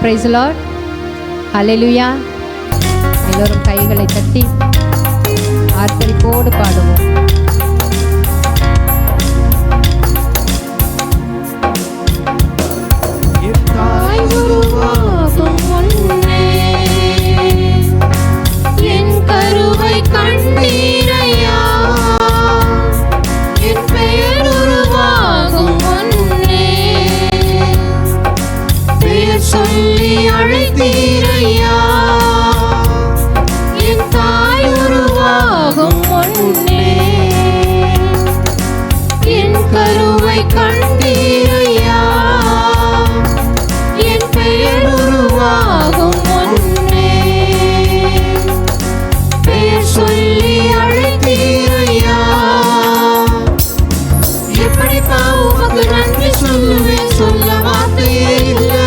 Praise the Lord. ஹல்லேலூயா. எல்லோரும் கைகளை தட்டி ஆர்ப்பரிப்போடு பாடுவோம். என் கருவை கண்டீரையா, என் பெயர் உருவாகும் முன்னே பெயர் சொல்லி அழைத்தீரையா, என் தாய் உருவாகும் முன்னே என் கருவை கண்டீரையா, என் பெயர் உருவாகும் முன்னே பெயர் சொல்லி அழைத்தீரையா. எப்படிப்பா உமக்கு நன்றி சொல்லுவேன், சொல்ல வார்த்தையே இல்லை.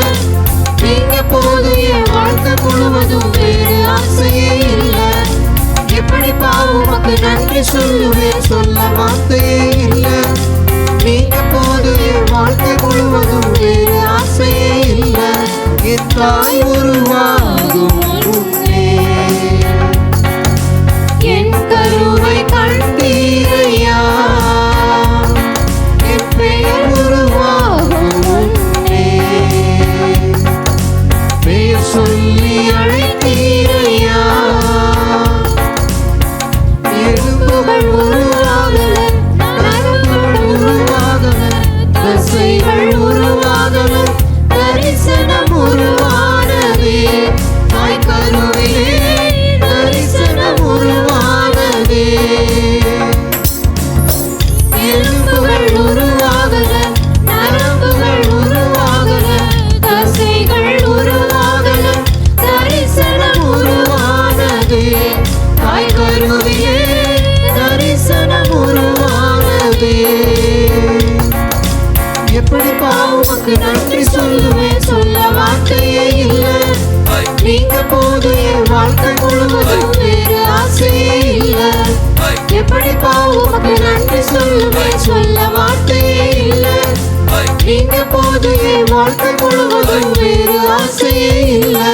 நீங்க போது என் வாழ்க்கை முழுவதும் வேறு ஆசையே இல்லை. எப்படிப்பா உமக்கு நன்றி சொல்லுவேன், சொல்ல வார்த்தையே இல்லை. நீங்க போது என் வாழ்க்கை முழுவதும் வேறு ஆசையே இல்லை. என் தாய் உருவாகும் முன்னே என் கருவை கண்டீரையா, என் பெயர் உருவாகும் முன்னே பெயர் சொல்லி அழைத்தீரையா. எலும்புகள் உருவாகல, நரம்புகள் உருவாகல, தசைகள் உருவாகல, தரிசனம் உருவானதே. தாய் கருவிலே தரிசனம் உருவானதே. எலும்புகள் உருவாகல, நரம்புகள் உருவாகல, தசைகள் உருவாகல, தரிசனம் உருவானதே. தாய் கருவிலே தரிசனம் உருவானதே. எப்படிப்பா உமக்கு நன்றி சொல்லுவேன், சொல்ல வார்த்தையே இல்லை. நீங்க போது என் வாழ்க்கை முழுவதும் வேறு ஆசையே இல்லை. எப்படிப்பா உமக்கு நன்றி சொல்லுவேன், சொல்ல வார்த்தையே இல்லை. நீங்க போது என் வாழ்க்கை முழுவதும் வேறு ஆசையே இல்லை.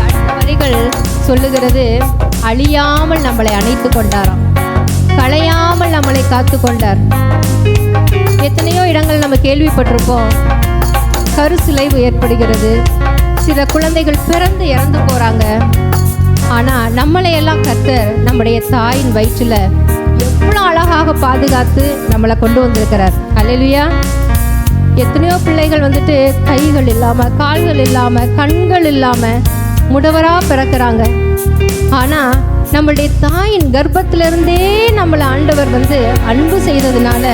அடுத்த வரிகள் சொல்லுகிறது, அழியாமல் நம்மளை அணைத்து கொண்டாராம், களையாமல் நம்மளை காத்து கொண்டார். எத்தனையோ இடங்கள் நம்ம கேள்விப்பட்டிருப்போம், கருசிலைவு ஏற்படுகிறது, சில குழந்தைகள் பிறந்து இறந்து போறாங்க. ஆனா நம்மளை எல்லாம் கர்த்தர் நம்முடைய தாயின் வயிற்றுல எவ்வளோ அழகாக பாதுகாத்து நம்மளை கொண்டு வந்திருக்கிறார். அல்லேலூயா. எத்தனையோ பிள்ளைகள் வந்துட்டு கைகள் இல்லாம, கால்கள் இல்லாம, கண்கள் இல்லாம முடவரா பிறக்கிறாங்க. ஆனா நம்மளுடைய தாயின் கர்ப்பத்திலிருந்தே நம்மளை ஆண்டவர் அன்பு செய்ததுனால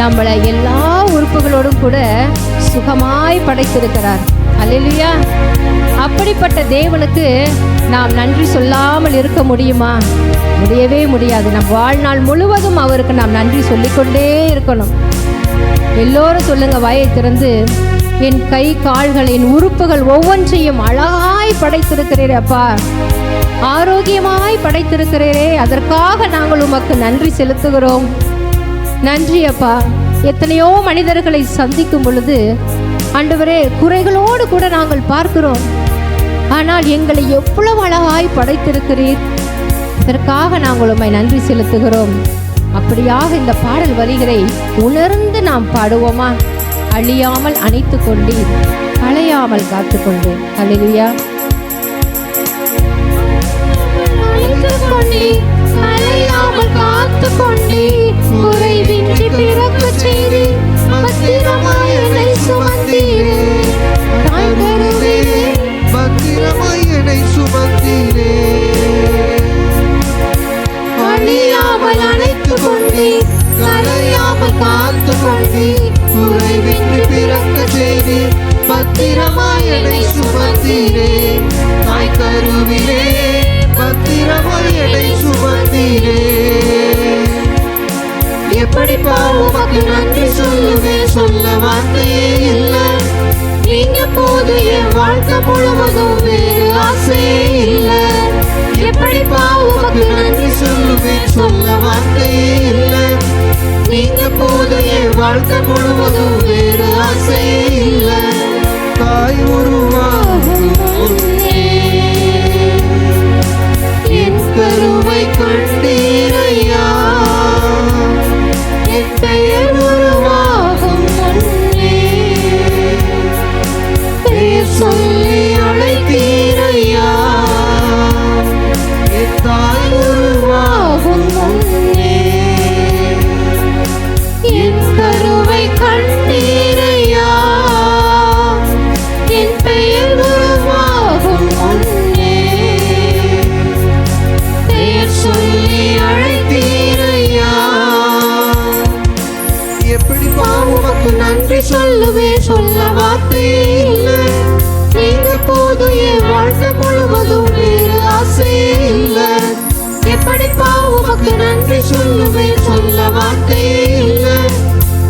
நம்மளை எல்லா உறுப்புகளோடும் கூட சுகமாய் படைத்திருக்கிறார். அல்லேலூயா. அப்படிப்பட்ட தேவனுக்கு நாம் நன்றி சொல்லாமல் இருக்க முடியுமா? முடியவே முடியாது. நம் வாழ்நாள் முழுவதும் அவருக்கு நாம் நன்றி சொல்லிக்கொண்டே இருக்கணும். எல்லோரும் சொல்லுங்க, வாயை திறந்து, என் கை கால்கள், என் உறுப்புகள் ஒவ்வொன்றையும் அழகாய் படைத்திருக்கிறீரே அப்பா, ஆரோக்கியமாய் படைத்திருக்கிறீரே, அதற்காக நாங்கள் உமக்கு நன்றி செலுத்துகிறோம். நன்றி அப்பா. எத்தனையோ மனிதர்களை சந்திக்கும் பொழுது ஆண்டவரே, குறைகளோடு கூட நாங்கள் பார்க்கிறோம். ஆனால் எங்களை எவ்வளவு அழகாய் படைத்திருக்கிறீர், இதற்காக நாங்கள் உம்மை நன்றி செலுத்துகிறோம். அப்படியாக இந்த பாடல் வரிகளை உணர்ந்து நாம் பாடுவோமா? அழியாமல் அணைத்து கொண்டீர், களையாமல் காத்து கொண்டேன். அல்லேலூயா. களையாமல் காத்து கொண்டீர், குறைவின்றி பிறக்க செய்தீர், பத்திரமாய் என்னை சுமந்தீரே. தாய் கருவிலே பத்திரமாய் என்னை சுமந்தீரே. அழியாமல் அணைத்து கொண்டீர், களையாமல் காத்து கொண்டீர், குறைவின்றி பிறக்க செய்தீர், பத்திரமாய் என்னை சுமந்தீரே. தாய் கருவிலே பத்திரமாய் என்னை சுமந்தீரே. எப்படிப்பா உமக்கு நன்றி சொல்லுவேன், சொல்ல வார்த்தையே இல்லை. நீங்க போது என் வாழ்க்கை முழுவதும் வேறு ஆசையே இல்லை. எப்படிப்பா உமக்கு நன்றி சொல்லுவேன், சொல்ல வார்த்தையே இல்லை. நீங்க போது என் வாழ்க்கை முழுவதும் வேறு எப்படிப்பா உமக்கு நன்றி சொல்லுவேன், சொல்ல வார்த்தையே இல்லை.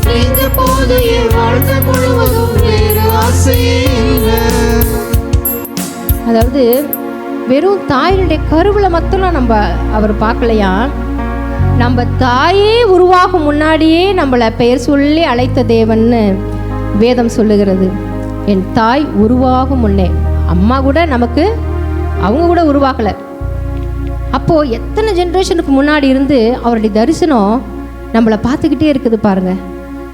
நீங்க போது என் வாழ்க்கை முழுவதும் வேறு ஆசையே இல்லை. அதாவது வெறும் தாயினுடைய கருவில் மட்டும் நம்ம அவர் பார்க்கலையா, நம்ம தாயே உருவாகும் முன்னாடியே நம்மளை பெயர் சொல்லி அழைத்த தேவன்னு வேதம் சொல்லுகிறது. என் தாய் உருவாகும் முன்னே, அம்மா கூட நமக்கு அவங்க கூட உருவாகலை. அப்போது எத்தனை ஜென்ரேஷனுக்கு முன்னாடி இருந்து அவருடைய தரிசனம் நம்மளை பார்த்துக்கிட்டே இருக்குது பாருங்க.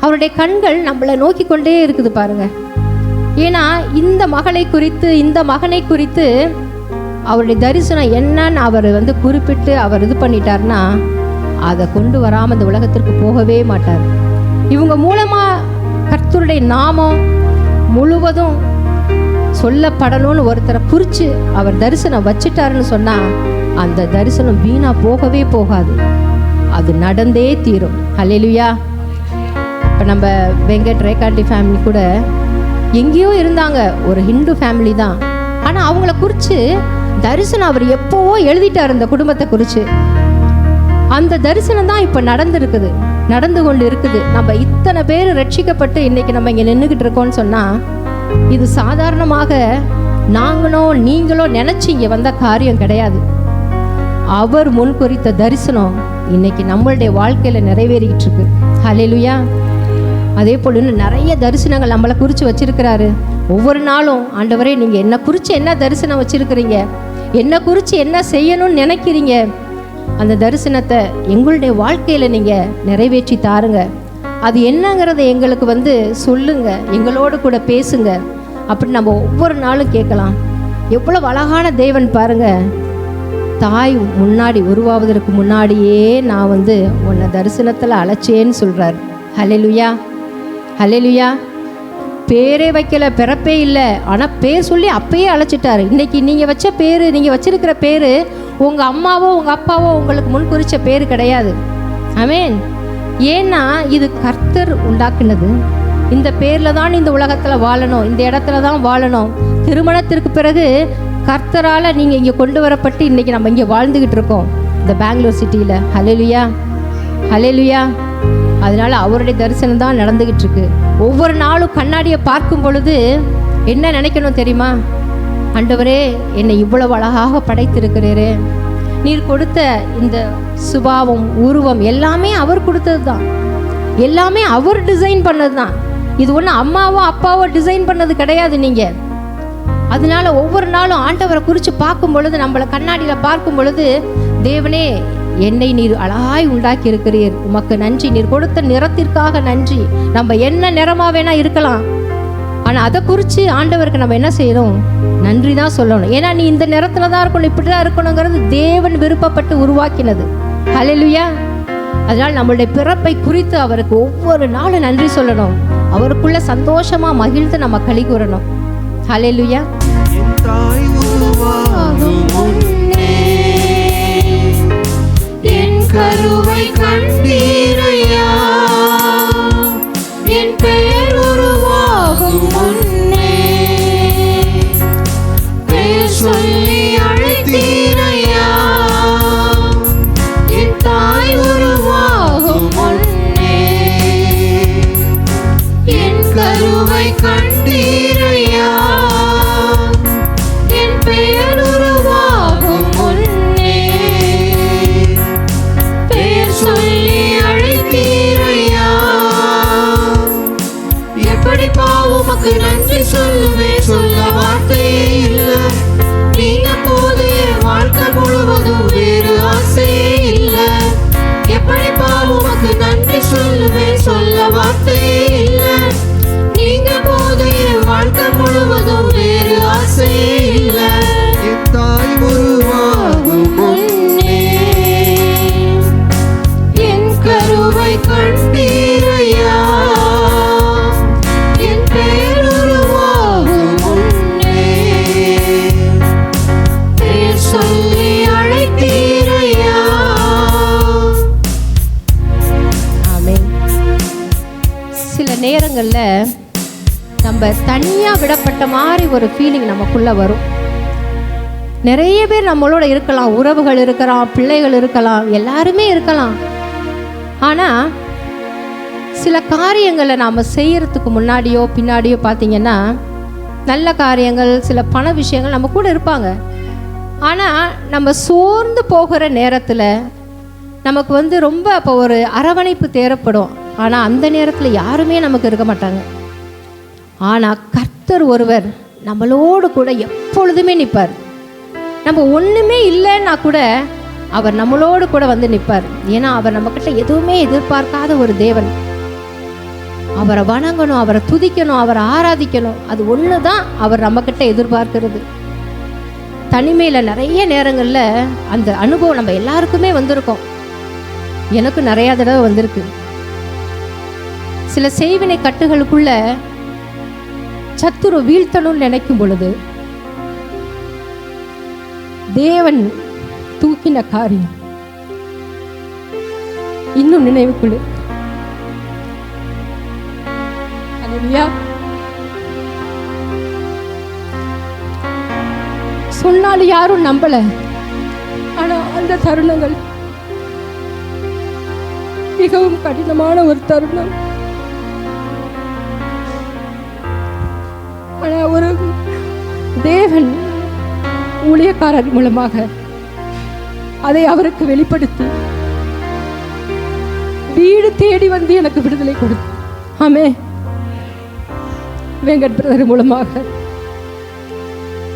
அவருடைய கண்கள் நம்மளை நோக்கி கொண்டே இருக்குது பாருங்க. ஏன்னா இந்த மகளை குறித்து, இந்த மகனை குறித்து அவருடைய தரிசனம் என்னன்னு அவர் குறிப்பிட்டு அவர் இது பண்ணிட்டார்னா, அதை கொண்டு வராமல் இந்த உலகத்திற்கு போகவே மாட்டார். இவங்க மூலமாக கர்த்தருடைய நாமம் முழுவதும் சொல்லப்படணும்னு ஒருத்தரை குறித்து அவர் தரிசனம் வச்சிட்டாருன்னு சொன்னால், அந்த தரிசனம் வீணாக போகவே போகாது, அது நடந்தே தீரும். ஹல்லேலூயா. இப்போ நம்ம வெங்கட் ரேகாண்டி ஃபேமிலி கூட எங்கேயோ இருந்தாங்க, ஒரு ஹிந்து ஃபேமிலி தான். ஆனால் அவங்கள குறித்து தரிசனம் அவர் எப்போவோ எழுதிட்டார். இந்த குடும்பத்தை குறித்து அந்த தரிசனம் தான் இப்போ நடந்து கொண்டு இருக்குது. நம்ம இத்தனை பேர் ரட்சிக்கப்பட்டு இன்னைக்கு நம்ம இங்கே நின்றுக்கிட்டு இருக்கோம்னு சொன்னால், இது சாதாரணமாக நாங்களோ நீங்களோ நினச்சி இங்கே வந்த காரியம் கிடையாது. அவர் முன் குறித்த தரிசனம் இன்னைக்கு நம்மளுடைய வாழ்க்கையில் நிறைவேறிக்கிட்டு இருக்கு. ஹல்லேலூயா. அதே போல் இன்னும் நிறைய தரிசனங்கள் நம்மளை குறித்து வச்சிருக்கிறாரு. ஒவ்வொரு நாளும் ஆண்டவரே நீங்கள் என்னை குறித்து என்ன தரிசனம் வச்சிருக்கிறீங்க, என்னை குறித்து என்ன செய்யணும்னு நினைக்கிறீங்க, அந்த தரிசனத்தை எங்களுடைய வாழ்க்கையில் நீங்கள் நிறைவேற்றி தாருங்க. அது என்னங்கிறத எங்களுக்கு சொல்லுங்க, எங்களோடு கூட பேசுங்க அப்படின்னு நம்ம ஒவ்வொரு நாளும் கேட்கலாம். எவ்வளவு அழகான தேவன் பாருங்க. தாய் முன்னாடி உருவாவதற்கு முன்னாடியே நான் உன்னை தரிசனத்தில் அழைச்சேன்னு சொல்கிறார். ஹல்லேலூயா, ஹல்லேலூயா. பேரே வைக்கல, பிறப்பே இல்லை, ஆனால் பேர் சொல்லி அப்பயே அழைச்சிட்டாரு. இன்னைக்கு நீங்கள் வச்ச பேர், நீங்கள் வச்சிருக்கிற பேர் உங்கள் அம்மாவோ உங்கள் அப்பாவோ உங்களுக்கு முன் குறித்த பேர் கிடையாது. ஆமென். ஏன்னா இது கர்த்தர் உண்டாக்குனது. இந்த பேரில் தான் இந்த உலகத்தில் வாழணும், இந்த இடத்துல தான் வாழணும். திருமணத்திற்கு பிறகு கர்த்தரால் நீங்கள் இங்கே கொண்டு வரப்பட்டு இன்றைக்கி நம்ம இங்கே வாழ்ந்துக்கிட்டு இருக்கோம், இந்த பெங்களூர் சிட்டியில். ஹல்லேலூயா, ஹல்லேலூயா. அதனால் அவருடைய தரிசனம் தான் நடந்துக்கிட்டு இருக்கு. ஒவ்வொரு நாளும் கண்ணாடியை பார்க்கும் பொழுது என்ன நினைக்கணும் தெரியுமா? ஆண்டவரே என்னை இவ்வளவு அழகாக படைத்திருக்கிறீரே, நீர் கொடுத்த இந்த சுபாவம், உருவம் எல்லாமே அவர் கொடுத்தது தான், எல்லாமே அவர் டிசைன் பண்ணது தான். இது ஒன்று அம்மாவோ அப்பாவோ டிசைன் பண்ணது கிடையாது நீங்கள். அதனால ஒவ்வொரு நாளும் ஆண்டவரை குறித்து பார்க்கும் பொழுது, நம்மளை கண்ணாடியில் பார்க்கும் பொழுது, தேவனே என்னை நீர் அழகாய் உண்டாக்கி இருக்கிறீர், உமக்கு நன்றி, நீர் கொடுத்த நிறத்திற்காக நன்றி. நம்ம என்ன நிறமா வேணா இருக்கலாம், ஆனால் அதை குறித்து ஆண்டவருக்கு நம்ம என்ன செய்யணும்? நன்றி தான் சொல்லணும். ஏன்னா நீ இந்த நிறத்துல தான் இருக்கணும், இப்படி தான் இருக்கணுங்கிறது தேவன் விருப்பப்பட்டு உருவாக்கினது. ஹல்லேலூயா. அதனால் நம்மளுடைய பிறப்பை குறித்து அவருக்கு ஒவ்வொரு நாளும் நன்றி சொல்லணும். அவருக்குள்ள சந்தோஷமா மகிழ்ந்து நம்ம களி கூறணும். ஹல்லேலூயா. என் தாய் உருவாகும் முன்னே என் கருவை கண்டீரையா, என் பெயர் உருவாகும் முன்னே பெயர் சொல்லி அழைத்தீரையா, என் தாய் உருவாகும் முன்னே என் கருவை கண்டீரையா, என் பெயர் உருவாகும் முன்னே பெயர் சொல்லி அழைத்தீரையா. எப்படிப்பா உமக்கு நன்றி சொல்லுவேன், சொல்ல வார்த்தையே இல்லை. நீங்க போது என் வாழ்க்கை முழுவதும் வேறு ஆசையே இல்லை. எப்படிப்பா உமக்கு நன்றி சொல்லுவேன், சொல்ல வார்த்தையே இல்லை. நீங்க போது என் வாழ்க்கை முழுவதும் வேறு ஆசையே இல்லை. என் தாய் உருவாகும் முன்னே என் கருவை கண்டீரையா, என் பெயர் உருவாகும் முன்னே பெயர் சொல்லி அழைத்தீரையா. ஆமென். சில நேரங்களில் நம்ம தனியாக விடப்பட்ட மாதிரி ஒரு ஃபீலிங் நமக்குள்ளே வரும். நிறைய பேர் நம்மளோட இருக்கலாம், உறவுகள் இருக்கலாம், பிள்ளைகள் இருக்கலாம், எல்லாருமே இருக்கலாம். ஆனால் சில காரியங்களை நாம் செய்கிறதுக்கு முன்னாடியோ பின்னாடியோ பார்த்திங்கன்னா, நல்ல காரியங்கள், சில பண விஷயங்கள் நம்ம கூட இருப்பாங்க. ஆனால் நம்ம சோர்ந்து போகிற நேரத்தில் நமக்கு ரொம்ப அப்போ ஒரு அரவணைப்பு தேவைப்படும். ஆனால் அந்த நேரத்தில் யாருமே நமக்கு இருக்க மாட்டாங்க. ஆனால் கர்த்தர் ஒருவர் நம்மளோடு கூட எப்பொழுதுமே நிற்பார். நம்ம ஒன்றுமே இல்லைன்னா கூட அவர் நம்மளோடு கூட நிற்பார். ஏன்னா அவர் நம்மக்கிட்ட எதுவுமே எதிர்பார்க்காத ஒரு தேவன். அவரை வணங்கணும், அவரை துதிக்கணும், அவரை ஆராதிக்கணும், அது ஒன்று தான் அவர் நம்மக்கிட்ட எதிர்பார்க்கிறது. தனிமையில் நிறைய நேரங்களில் அந்த அனுபவம் நம்ம எல்லாருக்குமே வந்திருக்கோம். எனக்கு நிறையா தடவை வந்திருக்கு. சில செய்வினை கட்டுகளுக்குள்ள சத்துரு வீழ்த்தணும்னு நினைக்கும் பொழுது தேவன் தூக்கின காரியம் இன்னும் நினைவுக்குள்ளே. சொன்னாலும் யாரும் நம்பல. ஆனா அந்த தருணங்கள் மிகவும் கடினமான ஒரு தருணம். ஆனா ஒரு தேவன் ஊழியக்காரர் மூலமாக அதை அவருக்கு வெளிப்படுத்தி வீடு தேடி எனக்கு விடுதலை கொடுத்து, ஆமே, வெங்கட் பிரதர் மூலமாக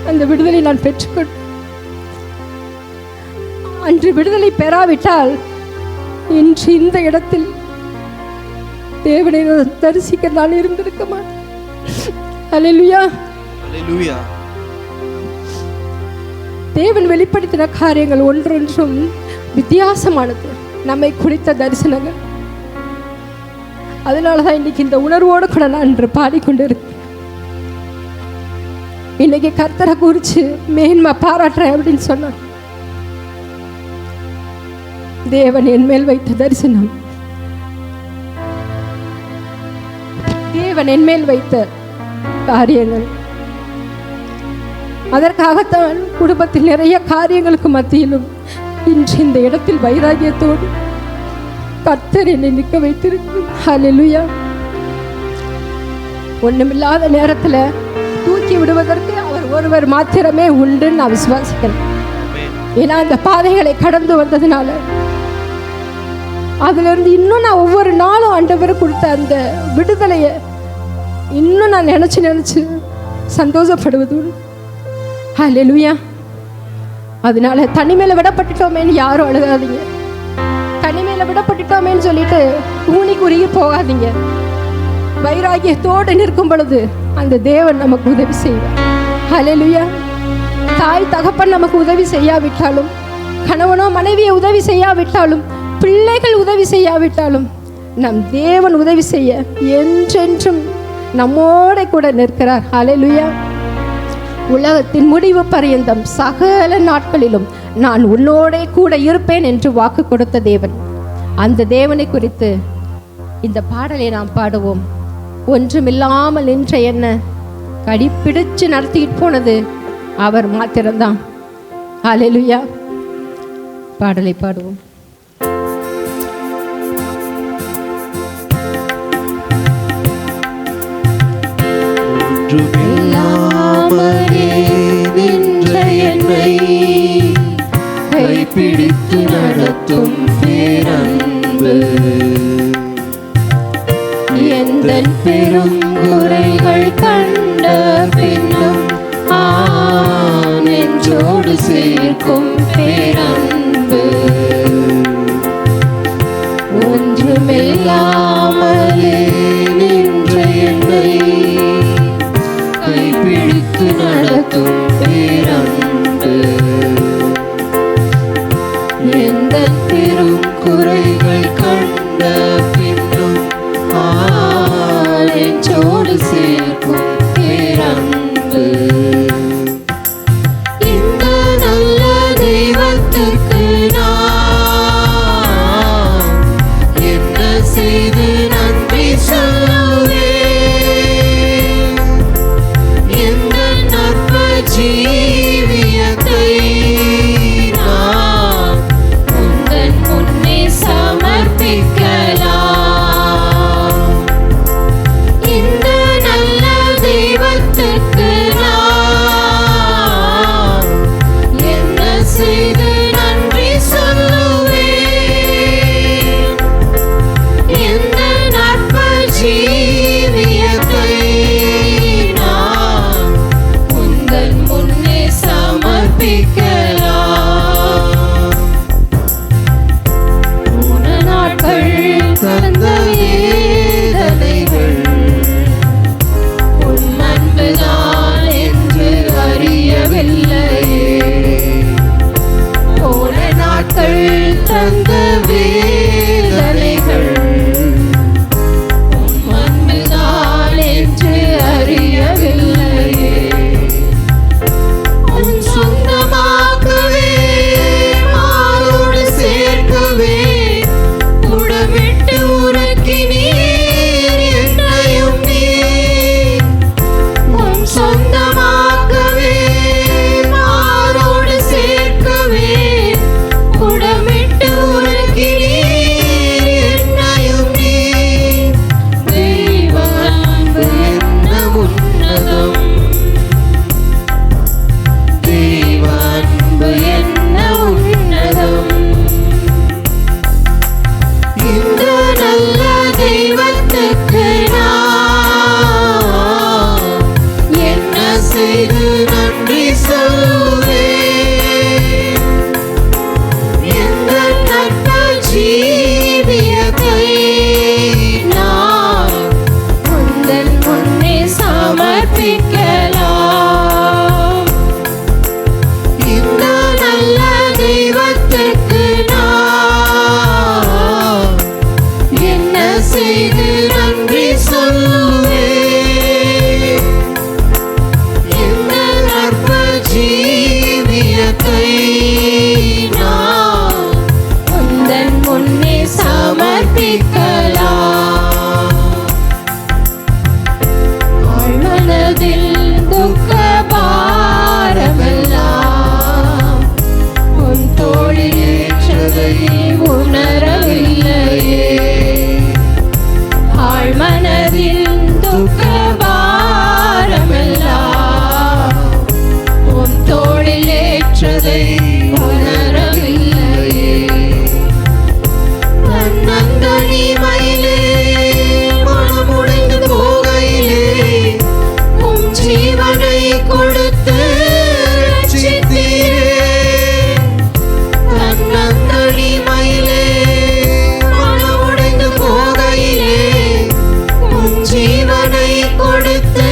அந்த விடுதலை நான் பெற்றுக்கொண்டு, அன்று விடுதலை பெறாவிட்டால் இன்று இந்த இடத்தில் தேவனை தரிசிக்க நான் இருந்திருக்க மாட்டேன். அல்லேலூயா, அல்லேலூயா. தேவன் வெளிப்படுத்தின காரியங்கள் ஒன்றொன்றும் வித்தியாசமானது, நம்மை குறித்த தரிசனங்கள். அதனாலதான் இன்னைக்கு இந்த உணர்வோடு கூட நான் இன்று பாடிக்கொண்டு இருக்கேன். இன்னைக்கு கர்த்தரை குறித்து மேன்மை பாராட்டுறேன் அப்படின்னு சொன்னார். தேவன் என் மேல் வைத்த தரிசனம், தேவன் என் மேல் வைத்த காரியங்கள். அதற்காகத்தான் குடும்பத்தில் நிறைய காரியங்களுக்கு மத்தியிலும் இன்று இந்த இடத்தில் வைராகியத்தோடு கர்த்தர் என்னை நிற்க வைத்திருக்கு. ஹல்லேலூயா. ஒண்ணுமில்லாத நேரத்தில் தூக்கி விடுவதற்கு அவர் ஒருவர் மாத்திரமே உண்டுன்னு நான் விசுவாசிக்கிறேன். ஏன்னா அந்த பாதைகளை கடந்து வந்ததுனால அதுல இருந்து இன்னும் நான் ஒவ்வொரு நாளும் ஆண்டவர் கொடுத்த அந்த விடுதலையை இன்னும் நான் நினைச்சு சந்தோஷப்படுவது. ஹல்லேலூயா. அதனால தனிமையில விடப்பட்டுட்டோமேன்னு யாரும் அழுகாதீங்க. தனிமையில விடப்பட்டுட்டோமேன்னு சொல்லிட்டு ஊனி குறுகி போகாதீங்க. வைராகியத்தோடு நிற்கும் பொழுது அந்த தேவன் நமக்கு உதவி செய்வார். ஹல்லேலூயா. தாய் தகப்பன் நமக்கு உதவி செய்யாவிட்டாலும், கணவனோ மனைவியை உதவி செய்யாவிட்டாலும், பிள்ளைகள் உதவி செய்யாவிட்டாலும், நம் தேவன் உதவி செய்ய என்றென்றும் நம்மோட கூட நிற்கிறார். ஹல்லேலூயா. உலகத்தின் முடிவு பரியந்தம் சகல நாட்களிலும் நான் உன்னோட கூட இருப்பேன் என்று வாக்கு கொடுத்த தேவன். அந்த தேவனை குறித்து இந்த பாடலை நாம் பாடுவோம். ஒன்றுமில்லாமல் நின்ற என்ன கடிப்பிடிச்சு நடத்திட்டு போனது அவர் மாத்திரம்தான். ஹல்லேலூயா. பாடலை பாடுவோம். கைப்பிடித்து நடத்தும் பேரன்பு, எந்த பெருங்குறைகள் கண்ட பின்னும் நெஞ்சோடு சேர்க்கும் பேரன்பு, ஒன்றுமில்லாமலே நின்ற என்னை கைப்பிடித்து நடத்தும் பேரன்பு, எந்த பெரும் குறைகள் கண்ட பின்னும் நெஞ்சோடு சேர்க்கும் பேரன்பு. இந்த நல்ல தெய்வத்திற்கு நான் என்ன செய்து உன்னை உணரவில்லையே. தன்னந்தனிமையிலே மனமுடைந்து போகையிலே உம் ஜீவனை கொடுத்து ரட்சித்தீரே. தன்னந்தனிமையிலே மனமுடைந்து போகையிலே உம் ஜீவனை கொடுத்து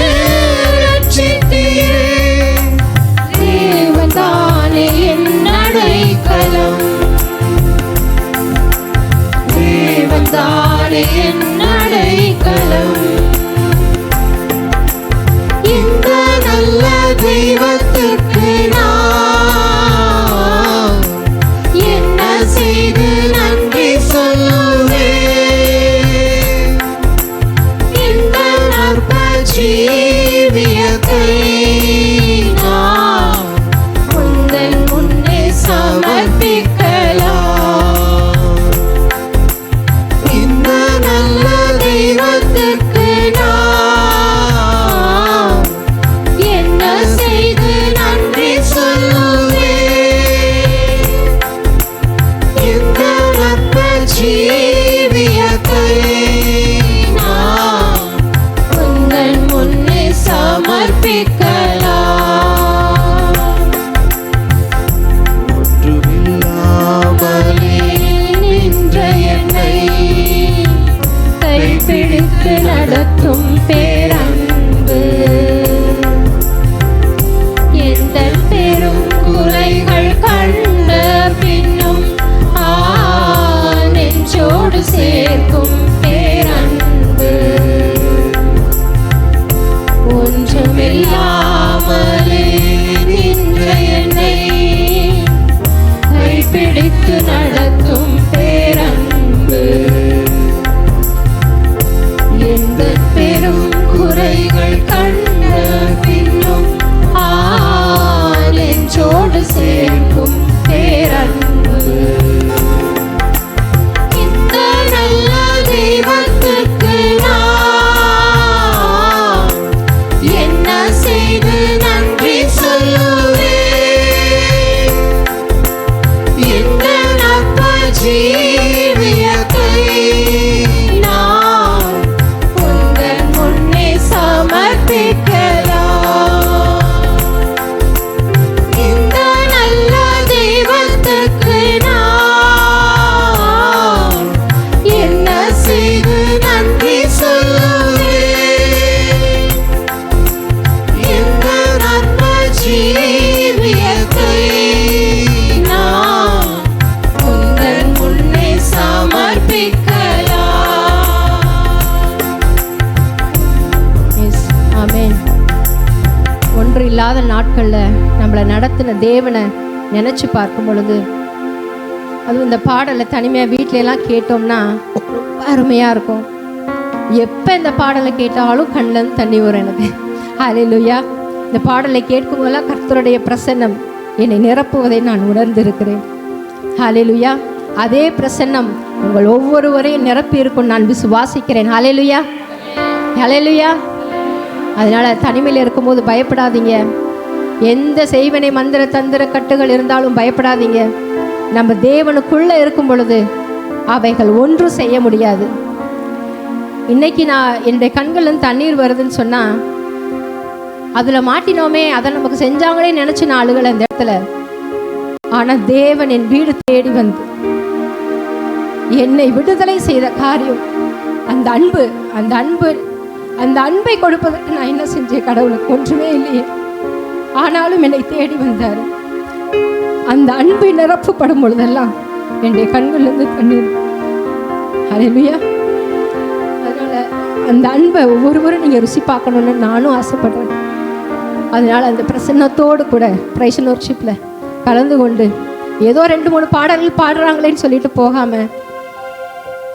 ரட்சித்தீரே. தேவதானே என் அடைக்கலம், தேவதானே என் அடைக்கலம். இந்த நல்ல தெய்வத்திற்கு நான் என்ன செய்து நன்றி சொல்லுவேன். இந்த நற்ப ஜீவியத்தை நான் உந்தன் முன்னே சமர்ப்பிக்கலாம். இந்த நல்ல தெய்வத்திற்கு நான் என்ன செய்து நன்றி சொல்லுவேன். இந்த நற்ப ஜீவியத்தை நான் உந்தன் முன்னே சமர்ப்பிக்கலாம். ஒன்றுமில்லாமலே நின்ற என்னை கைப்பிடித்து நடத்தும் பேரன்பு, எந்த பெரும் குறைகள் கண்ட பின்னும் நெஞ்சோடு சேர்க்கும் பேரன்பு. ஒன்றுமில்லாமலே நின்ற என்னை கைப்பிடித்து நடத்தும் பேரன்பு, எந்த பெரும் குறைகள் கண்ட பின்னும் நெஞ்சோடு சேர்க்கும் பேரன்பு. இந்த நல்ல தெய்வத்திற்கு நான் என்ன செய்து நன்றி சொல்லுவேன். இந்த நற்ப ஜீவியத்தை நான் உந்தன் முன்னே சமர்ப்பிக்கலாம். இந்த நல்ல தெய்வத்துக்கு நான் என்ன செய்து நன்றி சொல்லுவேன். இந்த நற்ப ஜீவியத்தை நான் உந்தன் முன்னே சமர்ப்பிக்கலாம். எஸ், ஆமென். ஒன்று இல்லாத நாட்களில் நம்மளை நடத்தின தேவனை நினச்சி பார்க்கும் பொழுது, அதுவும் இந்த பாடலை தனிமையாக வீட்டிலலாம் கேட்டோம்னா ரொம்ப அருமையாக இருக்கும். எப்போ இந்த பாடலை கேட்டாலும் கண்ணில் தண்ணி வரும் எனக்கு. ஹல்லேலூயா. இந்த பாடலை கேட்கும்போதெல்லாம் கர்த்தருடைய பிரசன்னம் என்னை நிரப்புவதை நான் உணர்ந்திருக்கிறேன். ஹல்லேலூயா. அதே பிரசன்னம் உங்கள் ஒவ்வொருவரையும் நிரப்பி இருக்கும் நான் விசுவாசிக்கிறேன். ஹல்லேலூயா, ஹல்லேலூயா. அதனால் தனிமையில் இருக்கும்போது பயப்படாதீங்க. எந்த செய்வனை மந்திர தந்திர கட்டுகள் இருந்தாலும் பயப்படாதீங்க. நம்ம தேவனுக்குள்ளே இருக்கும் பொழுது அவைகள் ஒன்றும் செய்ய முடியாது. இன்னைக்கு நான் என்னுடைய கண்கள்லேருந்து தண்ணீர் வருதுன்னு சொன்னால் அதில் மாட்டினோமே, அதை நமக்கு செஞ்சாங்களே நினச்சி நான் ஆளுகளை அந்த இடத்துல. ஆனால் தேவன் என் வீடு தேடி வந்து என்னை விடுதலை செய்த காரியம், அந்த அன்பு, அந்த அன்பு, அந்த அன்பை கொடுப்பதற்கு நான் என்ன செஞ்சேன்? கடவுளுக்கு ஒன்றுமே இல்லையே. ஆனாலும் என்னை தேடி வந்தார். அந்த அன்பை நிரப்பப்படும் பொழுதெல்லாம் என்னுடைய கண்கள்லேருந்து தண்ணீர். ஹல்லேலூயா. அதனால் அந்த அன்பை ஒவ்வொருவரும் நீங்கள் ருசி பார்க்கணுன்னு நானும் ஆசைப்படுறேன். அதனால் அந்த பிரசன்னத்தோடு கூட பிரைஸ் அண்ட் வொர்ஷிப்பில் கலந்து கொண்டு ஏதோ 2-3 பாடல்கள் பாடுறாங்களேன்னு சொல்லிட்டு போகாமல்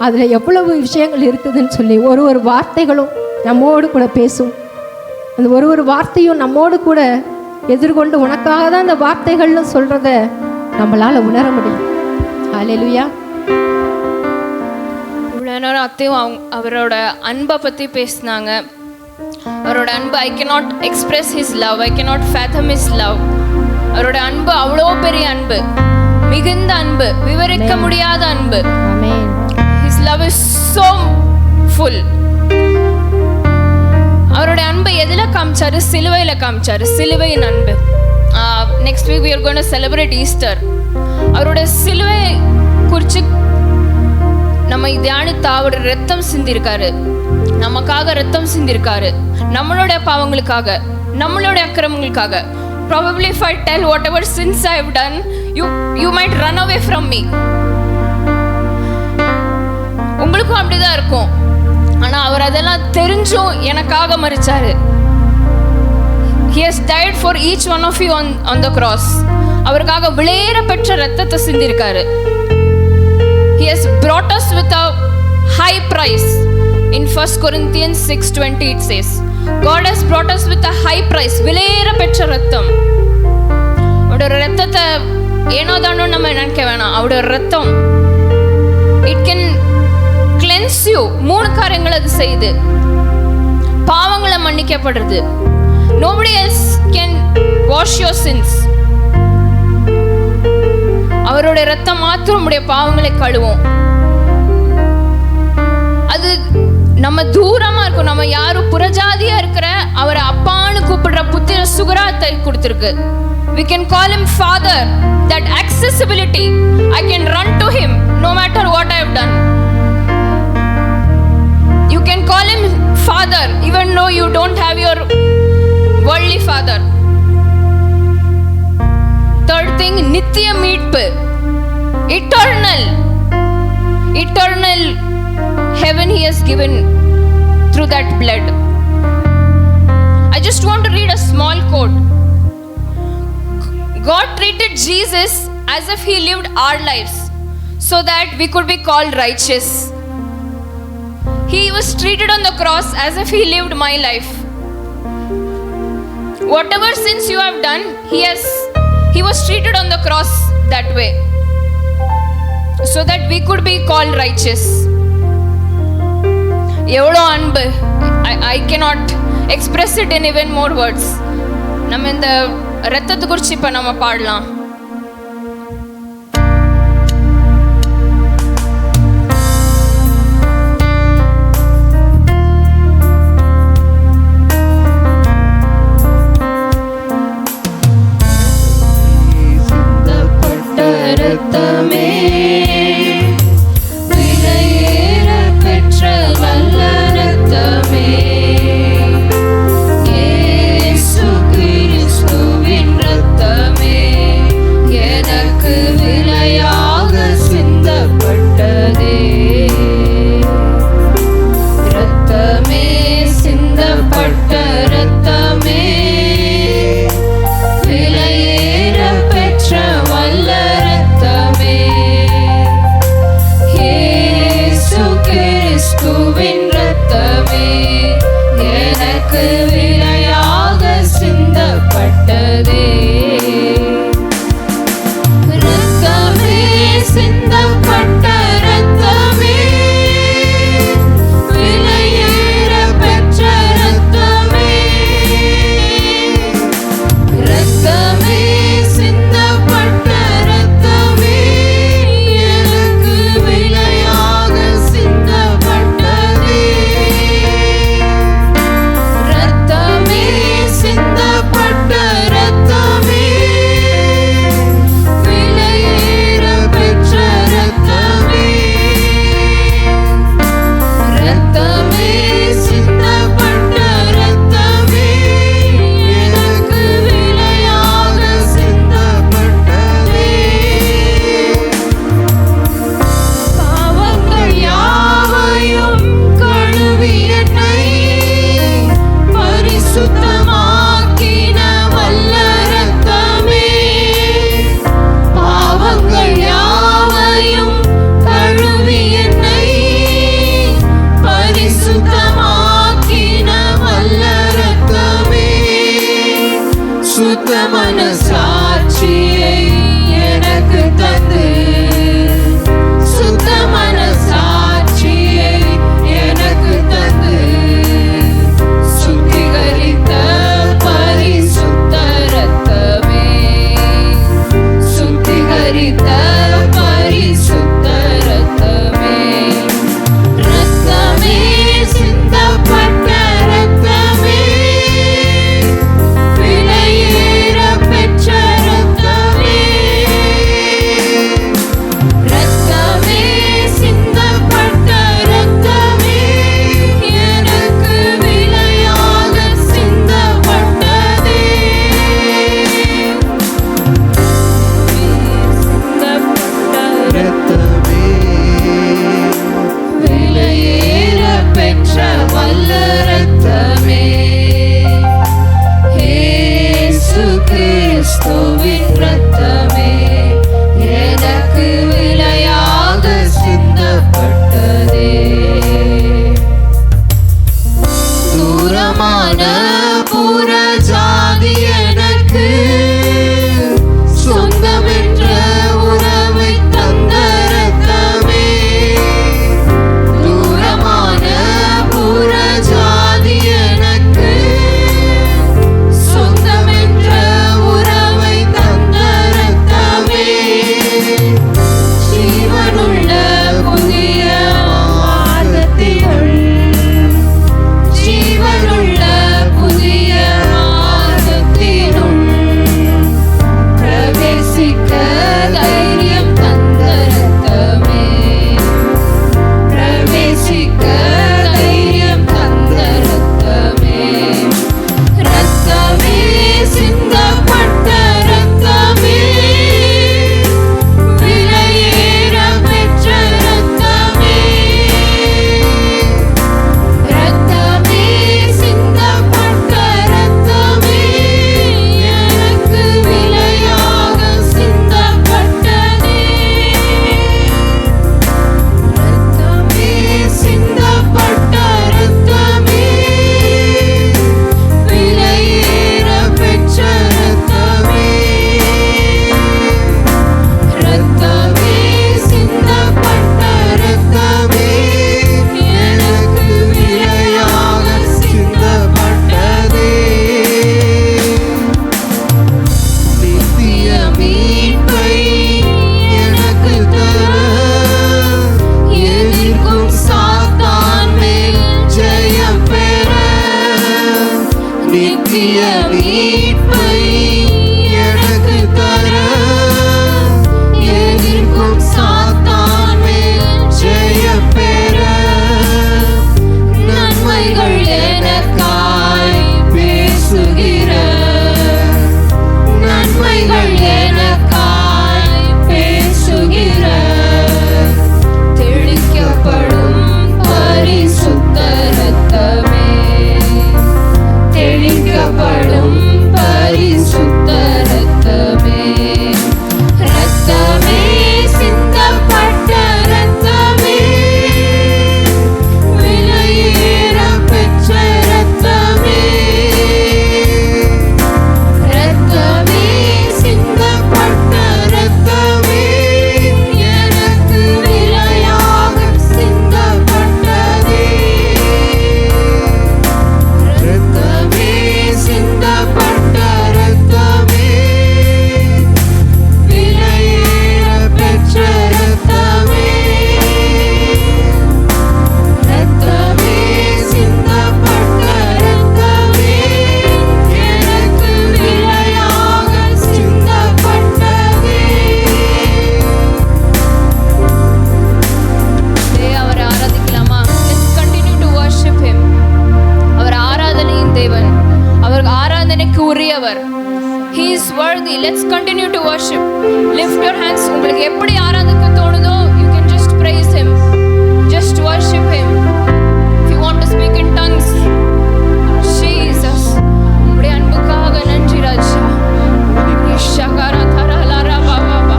அதில் எவ்வளவு விஷயங்கள் இருக்குதுன்னு சொல்லி ஒரு வார்த்தைகளும் நம்மோடு கூட பேசும். அந்த ஒரு வார்த்தையும் நம்மோடு கூட எதிர்கொண்டு உனக்காக தான் அந்த வார்த்தைகள்னு சொல்கிறத நம்மளால் உணர முடியும். ஹல்லேலூயா. இவ்வளோ நேரம் அத்தையும் அவரோட அன்பை பற்றி பேசினாங்க. அவரோட அன்பு, I cannot express his love, I cannot ஃபேதம் his love. அவருடைய அன்பு அவ்வளோ பெரிய அன்பு, மிகுந்த அன்பு, விவரிக்க முடியாத அன்பு. ஆமென். His love is so full. அவருடைய அன்பை எதுல காமிச்சாரு? சிலுவையில காமிச்சாரு, சிலுவையின் அன்பு. Next week we are going to celebrate Easter. அவருடைய சிலுவை குறித்து நம்ம தியானித்த அவருடைய ரத்தம் சிந்திருக்காரு, நமக்காக ரத்தம் சிந்திருக்காரு, நம்மளுடைய பாவங்களுக்காக, நம்மளுடைய அக்கிரமங்களுக்காக. Probably if I tell whatever sins I have done, you might run away from me. உங்களுக்கும் அப்படிதான் இருக்கும். ஆனா அவர் அதெல்லாம் தெரிஞ்சும் எனக்காக மரிச்சாரு. He has died for each one of you on the cross. அவருக்காக விலையேற பெற்ற ரத்தத்தை சிந்திருக்காரு. He has brought us with a high price. In 1 Corinthians 6:20 it says, God has brought us with a high price. விலையேற பெற்ற ரத்தம். அவருடைய ரத்தத்தை ஏனோ தானோ நம்ம நினைக்க வேணாம். அவருடைய ரத்தம் it can cleanse you. 3 காரியங்கள் அது செய்து. பாவங்களை மன்னிக்கப்படுறது. Nobody else can wash your sins. அவருடைய ரத்தம் மாத்திரம் நம்முடைய பாவங்களை கழுவும். அது நம்ம தூரமா இருக்கும், நம்ம யாரும் புறஜாதியா இருக்கிற அவரை அப்பான்னு கூப்பிடுற புத்திர சுகராத்தை கொடுத்திருக்கு. We can call him Father. That accessibility, I can run to him no matter what I have done. You can call him Father even though you don't have your worldly father. Third thing, நித்திய மீட்பு, eternal heaven he has given through that blood. I just want to read a small quote. God treated Jesus as if he lived our lives so that we could be called righteous. He was treated on the cross as if he lived my life. Whatever sins you have done, he was treated on the cross that way so that we could be called righteous. எவ்வளோ அன்பு! I cannot express it in even more words. நம்ம இந்த ரத்தத்தை குறித்து இப்போ நம்ம பாடலாம். ரத்தமே விலையேற பெற்ற நல்ல ரத்தமே, இயேசு கிறிஸ்துவின் ரத்தமே எனக்கு விலையாக சிந்தப்பட்டதே. ரத்தமே, சிந்தப்பட்ட ரத்தமே, விலையேற பெற்ற வல்ல ரத்தமே Lift your hands. உங்களுக்கு எப்படி ஆராதிக்க தோணுதோ, you can just praise him. Just worship him. If you want to speak in tongues, Jesus, உம்முடைய அன்புக்காக நன்றி ராஜா. ஷகரா தரலரா பாபா,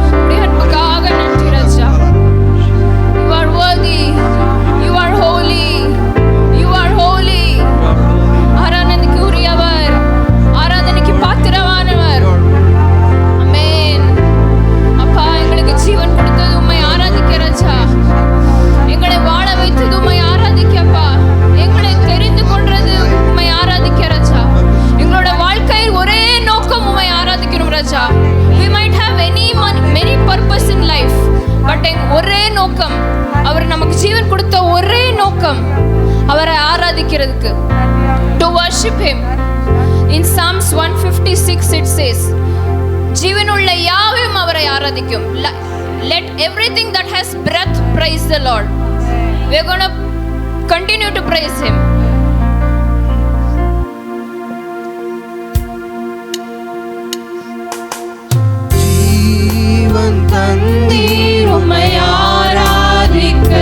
உம்முடைய அன்புக்காக நன்றி ராஜா. You are worthy. You are holy. You are holy. ஆராதனைக்கு உரியவர், ஆராதனைக்கு பாத்திரமானவர். ஆமென். அப்பா, எங்களுக்கு ஜீவன் கொடுத்தது உம்மை ஆராதிக்க ராஜா. எங்களை வாழ வைத்தது உம்மை ஆராதிக்கப்பா. எங்களை தெரிந்து கொண்டது உம்மை ஆராதிக்க ராஜா. எங்களோட வாழ்க்கையில் ஒரே நோக்கம் உம்மை ஆராதிக்கணும் ராஜா. We might have many purpose in life, but ஒரே நோக்கம், அவர் நமக்கு ஜீவன் கொடுத்த ஒரே நோக்கம் அவரை ஆராதிக்கிறதுக்கு. To worship him. In Psalms 156 it says, ஜீவனுள்ள யாவையும் அவரை ஆராதிக்கும். Let everything that has breath praise the Lord. We are going to continue to praise him. ஜீவன் தந்தீர் உம்மை ஆராதிக்க,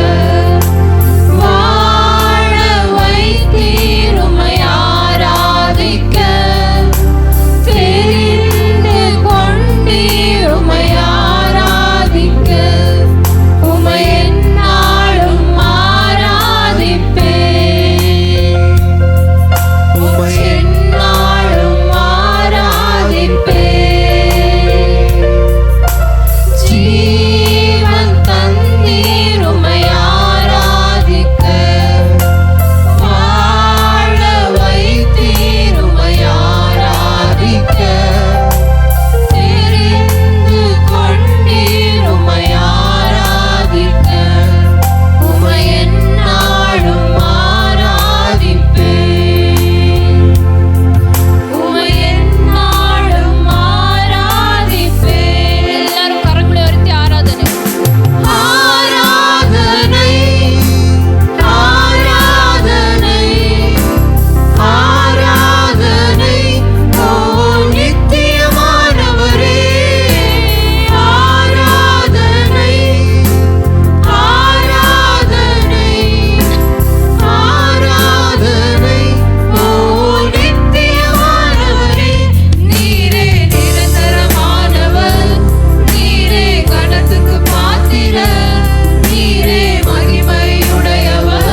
வாழ வைத்தீர் உம்மை ஆராதிக்க, தெரிந்து கொண்டீர் உம்மை ஆராதிக்க, உம்மை எந்நாளும் ஆராதிப்பேன், உம்மை எந்நாளும் ஆராதிப்பேன். ஜீவன் தந்தீர் உம்மை ஆராதிக்க, வாழ வைத்தீர் உம்மை ஆராதிக்க, தெரிந்து கொண்டீர் உம்மை ஆராதிக்க, உம்மை எந்நாளும் ஆராதிப்பேன், உம்மை எந்நாளும் ஆராதிப்பேன். எல்லாரும் கரங்களை உயர்த்தி ஆராதனை. ஆராதனை, ஆராதனை, ஆராதனை, ஓ நித்தியமானவரே. ஆராதனை, ஆராதனை, ஆராதனை, ஓ நித்தியமானவரே. நீரே நிரந்தரமானவர், நீரே கணத்துக்கு பாத்திரர், நீரே மகிமையுடையவர்,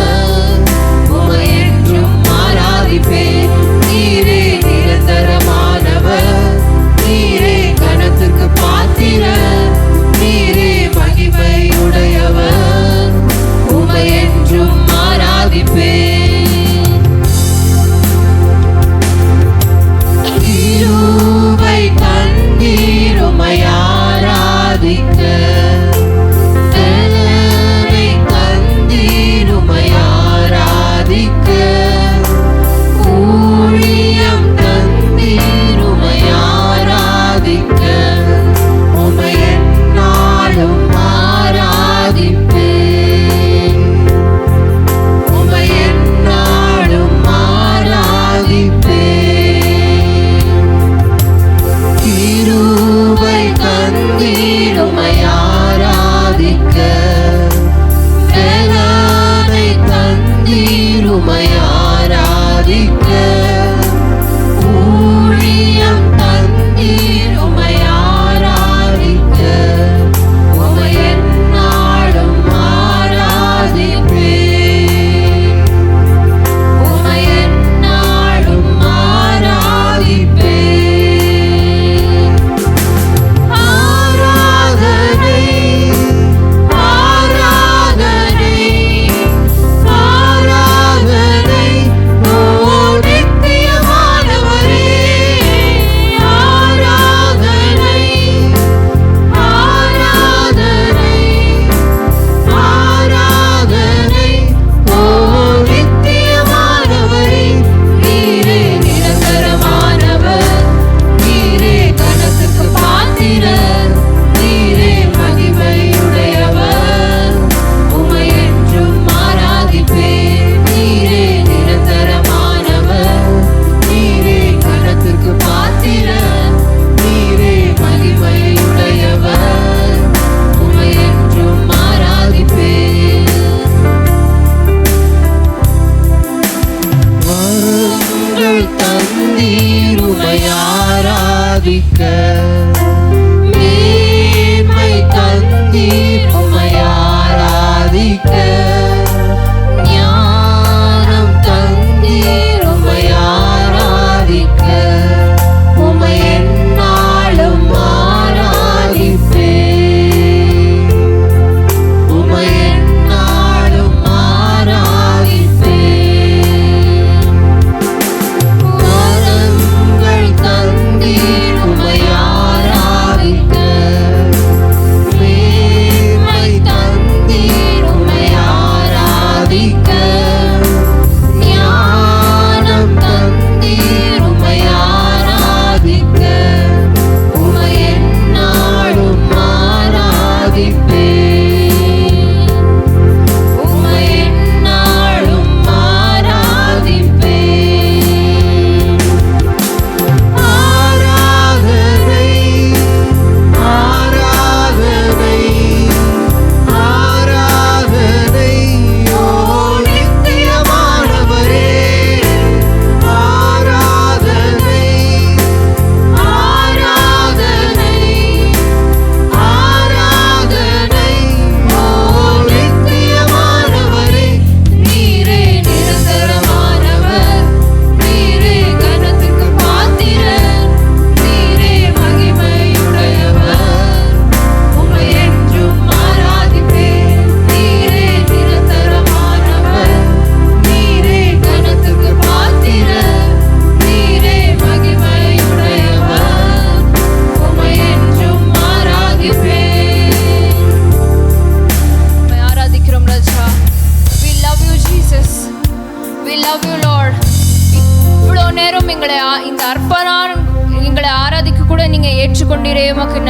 உம்மை என்றும் ஆராதிப்பேன். நீரே நிரந்தரமானவர், நீரே கணத்துக்கு பாத்திரர், நீரே மகிமையுடையவர், உம்மை என்றும் ஆராதிப்பேன். கிருபை தந்தீர் உம்மை ஆராதிக்க, பலனை தந்தீர் உம்மை ஆராதிக்க, ஊழியம் தந்தீர் உம்மை ஆராதிக்க, உம்மை எந்நாளும் ஆராதிப்பேன், உம்மை எந்நாளும் ஆராதிப்பேன். கிருபை தந்தீர் உம்மை ஆராதிக்க, பலனை தந்தீர் உம்மை ஆராதிக்க, ஊழியம் தந்தீர் உம்மை ஆராதிக்க, உம்மை எந்நாளும் ஆராதிப்பேன், உம்மை எந்நாளும் ஆராதிப்பேன். ஆராதனை, ஆராதனை, ஆராதனை, ஓ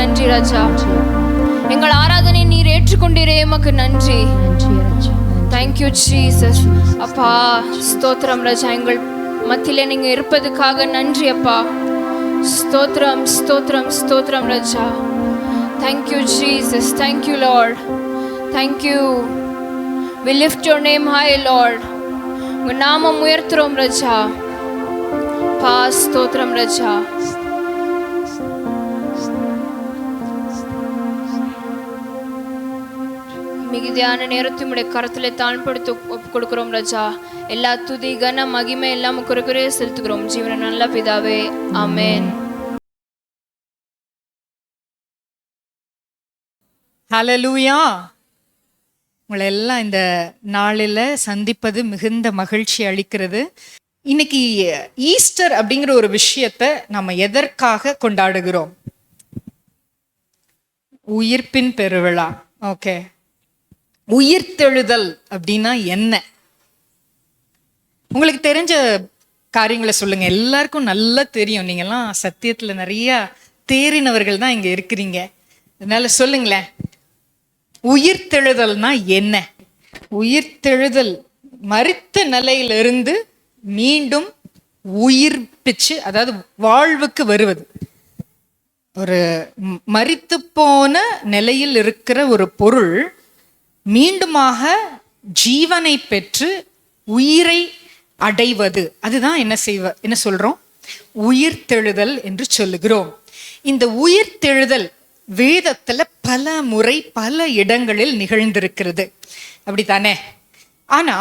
நன்றி ராஜா. எங்கள் ஆராதனை நீர் ஏற்றுக்கொண்டீரே, உமக்கு நன்றி. நன்றி ராஜா. Thank you Jesus. அப்பா ஸ்தோத்திரம் ராஜா, எங்கள் மத்தியில நீங்க இருப்பதுக்காக நன்றி அப்பா. ஸ்தோத்திரம் ஸ்தோத்திரம் ஸ்தோத்திரம் ராஜா. Thank you Jesus. Thank you Lord. Thank you. we lift your name high lord. உங்க நாமம் உயர்த்துறோம் ராஜா. பா ஸ்தோத்திரம் ராஜா. மிகுதியான நேரத்தை உடைய கரத்திலே தாழ்படுத்தி கொடுக்கிறோம் ராஜா. எல்லா துதி கன மகிமை எல்லாம் குறைக்குறைய செலுத்துகிறோம் ஜீவன நல்ல பிதாவே, ஆமென். ஹல்லேலூயா. உங்களை எல்லாம் இந்த நாளில் சந்திப்பது மிகுந்த மகிழ்ச்சி அளிக்கிறது. இன்னைக்கு ஈஸ்டர் அப்படிங்கிற ஒரு விஷயத்தை நம்ம எதற்காக கொண்டாடுகிறோம்? உயிர்ப்பின் பெருவிழா. ஓகே, உயிர்த்தெழுதல் அப்படின்னா என்ன? உங்களுக்கு தெரிஞ்ச காரியங்களை சொல்லுங்க. எல்லாருக்கும் நல்லா தெரியும். நீங்கெல்லாம் சத்தியத்துல நிறைய தேறினவர்கள் தான் இங்க இருக்கிறீங்க. அதனால சொல்லுங்களேன், உயிர்த்தெழுதல்னா என்ன? உயிர்த்தெழுதல் மரித்த நிலையிலிருந்து மீண்டும் உயிர்ப்பிச்சு, அதாவது வாழ்வுக்கு வருவது. ஒரு மரித்து போன நிலையில் இருக்கிற ஒரு பொருள் மீண்டுமாக ஜீவனை பெற்று உயிரை அடைவது, அதுதான் என்ன சொல்றோம்? உயிர்த்தெழுதல் என்று சொல்லுகிறோம். இந்த உயிர்த்தெழுதல் வேதத்துல பல முறை பல இடங்களில் நிகழ்ந்திருக்கிறது, அப்படித்தானே? ஆனா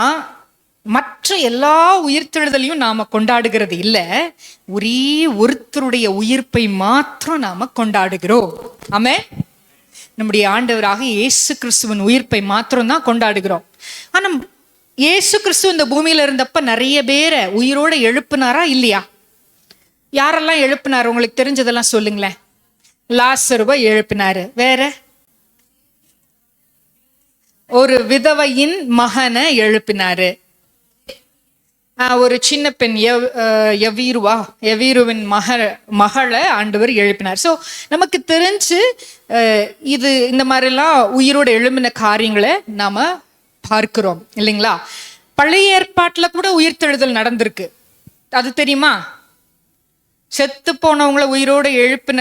மற்ற எல்லா உயிர்த்தெழுதலையும் நாம கொண்டாடுகிறது இல்ல, ஒரே ஒருத்தருடைய உயிர்ப்பை மாத்திரம் நாம கொண்டாடுகிறோம். ஆமென். நம்முடைய ஆண்டவராக இயேசு கிறிஸ்துவின் உயிர்ப்பை மாத்திரம் தான் கொண்டாடுகிறோம். ஆனா இயேசு கிறிஸ்து இந்த பூமியில இருந்தப்ப நிறைய பேரை உயிரோட எழுப்பினாரா இல்லையா? யாரெல்லாம் எழுப்பினார்? உங்களுக்கு தெரிஞ்சதெல்லாம் சொல்லுங்களேன். லாசருவை எழுப்பினாரு. வேற ஒரு விதவையின் மகனை எழுப்பினாரு. ஒரு சின்ன பெண் எவீருவின் மகளை ஆண்டவர் எழுப்பினார். ஸோ நமக்கு தெரிஞ்சு இது இந்த மாதிரிலாம் உயிரோடு எழும்பின காரியங்களை நாம பார்க்கிறோம் இல்லைங்களா? பழைய ஏற்பாட்டில் கூட உயிர்த்தெழுதல் நடந்திருக்கு. அது தெரியுமா? செத்து போனவங்கள உயிரோடு எழுப்பின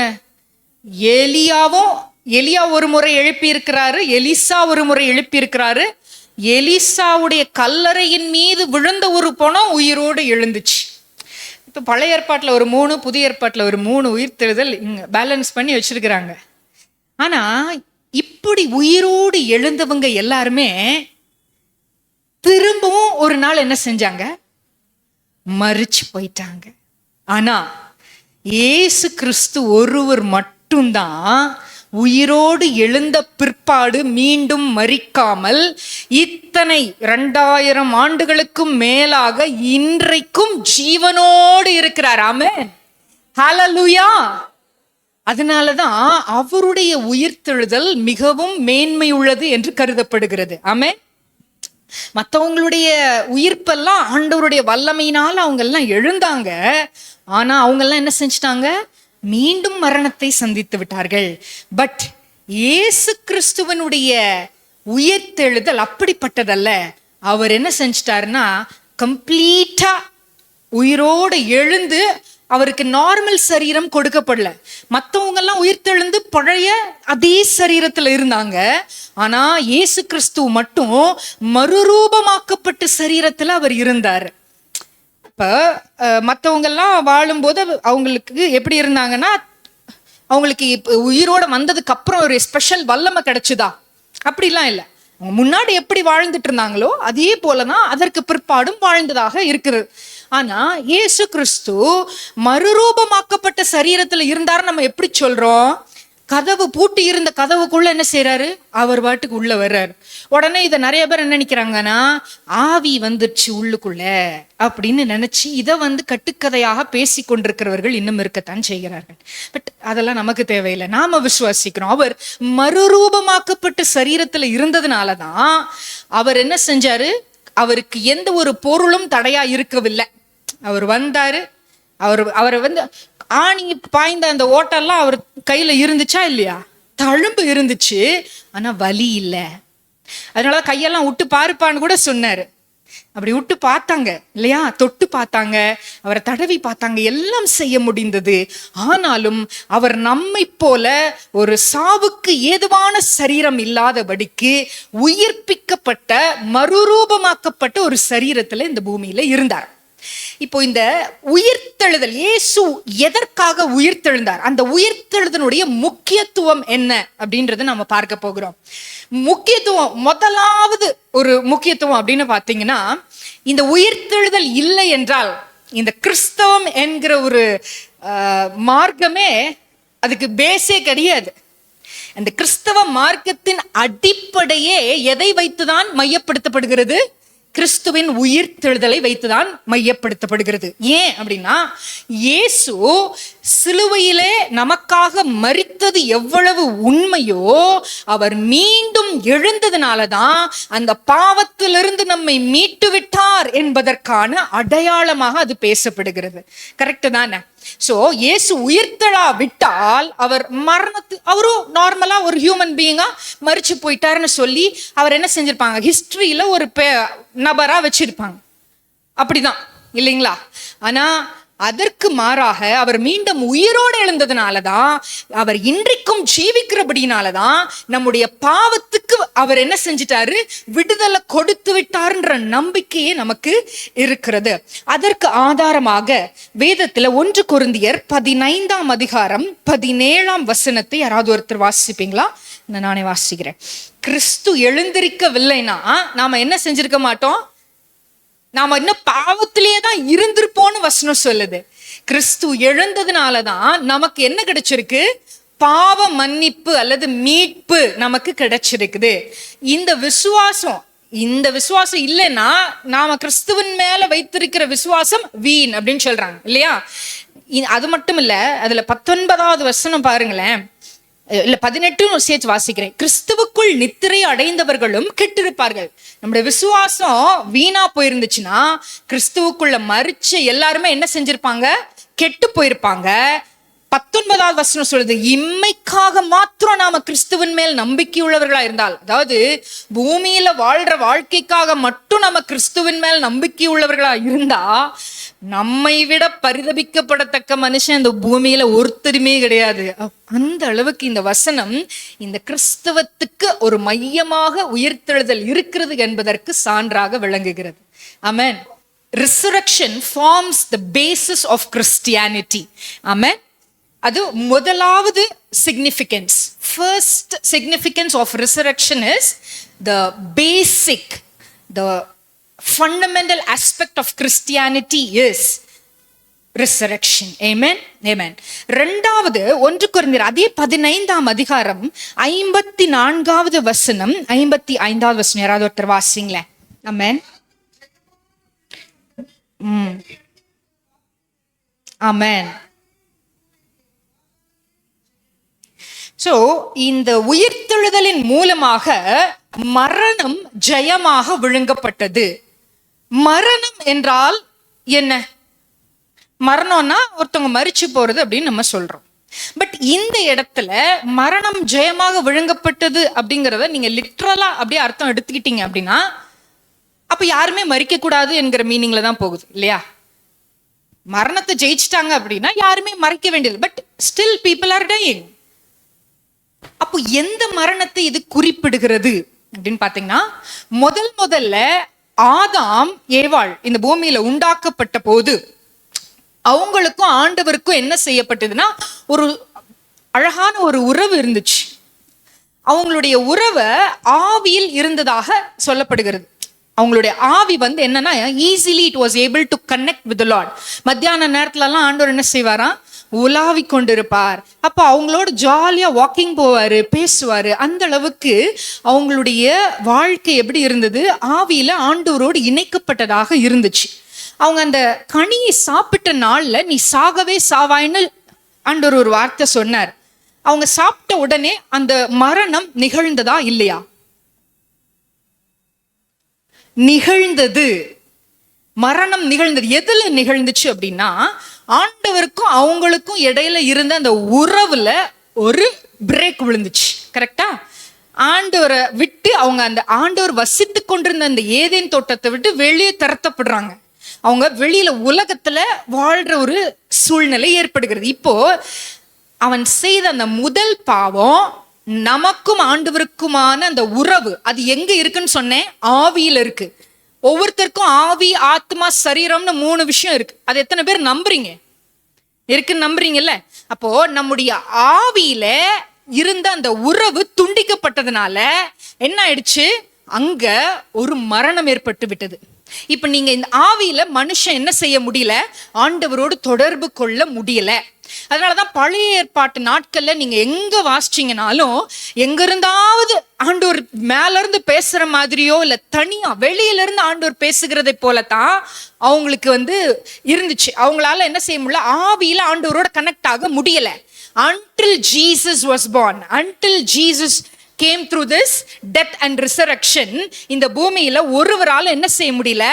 எலியா ஒரு முறை எழுப்பி இருக்கிறாரு, எலிசா ஒரு முறை எழுப்பி இருக்கிறாரு. எலிசாவுடைய கல்லறையின் மீது விழுந்த ஒரு பணம் உயிரோடு எழுந்துச்சு. இப்போ பழைய ஏற்பாட்டில் ஒரு 3, புதிய ஏற்பாட்டில் ஒரு 3 உயிர்த்தெழுதல் இங்கே பேலன்ஸ் பண்ணி வச்சிருக்கிறாங்க. ஆனா இப்படி உயிரோடு எழுந்தவங்க எல்லாருமே திரும்பவும் ஒரு நாள் என்ன செஞ்சாங்க? மரிச்சு போயிட்டாங்க. ஆனா இயேசு கிறிஸ்து ஒருவர் மட்டும்தான் உயிரோடு எழுந்த பிற்பாடு மீண்டும் மரிக்காமல் இத்தனை 2000 ஆண்டுகளுக்கும் மேலாக இன்றைக்கும் ஜீவனோடு இருக்கிறார். ஆமென். ஹல்லேலூயா. அதனாலதான் அவருடைய உயிர்த்தெழுதல் மிகவும் மேன்மையுள்ளது என்று கருதப்படுகிறது. ஆமென். மற்றவங்களுடைய உயிர்ப்பெல்லாம் ஆண்டவருடைய வல்லமையினால் அவங்க எல்லாம் எழுந்தாங்க. ஆனா அவங்க எல்லாம் என்ன செஞ்சிட்டாங்க? மீண்டும் மரணத்தை சந்தித்து விட்டார்கள். பட் இயேசு கிறிஸ்துவனுடைய உயிர்த்தெழுதல் அப்படிப்பட்டதல்ல. அவர் என்ன செஞ்சிட்டாருன்னா கம்ப்ளீட்டா உயிரோடு எழுந்து, அவருக்கு நார்மல் சரீரம் கொடுக்கப்படல. மற்றவங்க எல்லாம் உயிர்த்தெழுந்து பழைய அதே சரீரத்துல இருந்தாங்க. ஆனா இயேசு கிறிஸ்து மட்டும் மறுரூபமாக்கப்பட்ட சரீரத்துல அவர் இருந்தார். இப்போ மற்றவங்கெல்லாம் வாழும்போது அவங்களுக்கு எப்படி இருந்தாங்கன்னா, அவங்களுக்கு இப்போ உயிரோட வந்ததுக்கு அப்புறம் ஒரு ஸ்பெஷல் வல்லமை கிடைச்சுதா? அப்படிலாம் இல்லை. அவங்க முன்னாடி எப்படி வாழ்ந்துட்டு இருந்தாங்களோ அதே போலதான் அதற்கு பிற்பாடும் வாழ்ந்ததாக இருக்குது. ஆனா இயேசு கிறிஸ்து மறுரூபமாக்கப்பட்ட சரீரத்துல இருந்தாரு. நம்ம எப்படி சொல்றோம்? கதவு பூட்டி இருந்த கதவுக்குள்ள என்ன செய்யறாரு? அவர் பாட்டுக்கு உள்ள வர்றாரு. உடனே இதை நிறைய பேர் என்ன நினைக்கிறாங்கன்னா, ஆவி வந்துடுச்சு உள்ளுக்குள்ள அப்படின்னு நினைச்சு இதை கட்டுக்கதையாக பேசி கொண்டிருக்கிறவர்கள் இன்னும் இருக்கத்தான் செய்கிறார்கள். பட் அதெல்லாம் நமக்கு தேவையில்லை. நாம விசுவாசிக்கிறோம் அவர் மறுரூபமாக்கப்பட்ட சரீரத்துல இருந்ததுனாலதான் அவர் என்ன செஞ்சாரு? அவருக்கு எந்த ஒரு பொருளும் தடையா இருக்கவில்லை. அவர் வந்தாரு. அவரை ஆணி பாய்ந்த அந்த ஓட்டெல்லாம் அவர் கையில இருந்துச்சா இல்லையா? தழும்பு இருந்துச்சு, ஆனா வலி இல்லை. அதனால கையெல்லாம் விட்டு பாருப்பான்னு கூட சொன்னாரு. அப்படி விட்டு பார்த்தாங்க இல்லையா, தொட்டு பார்த்தாங்க, அவரை தடவி பார்த்தாங்க, எல்லாம் செய்ய முடிந்தது. ஆனாலும் அவர் நம்மை போல ஒரு சாவுக்கு ஏதுவான சரீரம் இல்லாதபடிக்கு உயிர்ப்பிக்கப்பட்ட மறுரூபமாக்கப்பட்ட ஒரு சரீரத்துல இந்த பூமியில இருந்தார். இப்போ இந்த உயிர்த்தெழுதல், இயேசு எதற்காக உயிர்த்தெழுந்தார், அந்த உயிர்த்தெழுதனுடைய முக்கியத்துவம் என்ன அப்படின்றத நம்ம பார்க்க போகிறோம். முக்கியத்துவம், முதலாவது ஒரு முக்கியத்துவம் அப்படின்னு பார்த்தீங்கன்னா, இந்த உயிர்த்தெழுதல் இல்லை என்றால் இந்த கிறிஸ்தவம் என்கிற ஒரு மார்க்கமே அதுக்கு பேஸே கிடையாது. அந்த கிறிஸ்தவ மார்க்கத்தின் அடிப்படையே எதை வைத்துதான் மையப்படுத்தப்படுகிறது? கிறிஸ்துவின் உயிர்த்தெழுதலை வைத்துதான் மையப்படுத்தப்படுகிறது. ஏன் அப்படின்னா, இயேசு சிலுவையிலே நமக்காக மரித்தது எவ்வளவு உண்மையோ, அவர் மீண்டும் எழுந்ததுனாலதான் அந்த பாவத்திலிருந்து நம்மை மீட்டு விட்டார் என்பதற்கான அடையாளமாக அது பேசப்படுகிறது. கரெக்ட் தானே? சோ இயேசு உயிர்த்தெழா விட்டால் அவர் அவரும் நார்மலா ஒரு ஹியூமன் பீயிங்கா மரிச்சு போயிட்டாருன்னு சொல்லி அவர் என்ன செஞ்சிருப்பாங்க, ஹிஸ்டரியில ஒரு நபரா வச்சிருப்பாங்க. அப்படிதான் இல்லைங்களா? ஆனா அதற்கு மாறாக அவர் மீண்டும் உயிரோடு எழுந்ததுனாலதான், அவர் இன்றைக்கும் ஜீவிக்கிறபடினாலதான் நம்முடைய பாவத்துக்கு அவர் என்ன செஞ்சிட்டாரு, விடுதலை கொடுத்து விட்டாருன்ற நம்பிக்கையே நமக்கு இருக்கிறது. அதற்கு ஆதாரமாக வேதத்துல 1 கொரிந்தியர் 15ஆம் அதிகாரம் 17ஆம் வசனத்தை யாராவது ஒருத்தர் வாசிப்பீங்களா? நானே வாசிக்கிறேன். கிறிஸ்து எழுந்திருக்கவில்லைன்னா நாம என்ன செஞ்சிருக்க மாட்டோம், நாம இன்னும் பாவத்திலேயே தான் இருந்திருப்போம்னு வசனம் சொல்லுது. கிறிஸ்து எழுந்ததுனாலதான் நமக்கு என்ன கிடைச்சிருக்கு, பாவ மன்னிப்பு அல்லது மீட்பு நமக்கு கிடைச்சிருக்குது. இந்த விசுவாசம் இல்லைன்னா நாம கிறிஸ்துவின் மேல வைத்திருக்கிற விசுவாசம் வீண் அப்படின்னு சொல்றாங்க இல்லையா? அது மட்டும் இல்ல, அதுல 19வது வசனம் பாருங்களேன், இல்ல 18 சேர்த்து வாசிக்கிறேன். கிறிஸ்துவுக்குள் நித்திரை அடைந்தவர்களும் கெட்டிருப்பார்கள். நம்முடைய விசுவாசம் வீணா போயிருந்துச்சுன்னா கிறிஸ்துவுக்குள்ள மரிச்ச எல்லாருமே என்ன செஞ்சிருப்பாங்க, கெட்டு போயிருப்பாங்க. 19வது வசனம் சொல்லுது, இம்மைக்காக மாத்திரம் நாம கிறிஸ்துவின் மேல் நம்பிக்கை உள்ளவர்களா இருந்தால், அதாவது பூமியில வாழ்ற வாழ்க்கைக்காக மட்டும் நம்ம கிறிஸ்துவின் மேல் நம்பிக்கை உள்ளவர்களா இருந்தா, நம்மை விட பரிதபிக்கப்படத்தக்க மனுஷன் இந்த பூமியில ஒருத்தருமே கிடையாது. அந்த அளவுக்கு இந்த வசனம் இந்த கிறிஸ்தவத்துக்கு ஒரு மையமாக உயிர்த்தெழுதல் இருக்கிறது என்பதற்கு சான்றாக விளங்குகிறது. ஆமென். Resurrection forms the basis of Christianity. ஆமென். அது முதலாவது significance. First significance of resurrection is the basic, the fundamental aspect of Christianity is resurrection. Amen. Amen. இரண்டாவது 1 கொரிந்தியர் அதே 15ஆம் அதிகாரம் 54வது வசனம் 55வது வசனம் யாராவது ஒருத்தர் வாசிங்களேன். ஆமென். ஆமென். சோ இந்த உயிர்த்தெழுதலின் மூலமாக மரணம் ஜெயமாக விழுங்கப்பட்டது. மரணம் என்றால் என்ன? மரணம்னா ஒருத்தவங்க மரிச்சு போறது அப்படின்னு நம்ம சொல்றோம். பட் இந்த இடத்துல மரணம் ஜெயமாக விழுங்கப்பட்டது அப்படிங்கிறத நீங்க லிட்ரலா அப்படியே அர்த்தம் எடுத்துக்கிட்டீங்க அப்படின்னா, அப்ப யாருமே மரிக்க கூடாது என்கிற மீனிங்ல தான் போகுது இல்லையா? மரணத்தை ஜெயிச்சிட்டாங்க அப்படின்னா யாருமே மறைக்க வேண்டியது, but still people are dyeing. அப்போ எந்த மரணத்தை இது குறிப்பிடுகிறது அப்படின்னு பாத்தீங்கன்னா, முதல்ல ஆதாம் ஏவாள் இந்த பூமியில உண்டாக்கப்பட்ட போது அவங்களுக்கும் ஆண்டவருக்கும் என்ன செய்யப்பட்டதுன்னா, ஒரு அழகான ஒரு உறவு இருந்துச்சு. அவங்களுடைய உறவை ஆவியில் இருந்ததாக சொல்லப்படுகிறது. அவங்களுடைய ஆவி என்னன்னா easily it was able to connect with the Lord. மத்தியான நேரத்துல எல்லாம் ஆண்டவர் என்ன செய்வாராம், உலாவி கொண்டிருப்பார். அப்ப அவங்களோட ஜாலியா வாக்கிங் போவாரு, பேசுவாரு. அந்த அளவுக்கு அவங்களுடைய வாழ்க்கை எப்படி இருந்தது, ஆவியில ஆண்டவரோடு இணைக்கப்பட்டதாக இருந்துச்சு. அவங்க அந்த கனியை சாப்பிட்ட நாள்ல நீ சாகவே சாவாய்ன்னு ஆண்டவர் ஒரு வார்த்தை சொன்னார். அவங்க சாப்பிட்ட உடனே அந்த மரணம் நிகழ்ந்ததா இல்லையா? நிகழ்ந்தது. மரணம் நிகழ்ந்தது. எதுல நிகழ்ந்துச்சு அப்படின்னா, ஆண்டவருக்கும் அவங்களுக்கும் இடையில இருந்த அந்த உறவுல ஒரு பிரேக் விழுந்துச்சு. கரெக்டா? ஆண்டவரை விட்டு அவங்க அந்த ஆண்டவர் வசித்து கொண்டிருந்த அந்த ஏதேன் தோட்டத்தை விட்டு வெளியே திரட்டப்படுறாங்க. அவங்க வெளியில உலகத்துல வாழ்ற ஒரு சூழ்நிலை ஏற்படுகிறது. இப்போ அவன் செய்த அந்த முதல் பாவம், நமக்கும் ஆண்டவருக்குமான அந்த உறவு, அது எங்க இருக்குன்னு சொன்னேன், ஆவியில இருக்கு. ஒவ்வொருத்தருக்கும் ஆவி, ஆத்மா, சரீரம்னு 3 விஷயம் இருக்கு. அது எத்தனை பேர் நம்புறீங்க? இருக்குன்னு நம்புறீங்கல்ல? அப்போ நம்முடைய ஆவியில இருந்த அந்த உறவு துண்டிக்கப்பட்டதுனால என்ன ஆயிடுச்சு, அங்க ஒரு மரணம் ஏற்பட்டு விட்டது. இப்ப நீங்க இந்த ஆவியில மனுஷன் என்ன செய்ய முடியல, ஆண்டவரோடு தொடர்பு கொள்ள முடியல. அதனாலதான் பழைய ஏற்பாட்டு நாட்கள்ல நீங்க எங்க வாசிச்சீங்கனாலும் எங்க இருந்தாவது ஆண்டவர் மேல இருந்து பேசுற மாதிரியோ இல்ல தனியா வெளியில இருந்து ஆண்டவர் பேசுகிறதை போலதான் அவங்களுக்கு இருந்துச்சு. அவங்களால என்ன செய்ய முடியல, ஆவியில ஆண்டவரோட கனெக்ட் ஆக முடியல. Until Jesus was born, until Jesus came through this death and resurrection, இந்த பூமியில ஒருவரால என்ன செய்ய முடியல,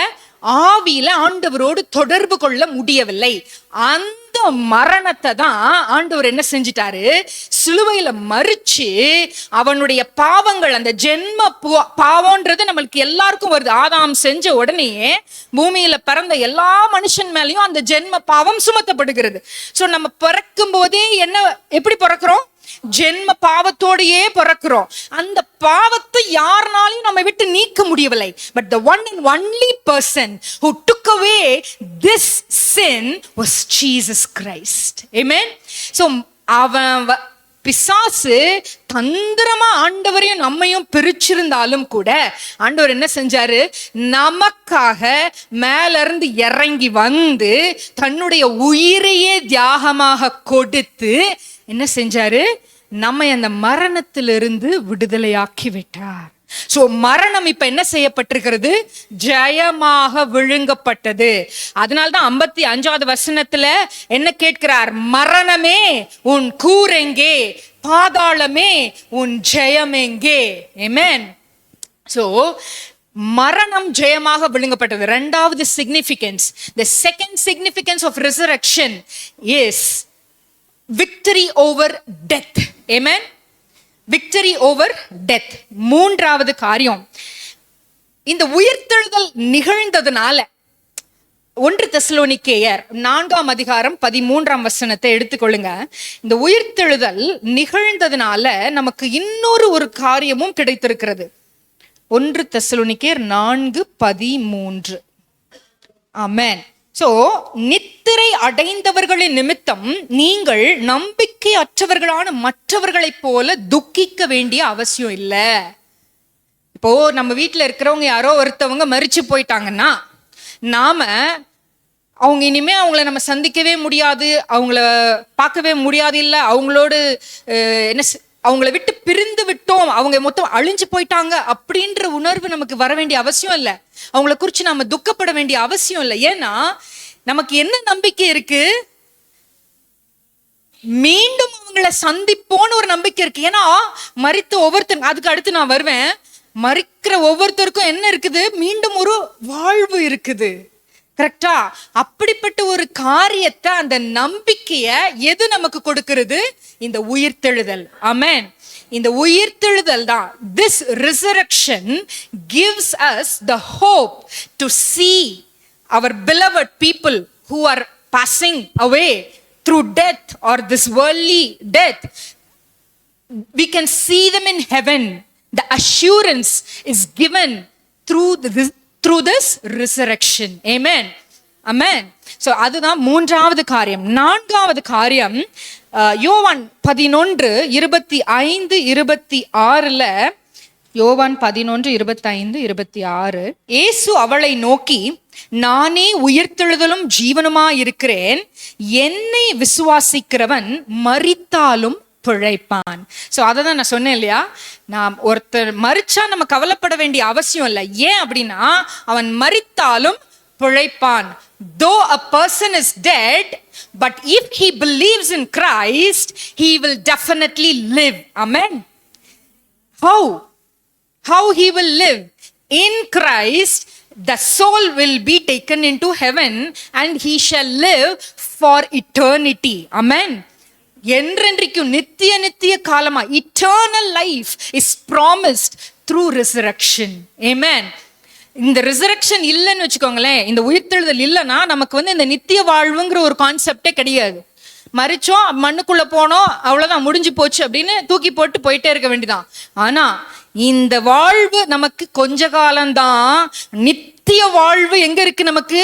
ஆவியில ஆண்டவரோடு தொடர்பு கொள்ள முடியவில்லை. அந்த மரணத்தை தான் ஆண்டவர் என்ன செஞ்சிட்டாரு, சிலுவையில மரிச்சு அவனுடைய பாவங்கள், அந்த ஜென்ம பாவம்ன்றது நம்மளுக்கு எல்லாருக்கும் வருது. ஆதாம் செஞ்ச உடனே பூமியில பிறந்த எல்லா மனுஷன் மேலயும் அந்த ஜென்ம பாவம் சுமத்தப்படுகிறது. சோ நம்ம பிறக்கும் போதே எப்படி பிறக்கிறோம், ஜென்ம பாவத்தோடையே பிறக்கிறோம். அந்த பாவத்தை யாருனாலையும் நம்ம விட்டு நீக்க முடியவில்லை. But the one and only person who took away this sin was Jesus Christ. Amen. So அவன் பிசாசு தந்திரமா ஆண்டவரையும் நம்மையும் பிரிச்சிருந்தாலும் கூட ஆண்டவர் என்ன செஞ்சாரு, நமக்காக மேல இருந்து இறங்கி வந்து தன்னுடைய உயிரையே தியாகமாக கொடுத்து என்ன செஞ்சாரு, நம்மை அந்த மரணத்திலிருந்து விடுதலையாக்கி விட்டார். சோ மரணம் இப்ப என்ன செய்யப்பட்டிருக்கிறது, ஜெயமாக விழுங்கப்பட்டது. அதனால்தான் 55வது வசனத்துல என்ன கேட்கிறார், மரணமே உன் கூரெங்கே, பாதாளமே உன் ஜெயமெங்கே. ஆமென். சோ மரணம் ஜெயமாக விழுங்கப்பட்டது. இரண்டாவது significance, the second significance of resurrection is victory over death. Amen. Victory over death. மூன்றாவது காரியம், இந்த உயிர்த்தெழுதல் நிகழ்ந்ததுனால 1 தெசலோனிக்கேயர் 4ஆம் அதிகாரம் 13ஆம் வசனத்தை எடுத்துக்கொள்ளுங்க. இந்த உயிர்த்தெழுதல் நிகழ்ந்ததுனால நமக்கு இன்னொரு ஒரு காரியமும் கிடைத்திருக்கிறது. 1 தெசலோனிக்கேயர் 4:13. ஆமென். சோ நித்திரை அடைந்தவர்களின் நிமித்தம் நீங்கள் நம்பிக்கை அற்றவர்களான மற்றவர்களைப் போல துக்கிக்க வேண்டிய அவசியம் இல்லை. இப்போ நம்ம வீட்டுல இருக்கிறவங்க யாரோ ஒருத்தவங்க மரிச்சு போயிட்டாங்கன்னா நாம அவங்க இனிமே அவங்கள நம்ம சந்திக்கவே முடியாது, அவங்கள பார்க்கவே முடியாது, இல்லை அவங்களோடு அவங்கள விட்டு பிரிந்து விட்டோம், அவங்க மொத்தம் அழிஞ்சு போயிட்டாங்க அப்படின்ற உணர்வு நமக்கு வர வேண்டிய அவசியம் இல்லை. அவங்கள குறித்து நாம துக்கப்பட வேண்டிய அவசியம் இல்லை. ஏன்னா நமக்கு என்ன நம்பிக்கை இருக்கு, மீண்டும் அவங்கள சந்திப்போன்னு ஒரு நம்பிக்கை இருக்கு. ஏன்னா மரித்த ஒவ்வொருத்தர், அதுக்கு அடுத்து நான் வருவேன், மரிக்கிற ஒவ்வொருத்தருக்கும் என்ன இருக்குது, மீண்டும் ஒரு வாழ்வு இருக்குது. கரெக்டா? அப்படிப்பட்ட ஒரு காரியத்தை, அந்த நம்பிக்கைய எது நமக்கு கொடுக்கிறது, இந்த உயிர்த்தெழுதல். ஆமென். இந்த உயிர்த்தெழுதல் தான், this resurrection gives us the hope to see our beloved people who are passing away through death or this worldly death. We can see them in heaven. The assurance is given through this resurrection. Amen. Amen. So அதுதான் மூன்றாவது காரியம். நான்காவது காரியம், யோவான் 11:25-26 யோவான் 11:25-26 இயேசு அவளை நோக்கி, நானே உயிர்த்தெழுதலும் ஜீவனுமா இருக்கிறேன், என்னை விசுவாசிக்கிறவன் மரித்தாலும் பிழைப்பான். சோ அதை தான் நான் சொன்னேன் இல்லையா, நாம் ஒருத்தர் மரிச்சா நம்ம கவலைப்பட வேண்டிய அவசியம் இல்லை. ஏன் அப்படின்னா அவன் மரித்தாலும் பிழைப்பான். Though a person is dead, but if he believes in Christ, he will definitely live. Amen. How he will live? In Christ, the soul will be taken into heaven and he shall live for eternity. Amen. என்றென்றைக்கும் நித்திய நித்திய காலமா eternal life is promised through resurrection. Amen. இந்த resurrection இல்லைன்னு வச்சுக்கோங்களேன், இந்த உயிர்த்தெழுதல் இல்லைன்னா நமக்கு இந்த நித்திய வாழ்வுங்கிற ஒரு கான்செப்டே கிடையாது. மறிச்சோம், மண்ணுக்குள்ள போனோம், அவ்வளவுதான், முடிஞ்சு போச்சு அப்படின்னு தூக்கி போட்டு போயிட்டே இருக்க வேண்டியதான். ஆனா இந்த வாழ்வு நமக்கு கொஞ்ச காலம்தான். நித்திய வாழ்வு எங்க இருக்கு? நமக்கு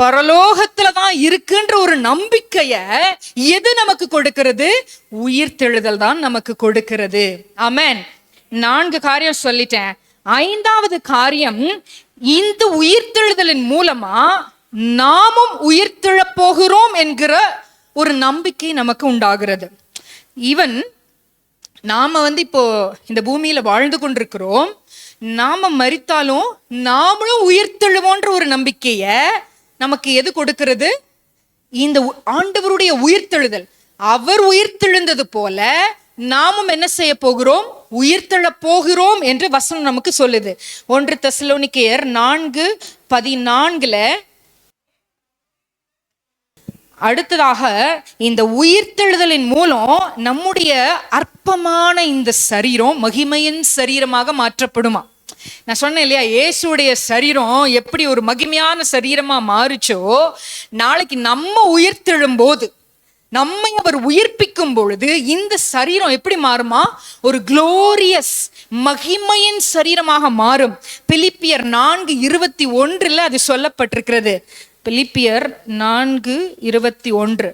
பரலோகத்துல தான் இருக்குன்ற ஒரு நம்பிக்கைய எது நமக்கு கொடுக்கிறது? உயிர்த்தெழுதல் தான் நமக்கு கொடுக்கிறது. ஆமென். 4 காரியம் சொல்லிட்டேன். 5வது காரியம், இந்த உயிர்த்தெழுதலின் மூலமா நாமும் உயிர்த்தெழப் போகிறோம் என்கிற ஒரு நம்பிக்கை நமக்கு உண்டாகிறது. ஈவன் நாம இப்போ இந்த பூமியில வாழ்ந்து கொண்டிருக்கிறோம், நாம மரித்தாலும் நாமளும் உயிர்த்தெழுவோன்ற ஒரு நம்பிக்கைய நமக்கு எது கொடுக்கிறது? இந்த ஆண்டவருடைய உயிர்த்தெழுதல். அவர் உயிர்த்தெழுந்தது போல நாமும் என்ன செய்ய போகிறோம்? உயிர்த்தெழப் போகிறோம் என்று வசனம் நமக்கு சொல்லுது. 1 தெசலோனிக்கேயர் 4:14 அடுத்ததாக இந்த உயிர்த்தெழுதலின் மூலம் நம்முடைய அற்பமான இந்த சரீரம் மகிமையின் சரீரமாக மாற்றப்படுமா? நான் சொன்னேன் இல்லையா, இயேசுடைய சரீரம் எப்படி ஒரு மகிமையான சரீரமா மாறுச்சோ, நாளைக்கு நம்ம உயிர்த்தெழும் போது, நம்மை அவர் உயிர்ப்பிக்கும் பொழுது இந்த சரீரம் எப்படி மாறுமா? ஒரு குளோரியஸ் மகிமையின் சரீரமாக மாறும். பிலிப்பியர் 4:21 அது சொல்லப்பட்டிருக்கிறது. பிலிப்பியர் 4:21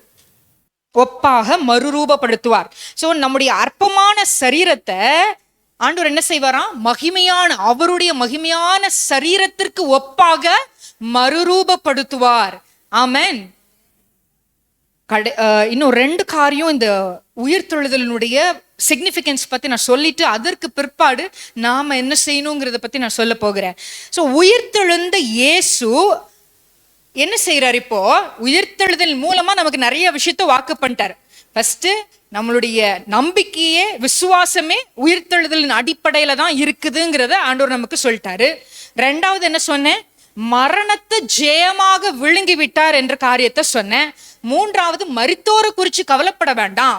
ஒப்பாக மறுரூபப்படுத்துவார். சோ நம்முடைய அற்பமான சரீரத்தை ஆண்டவர் என்ன செய்வாராம்? மகிமையான, அவருடைய மகிமையான சரீரத்திற்கு ஒப்பாக மறுரூபப்படுத்துவார். ஆமென். இன்னும் 2 காரியம் இந்த உயிர்த்தெழுதலினுடைய சிக்னிஃபிகன்ஸ் பத்தி நான் சொல்லிட்டு அதற்கு பிற்பாடு நாம என்ன செய்யணுங்கிறத பத்தி நான் சொல்ல போகிறேன். ஸோ உயிர்த்தெழுந்த இயேசு என்ன செய்யறாரு? இப்போ உயிர்த்தெழுதல் மூலமா நமக்கு நிறைய விஷயத்த வாக்கு பண்ணிட்டாரு. ஃபர்ஸ்ட், நம்மளுடைய நம்பிக்கையே, விசுவாசமே உயிர்த்தெழுதலின் அடிப்படையில தான் இருக்குதுங்கிறத ஆண்டவர் நமக்கு சொல்லிட்டாரு. 2வது என்ன சொன்னேன்? மரணத்தை ஜெயமாக விழுங்கி விட்டார் என்ற காரியத்தை சொன்னேன். 3வது, மரித்தோரை குறித்து கவலைப்பட வேண்டாம்.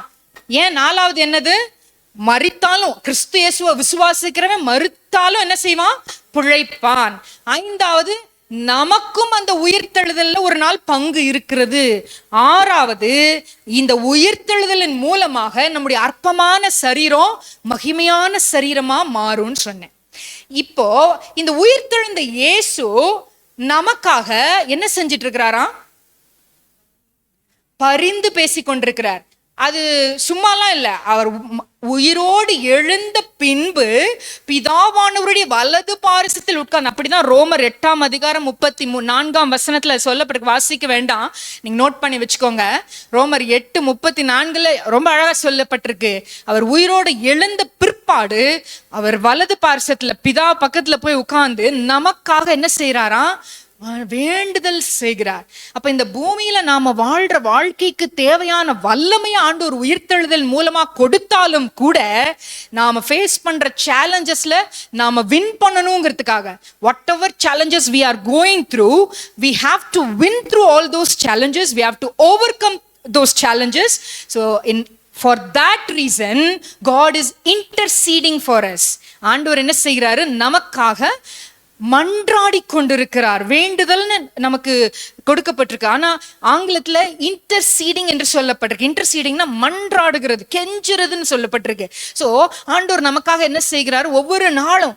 ஏன்? 4வது என்னது? மரித்தாலும், கிறிஸ்து இயேசுவை விசுவாசிக்கிறவன் மரித்தாலும் என்ன செய்வான்? பிழைப்பான். 5வது, நமக்கும் அந்த உயிர்த்தெழுதல்ல ஒரு நாள் பங்கு இருக்கிறது. 6வது, இந்த உயிர்த்தெழுதலின் மூலமாக நம்முடைய அற்பமான சரீரம் மகிமையான சரீரமா மாறும்னு சொன்னேன். இப்போ இந்த உயிர்த்தெழுந்த இயேசு நமக்காக என்ன செஞ்சிட்டு இருக்கிறாராம்? பரிந்து பேசிக் கொண்டிருக்கிறார். அது சும்மாலாம் இல்லை. அவர் உயிரோடு எழுந்த பின்பு பிதாவானவருடைய வலது பாரிசத்தில் உட்கார்ந்து, அப்படிதான் ரோமர் 8:34 சொல்லப்பட்டிருக்கு. வாசிக்க வேண்டாம், நீங்க நோட் பண்ணி வச்சுக்கோங்க. ரோமர் 8:34 ரொம்ப அழகா சொல்லப்பட்டிருக்கு. அவர் உயிரோடு எழுந்த பிற்பாடு அவர் வலது பாரிசத்துல பிதா பக்கத்துல போய் உட்கார்ந்து நமக்காக என்ன செய்யறாராம்? வேண்டுதல் செய்கிறார். அப்ப இந்த பூமியில நாம வாழ்ற வாழ்க்கைக்கு தேவையான வல்லமையை ஆண்டவர் உயிர்த்தெழுதல் மூலமா கொடுத்தாலும் கூட நாம ஃபேஸ் பண்ற சேலஞ்சஸ்ல நாம வின் பண்ணணுங்கிறதுக்காக, whatever challenges we are going through, we have to win through all those challenges, we have to overcome those challenges. So for that reason God is interceding for us. ஆண்டவர் என்ன செய்கிறாரு? நமக்காக மன்றாடி கொண்டிருக்கிறார். வேண்டுதல்னு நமக்கு கொடுக்கப்பட்டிருக்கு. ஆனா ஆங்கிலத்துல இன்டர்சீடிங் என்று சொல்லப்பட்டிருக்கு. இன்டர்சீடிங்னா மன்றாடுகிறது, கெஞ்சுறதுன்னு சொல்லப்பட்டிருக்கு. சோ ஆண்டவர் நமக்காக என்ன செய்கிறார்? ஒவ்வொரு நாளும்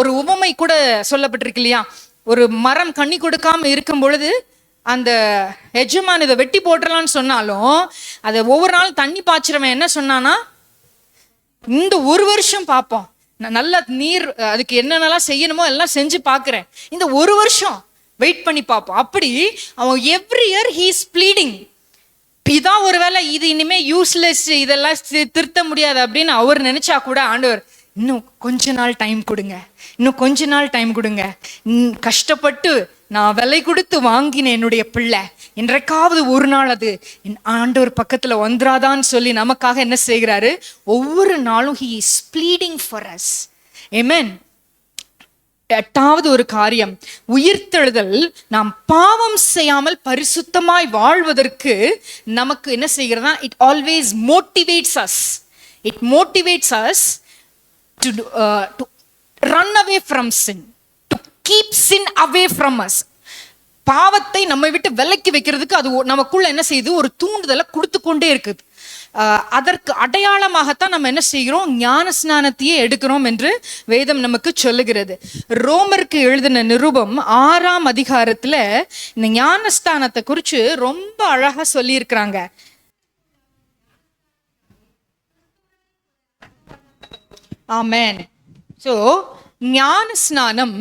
ஒரு உவமை கூட சொல்லப்பட்டிருக்கு இல்லையா? ஒரு மரம் கனி கொடுக்காம இருக்கும் பொழுது அந்த எஜமான் இதை வெட்டி போட்டுடலான்னு சொன்னாலும் அதை ஒவ்வொரு நாளும் தண்ணி பாய்ச்சிறவன் என்ன சொன்னானா, இந்த 1 வருஷம் பார்ப்போம், நான் நல்ல நீர் அதுக்கு என்னென்னலாம் செய்யணுமோ எல்லாம் செஞ்சு பார்க்குறேன், இந்த 1 வருஷம் வெயிட் பண்ணி பார்ப்போம். அப்படி அவன் every year he is bleeding. இதான் ஒருவேளை இது இனிமே யூஸ்லெஸ், இதெல்லாம் திருத்த முடியாது அப்படின்னு அவர் நினைச்சா கூட ஆண்டவர் இன்னும் கொஞ்ச நாள் டைம் கொடுங்க, இன்னும் கொஞ்ச நாள் டைம் கொடுங்க, கஷ்டப்பட்டு நான் விலை கொடுத்து வாங்கினேன் என்னுடைய பிள்ளை, இன்றைக்காவது ஒரு நாள் அது என் ஆண்டவர் பக்கத்துல வந்துராதான்னு சொல்லி நமக்காக என்ன செய்கிறாரு? ஒவ்வொரு நாளும் he is pleading for us. Amen. 8வது ஒரு காரியம், உயிர்த்தெழுதல் நாம் பாவம் செய்யாமல் பரிசுத்தமாய் வாழ்வதற்கு நமக்கு என்ன செய்கிறதா, it always motivates us. It motivates us to run away from sin, to keep sin away from us. பாவத்தை நம்மை விட்டு விலக்கி வைக்கிறதுக்கு அது நமக்குள்ள என்ன செய்யுது, ஒரு தூண்டுதலை கொடுத்து கொண்டே இருக்குது. அதற்கு அடையாளமாகத்தான் நம்ம என்ன செய்கிறோம், ஞான ஸ்நானத்தையே எடுக்கிறோம் என்று வேதம் நமக்கு சொல்லுகிறது. ரோமருக்கு எழுதின நிருபம் 6ஆம் அதிகாரத்துல இந்த ஞானஸ்தானத்தை குறித்து ரொம்ப அழகா சொல்லி இருக்கிறாங்க. ஆமென். ஸோ ஞான ஸ்நானம்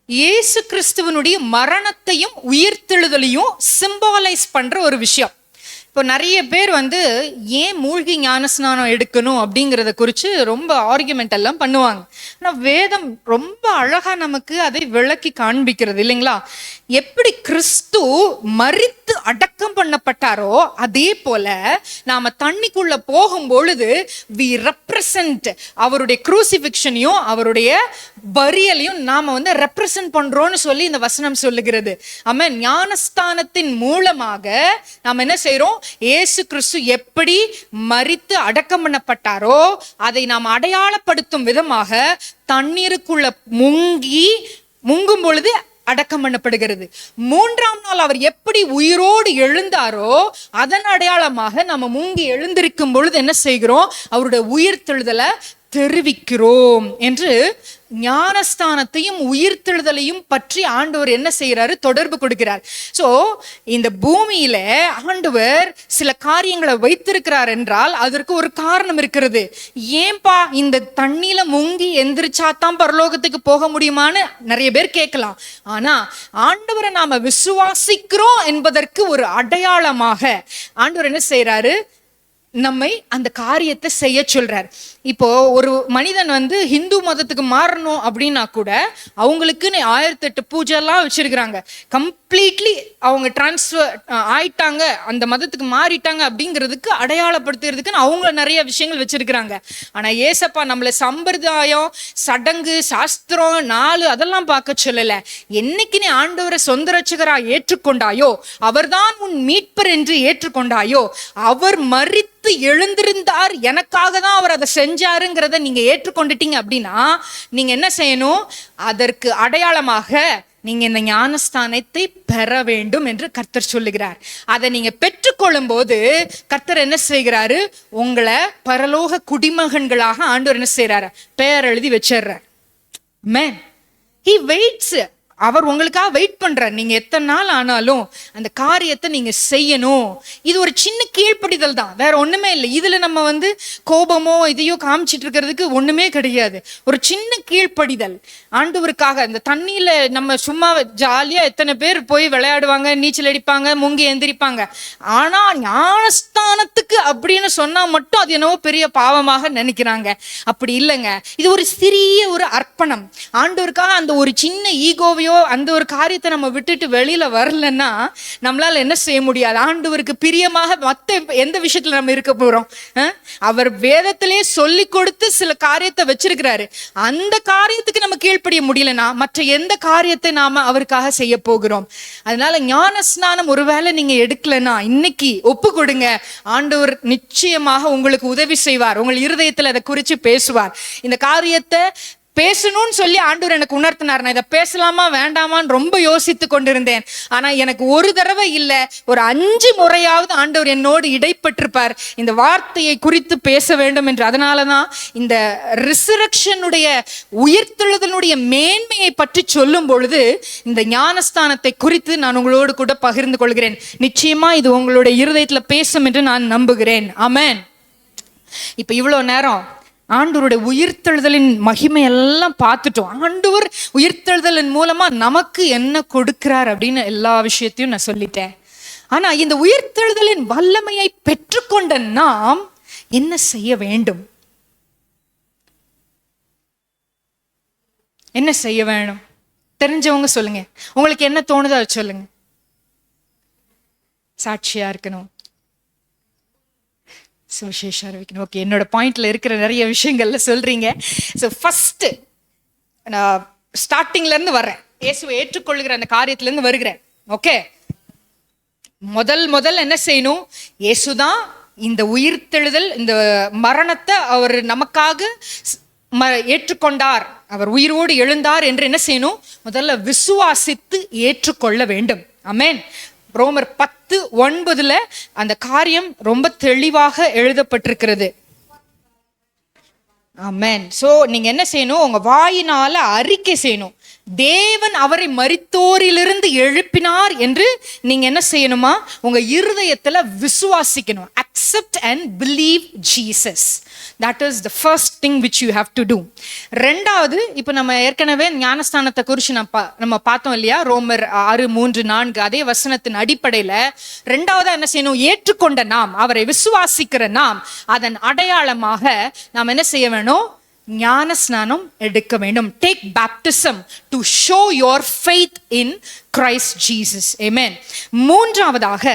இயேசு கிறிஸ்துவனுடைய மரணத்தையும் உயிர்த்தெழுதலையும் சிம்பாலைஸ் பண்ற ஒரு விஷயம். இப்போ நிறைய பேர் ஏன் மூழ்கி ஞானஸ்நானம் எடுக்கணும் அப்படிங்கிறத குறித்து ரொம்ப ஆர்குமெண்ட் எல்லாம் பண்ணுவாங்க. ஆனால் வேதம் ரொம்ப அழகா நமக்கு அதை விளக்கி காண்பிக்கிறது இல்லைங்களா. எப்படி கிறிஸ்து மரித்து அடக்கம் பண்ணப்பட்டாரோ அதே போல நாம தண்ணிக்குள்ள போகும் பொழுது வி ரெப்ரசன்ட் அவருடைய குரூசிஃபிக்ஷனையும் அவருடைய பரியலையும் நாம ரெப்ரசன்ட் பண்றோம்னு சொல்லி இந்த வசனம் சொல்லுகிறது. ஆமென். ஞானஸ்தானத்தின் மூலமாக நாம் என்ன செய்யறோம், இயேசு கிறிஸ்து எப்படி மரித்து அடக்கம் பண்ணப்பட்டாரோ அதை நாம் அடையாளப்படுத்தும் விதமாக தண்ணீருக்குள்ள முங்கும் பொழுது அடக்கம் பண்ணப்படுகிறது. 3ஆம் நாள் அவர் எப்படி உயிரோடு எழுந்தாரோ அதன் அடையாளமாக நம்ம முங்கி எழுந்திருக்கும் பொழுது என்ன செய்கிறோம், அவருடைய உயிர்த்தெழுதலை தெரிவிக்கிறோம் என்று ஞானஸ்தானத்தையும் உயிர்த்தெழுதலையும் பற்றி ஆண்டவர் என்ன செய்யறாரு, தொடர்பு கொடுக்கிறார். சோ இந்த பூமியில ஆண்டவர் சில காரியங்களை வைத்திருக்கிறார் என்றால் அதற்கு ஒரு காரணம் இருக்கிறது. ஏன்பா இந்த தண்ணியில முங்கி எந்திரிச்சாதான் பரலோகத்துக்கு போக முடியுமான்னு நிறைய பேர் கேட்கலாம். ஆனா ஆண்டவரை நாம விசுவாசிக்கிறோம் என்பதற்கு ஒரு அடையாளமாக ஆண்டவர் என்ன செய்யறாரு, நம்மை அந்த காரியத்தை செய்ய சொல்றார். இப்போ ஒரு மனிதன் ஹிந்து மதத்துக்கு மாறணும் அப்படின்னா கூட அவங்களுக்குன்னு 1008 பூஜை எல்லாம் வச்சிருக்கிறாங்க. கம்ப்ளீட்லி அவங்க டிரான்ஸ்ஃபர் ஆயிட்டாங்க, அந்த மதத்துக்கு மாறிட்டாங்க அப்படிங்கிறதுக்கு அடையாளப்படுத்துறதுக்குன்னு அவங்க நிறைய விஷயங்கள் வச்சிருக்கிறாங்க. ஆனா ஏசப்பா நம்மள சம்பிரதாயம், சடங்கு, சாஸ்திரம், நாலு அதெல்லாம் பார்க்க சொல்லல. என்னைக்கு நீ ஆண்டவரை சொந்த ரட்சகரா ஏற்றுக்கொண்டாயோ, அவர்தான் உன் மீட்பர் என்று ஏற்றுக்கொண்டாயோ, அவர் மரித்து எழுந்திருந்தார், எனக்காக தான் அவர் அதை செஞ்சாருங்கிறத நீங்க ஏற்றுக்கொண்டுட்டீங்க அப்படின்னா நீங்க என்ன செய்யணும், அதற்கு அடையாளமாக நீங்க இந்த ஞானஸ்தானத்தை பெற வேண்டும் என்று கர்த்தர் சொல்லுகிறார். அதை நீங்க பெற்றுக்கொள்ளும் போது கர்த்தர் என்ன செய்கிறாரு, உங்களை பரலோக குடிமகன்களாக ஆண்டவர் என்ன செய்யறாரு, பெயர் எழுதி வச்சிடுறார். ஆமென். He waits. அவர் உங்களுக்காக வெயிட் பண்றார். நீங்க எத்தனை நாள் ஆனாலும் அந்த காரியத்தை நீங்க செய்யணும். இது ஒரு சின்ன கீழ்ப்படிதல் தான், வேற ஒண்ணுமே இல்லை. இதுல நம்ம கோபமோ இதையோ காமிச்சிட்டு இருக்கிறதுக்கு ஒண்ணுமே கிடையாது. ஒரு சின்ன கீழ்ப்படிதல் ஆண்டவருக்காக. இந்த தண்ணியில நம்ம சும்மா ஜாலியா எத்தனை பேர் போய் விளையாடுவாங்க, நீச்சல் அடிப்பாங்க, முங்கி எந்திரிப்பாங்க. ஆனா ஞானஸ்தானத்துக்கு அப்படின்னு சொன்னா மட்டும் அது என்னவோ பெரிய பாவமாக நினைக்கிறாங்க. அப்படி இல்லைங்க. இது ஒரு சிறிய ஒரு அர்ப்பணம் ஆண்டவருக்காக. அந்த ஒரு சின்ன ஈகோவையோ அந்த ஒரு காரியத்தை நம்ம விட்டுட்டு வெளியில வரலன்னா நம்மளால என்ன செய்ய முடியாது. ஆண்டவருக்கு பிரியமாக மத்த எந்த விஷயத்துல நம்ம இருக்க போறோம்? அவர் வேதத்திலே சொல்லி கொடுத்து சில காரியத்தை வச்சிருக்கிறாரு. அந்த காரியத்துக்கு நம்ம கீழ்ப்படிய முடியலன்னா மற்ற எந்த காரியத்தை நாம அவருக்காக செய்ய போகிறோம்? அதனால ஞான ஸ்நானம் ஒருவேளை நீங்க எடுக்கலன்னா இன்னைக்கு ஒப்பு கொடுங்க. ஆண்டவர் நிச்சயமாக உங்களுக்கு உதவி செய்வார். உங்கள் இருதயத்துல அதை குறிச்சு பேசுவார். இந்த காரியத்தை பேசணும்னு சொல்லி ஆண்டவர் எனக்கு உணர்த்தினார். நான் இதை பேசலாமா வேண்டாமான்னு ரொம்ப யோசித்து கொண்டிருந்தேன். ஆனா எனக்கு ஒரு தடவை இல்லை, ஒரு 5 முறையாவது ஆண்டவர் என்னோடு இடைப்பட்டிருப்பார் இந்த வார்த்தையை குறித்து பேச வேண்டும் என்று. அதனாலதான் இந்த ரிசரக்ஷனுடைய உயிர்த்தெழுதலுடைய மேன்மையை பற்றி சொல்லும் பொழுது இந்த ஞானஸ்தானத்தை குறித்து நான் உங்களோடு கூட பகிர்ந்து கொள்கிறேன். நிச்சயமா இது உங்களுடைய இருதயத்துல பேசும் என்று நான் நம்புகிறேன். ஆமென். இப்ப இவ்வளவு நேரம் ஆண்டவருடைய உயிர்த்தெழுதலின் மகிமை எல்லாம் பார்த்துட்டோம். ஆண்டவர் உயிர்த்தெழுதலின் மூலமா நமக்கு என்ன கொடுக்கிறார் அப்படின்னு எல்லா விஷயத்தையும் நான் சொல்லிட்டேன். ஆனா இந்த உயிர்த்தெழுதலின் வல்லமையை பெற்றுக்கொண்ட நாம் என்ன செய்ய வேண்டும்? என்ன செய்ய வேணும்? தெரிஞ்சவங்க சொல்லுங்க. உங்களுக்கு என்ன தோணுதோ அதை சொல்லுங்க. சாட்சியா இருக்கணும், சுவிசேஷம் அறிவிக்கணும். ஓகே, என்னோட பாயிண்ட்ல இருக்கிற நிறைய விஷயங்கள்ல சொல்றீங்க. ஸோ ஃபர்ஸ்ட் ஸ்டார்டிங்ல இருந்து வர்றேன், இயேசுவை ஏற்றுக்கொள்கிற அந்த காரியத்துல இருந்து வருகிறேன். ஓகே, முதல் என்ன செய்யணும்? இயேசுதான் இந்த உயிர்த்தெழுதல், இந்த மரணத்தை அவர் நமக்காக ஏற்றுக்கொண்டார், அவர் உயிரோடு எழுந்தார் என்று என்ன செய்யணும்? முதல்ல விசுவாசித்து ஏற்றுக்கொள்ள வேண்டும். ஆமென். ரோமர் 10:9 அந்த காரியம் ரொம்ப தெளிவாக எழுதப்பட்டிருக்கிறது. ஆமென். சோ நீங்க என்ன செய்யணும்? உங்க வாயினால அறிக்கை செய்யணும், தேவன் அவரை மரித்தோரிலிருந்து எழுப்பினார் என்று நீங்க என்ன செய்யணுமா? உங்க இருதயத்துல விசுவாசிக்கணும். accept and believe Jesus. That is the first thing which you have to do. ரெண்டாவது, இப்போ நம்ம ஏற்கனவே ஞானஸ்தானத்தை குறித்து நம்ம பார்த்தோம் இல்லையா? ரோமர் 6:3-4 அதே வசனத்தின் அடிப்படையில ரெண்டாவதா என்ன செய்யணும்? ஏற்றுக்கொண்ட நாம், அவரை விசுவாசிக்கிற நாம், அதன் அடையாளமாக நாம் என்ன செய்ய வேணும்? ஞான ஸ்நானம் எடுக்க வேண்டும். Take baptism to show your faith in Christ Jesus. Amen. மூன்றாவதாக,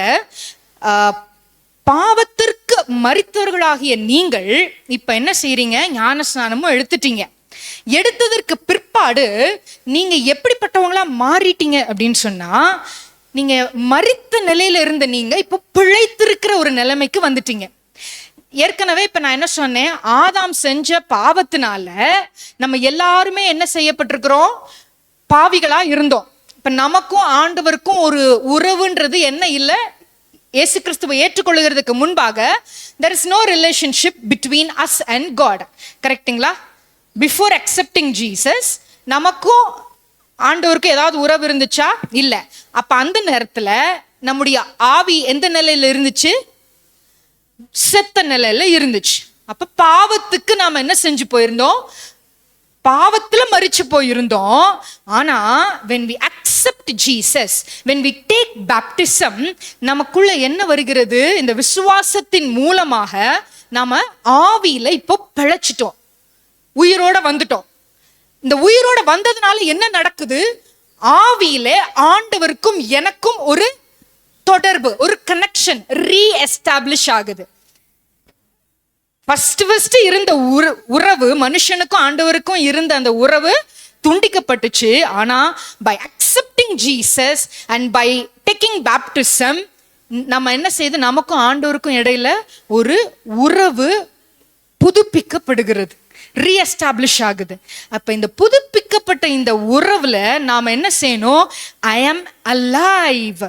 பாவத்திற்கு மரித்தவர்களாகிய நீங்கள் இப்ப என்ன செய்றீங்க? ஞான ஸ்நானமும் எடுத்துட்டீங்க. எடுத்ததற்கு பிற்பாடு நீங்க எப்படிப்பட்டவங்களா மாறிட்டீங்க அப்படின்னு சொன்னா, நீங்க மரித்த நிலையில இருந்த நீங்க இப்ப பிழைத்திருக்கிற ஒரு நிலைமைக்கு வந்துட்டீங்க. ஏற்கனவே இப்ப நான் என்ன சொன்னேன்? ஆதாம் செஞ்ச பாவத்தினால நம்ம எல்லாருமே என்ன செய்யப்பட்டிருக்கிறோம்? பாவிகளா இருந்தோம். இப்ப நமக்கும் ஆண்டவருக்கும் ஒரு உறவுன்றது என்ன இல்லை? இயேசு கிறிஸ்துவை ஏற்றுக்கொள்கிறதுக்கு முன்பாக there is no relationship between us and God. கரெக்ட்டுங்களா? before accepting Jesus நமக்கும் ஆண்டவருக்கும் ஏதாவது உறவு இருந்துச்சா? இல்லை. அப்ப அந்த நேரத்துல நம்முடைய ஆவி எந்த நிலையில இருந்துச்சு? செத்த நிலையில இருந்துச்சு. அப்ப பாவத்துக்கு நாம என்ன செஞ்சு போயிருந்தோம்? பாவத்துல மரிச்சு போயிருந்தோம். ஆனா when we accept Jesus, when we take baptism, நமக்குள்ள என்ன வருகிறது? இந்த விசுவாசத்தின் மூலமாக நாம ஆவியில இப்போ பிழைச்சிட்டோம், உயிரோட வந்துட்டோம். இந்த உயிரோட வந்ததுனால என்ன நடக்குது? ஆவியில ஆண்டவருக்கும் எனக்கும் ஒரு தொடர்பு, ஒரு கனெக்ஷன் ரீஎஸ்டாப்ளிஷ் ஆகுது. ஃபர்ஸ்ட் இருந்த உறவு, மனுஷனுக்கும் ஆண்டவருக்கும் இருந்த அந்த உறவு துண்டிக்கப்பட்டுச்சு. ஆனா by accepting Jesus and by taking baptism நம்ம என்ன செய்து? நமக்கும் ஆண்டவருக்கும் இடையில ஒரு உறவு புதுப்பிக்கப்படுகிறது, ரீஎஸ்டாப்ளிஷ் ஆகுது. அப்ப இந்த புதுப்பிக்கப்பட்ட இந்த உறவுல நாம என்ன செய்யணும்? ஐ ஆம் alive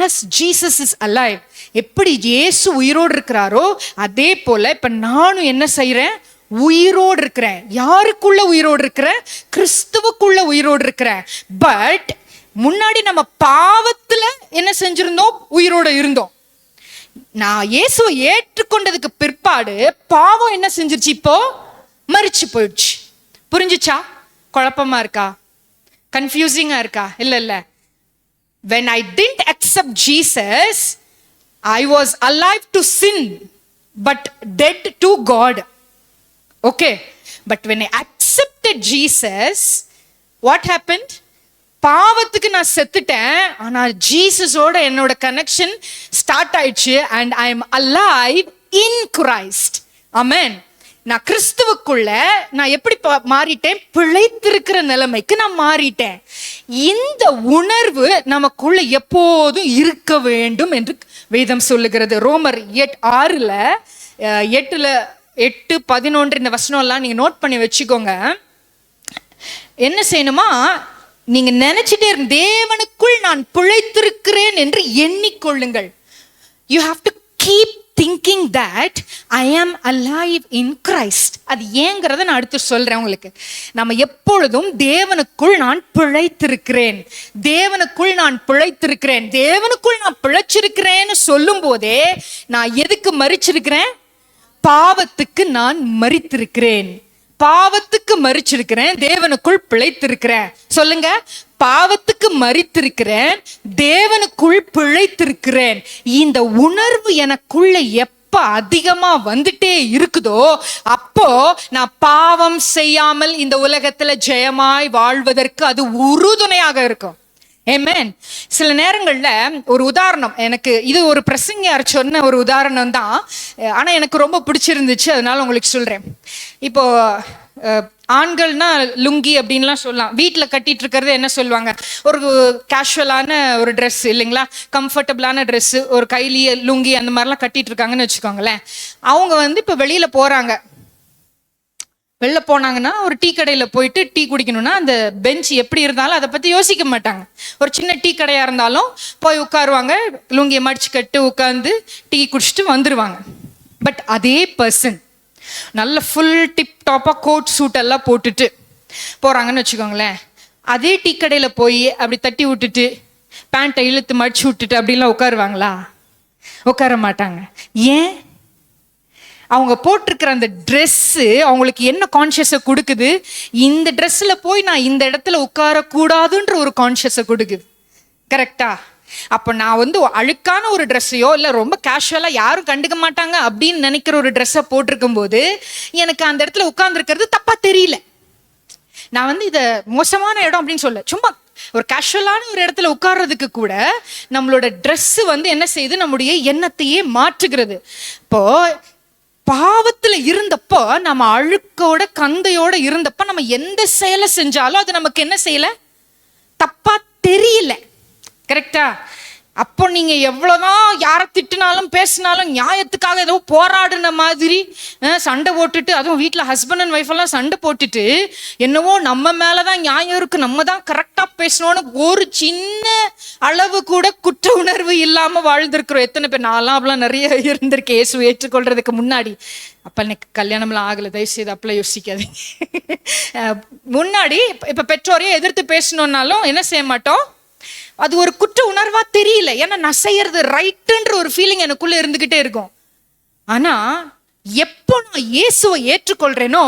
as Jesus is alive. எப்படி இயேசு உயிரோடு இருக்கிறாரோ அதே போல இப்ப நானும் என்ன செய்யறேன்? உயிரோடு இருக்கிறேன். யாருக்குள்ள உயிரோடு இருக்கிறேன்? கிறிஸ்துவுக்குள்ள உயிரோடு இருக்கிறேன். பட் முன்னாடி நம்ம பாவத்துல என்ன செஞ்சிருந்தோம்? உயிரோட இருந்தோம். நான் இயேசுவை ஏற்றுக்கொண்டதுக்கு பிற்பாடு பாவம் என்ன செஞ்சிருச்சு? இப்போ மரிச்சு போயிடுச்சு. புரிஞ்சுச்சா? குழப்பமா இருக்கா? கன்ஃபியூசிங்கா இருக்கா? இல்ல. when I didn't accept Jesus, I was alive to sin but dead to God. Okay, but when I accepted Jesus, what happened? பாவத்துக்கு நான் செத்துட்டேன், ஆனா ஜீசஸோட என்னோட கனெக்ஷன் ஸ்டார்ட் ஆயிடுச்சு. and I am alive in Christ. Amen. நான் கிறிஸ்துவுக்குள்ள நான் எப்படி மாறிட்டேன்? பிழைத்திருக்கிற நிலைமைக்கு நான் மாறிட்டேன். இந்த உணர்வு நமக்குள்ள எப்போதும் இருக்க வேண்டும் என்று வேதம் சொல்லுகிறது. ரோமர் 8:11 இந்த வசனம் எல்லாம் நீங்க நோட் பண்ணி வச்சுக்கோங்க. என்ன செய்யணுமா? நீங்க நினைச்சிட்டே தேவனுக்குள் நான் பிழைத்திருக்கிறேன் என்று எண்ணிக்கொள்ளுங்கள். You have to keep thinking that I am alive in Christ. அது ஏங்கிறத நான் அடுத்து சொல்றேன் உங்களுக்கு. நம்ம எப்பொழுதும் தேவனுக்குள் நான் பிழைத்திருக்கிறேன், தேவனுக்குள் நான் பிழைத்திருக்கிறேன், தேவனுக்குள் நான் பிழைச்சிருக்கிறேன்னு சொல்லும் போதே நான் எதுக்கு மரிச்சிருக்கிறேன்? பாவத்துக்கு நான் மரித்திருக்கிறேன். பாவத்துக்கு மரிச்சிருக்கிறேன், தேவனுக்குள் பிழைத்திருக்கிறேன். சொல்லுங்க, பாவத்துக்கு மரித்திருக்கிறேன், தேவனுக்குள் பிழைத்திருக்கிறேன். இந்த உணர்வு எனக்குள்ள எப்ப அதிகமா வந்துட்டே இருக்குதோ அப்போ நான் பாவம் செய்யாமல் இந்த உலகத்துல ஜெயமாய் வாழ்வதற்கு அது உறுதுணையாக இருக்கும். ஆமென். சில நேரங்கள்ல ஒரு உதாரணம், எனக்கு இது ஒரு பிரசங்கியார் சொன்ன ஒரு உதாரணம் தான், ஆனா எனக்கு ரொம்ப பிடிச்சிருந்துச்சு, அதனால உங்களுக்கு சொல்றேன். இப்போ ஆண்கள்னா லுங்கி அப்படின்லாம் சொல்லலாம். வீட்டில் கட்டிட்டு இருக்கிறது என்ன சொல்லுவாங்க, ஒரு கேஷுவலான ஒரு ட்ரெஸ் இல்லைங்களா, கம்ஃபர்டபுளான ட்ரெஸ்ஸு, ஒரு கைலிய லுங்கி அந்த மாதிரிலாம் கட்டிட்டு இருக்காங்கன்னு வச்சுக்கோங்களேன். அவங்க வந்து இப்போ வெளியில் போகிறாங்க, வெளில போனாங்கன்னா ஒரு டீ கடையில் போயிட்டு டீ குடிக்கணும்னா அந்த பெஞ்ச் எப்படி இருந்தாலும் அதை பற்றி யோசிக்க மாட்டாங்க. ஒரு சின்ன டீ கடையாக இருந்தாலும் போய் உட்காருவாங்க, லுங்கியை மடிச்சு கட்டு உட்காந்து டீ குடிச்சிட்டு வந்துடுவாங்க. பட் அதே பர்சன் நல்ல ஃபுல் டிப் டாப்பாக கோட் சூட் எல்லாம் போட்டுட்டு போகிறாங்கன்னு வச்சுக்கோங்களேன். அதே டீ கடையில் போய் அப்படி தட்டி விட்டுட்டு பேண்ட்டை இழுத்து மடிச்சு விட்டுட்டு அப்படின்லாம் உட்காருவாங்களா? உட்கார மாட்டாங்க. ஏன்? அவங்க போட்டிருக்கிற அந்த ட்ரெஸ்ஸு அவங்களுக்கு என்ன கான்ஷியஸை கொடுக்குது? இந்த ட்ரெஸ்ஸில் போய் நான் இந்த இடத்துல உட்காரக்கூடாதுன்ற ஒரு கான்ஷியஸை கொடுக்குது. கரெக்டா? அப்போ நான் வந்து அழுக்கான ஒரு ட்ரெஸ்ஸையோ இல்லை ரொம்ப கேஷுவலாக யாரும் கண்டுக்க மாட்டாங்க அப்படின்னு நினைக்கிற ஒரு ட்ரெஸ்ஸை போட்டிருக்கும் போது எனக்கு அந்த இடத்துல உட்கார்ந்துருக்கிறது தப்பாக தெரியல. நான் வந்து இதை மோசமான இடம் அப்படின்னு சொல்ல, சும்மா ஒரு கேஷுவலான ஒரு இடத்துல உட்கார்றதுக்கு கூட நம்மளோட ட்ரெஸ்ஸு வந்து என்ன செய்யுது, நம்முடைய எண்ணத்தையே மாற்றுகிறது. இப்போ பாவத்துல இருந்தப்போ, நம்ம அழுக்கோட கந்தையோட இருந்தப்ப நம்ம எந்த செயலை செஞ்சாலும் அது நமக்கு என்ன செய்யல, தப்பா தெரியல. கரெக்டா? அப்போ நீங்க எவ்வளவுதான் யாரை திட்டினாலும் பேசினாலும் நியாயத்துக்காக ஏதோ போராடின மாதிரி சண்டை போட்டுட்டு, அதுவும் வீட்டில் ஹஸ்பண்ட் அண்ட் ஒய்ஃப் எல்லாம் சண்டை போட்டுட்டு என்னவோ நம்ம மேலதான் நியாயம் இருக்கு, நம்ம தான் கரெக்டா பேசணும்னு ஒரு சின்ன அளவு கூட குற்ற உணர்வு இல்லாம வாழ்ந்திருக்கிறோம் எத்தனை பேர். நான்லாம் அப்படிலாம் நிறைய இருந்திருக்கேன் இயேசு ஏற்றுக்கொள்றதுக்கு முன்னாடி. அப்ப எனக்கு கல்யாணம்லாம் ஆகலை, தயவுசெய்து அப்பெல்லாம் யோசிக்காதீங்க. முன்னாடி இப்ப பெற்றோரையே எதிர்த்து பேசணும்னாலும் என்ன செய்ய மாட்டோம், அது ஒரு குற்ற உணர்வா தெரியல. ஏன்னா நான் செய்யறது ரைட்டுன்ற ஒரு ஃபீலிங் எனக்குள்ள இருந்துகிட்டே இருக்கும். ஆனா எப்போ நான் இயேசுவை ஏற்றுக்கொள்றேனோ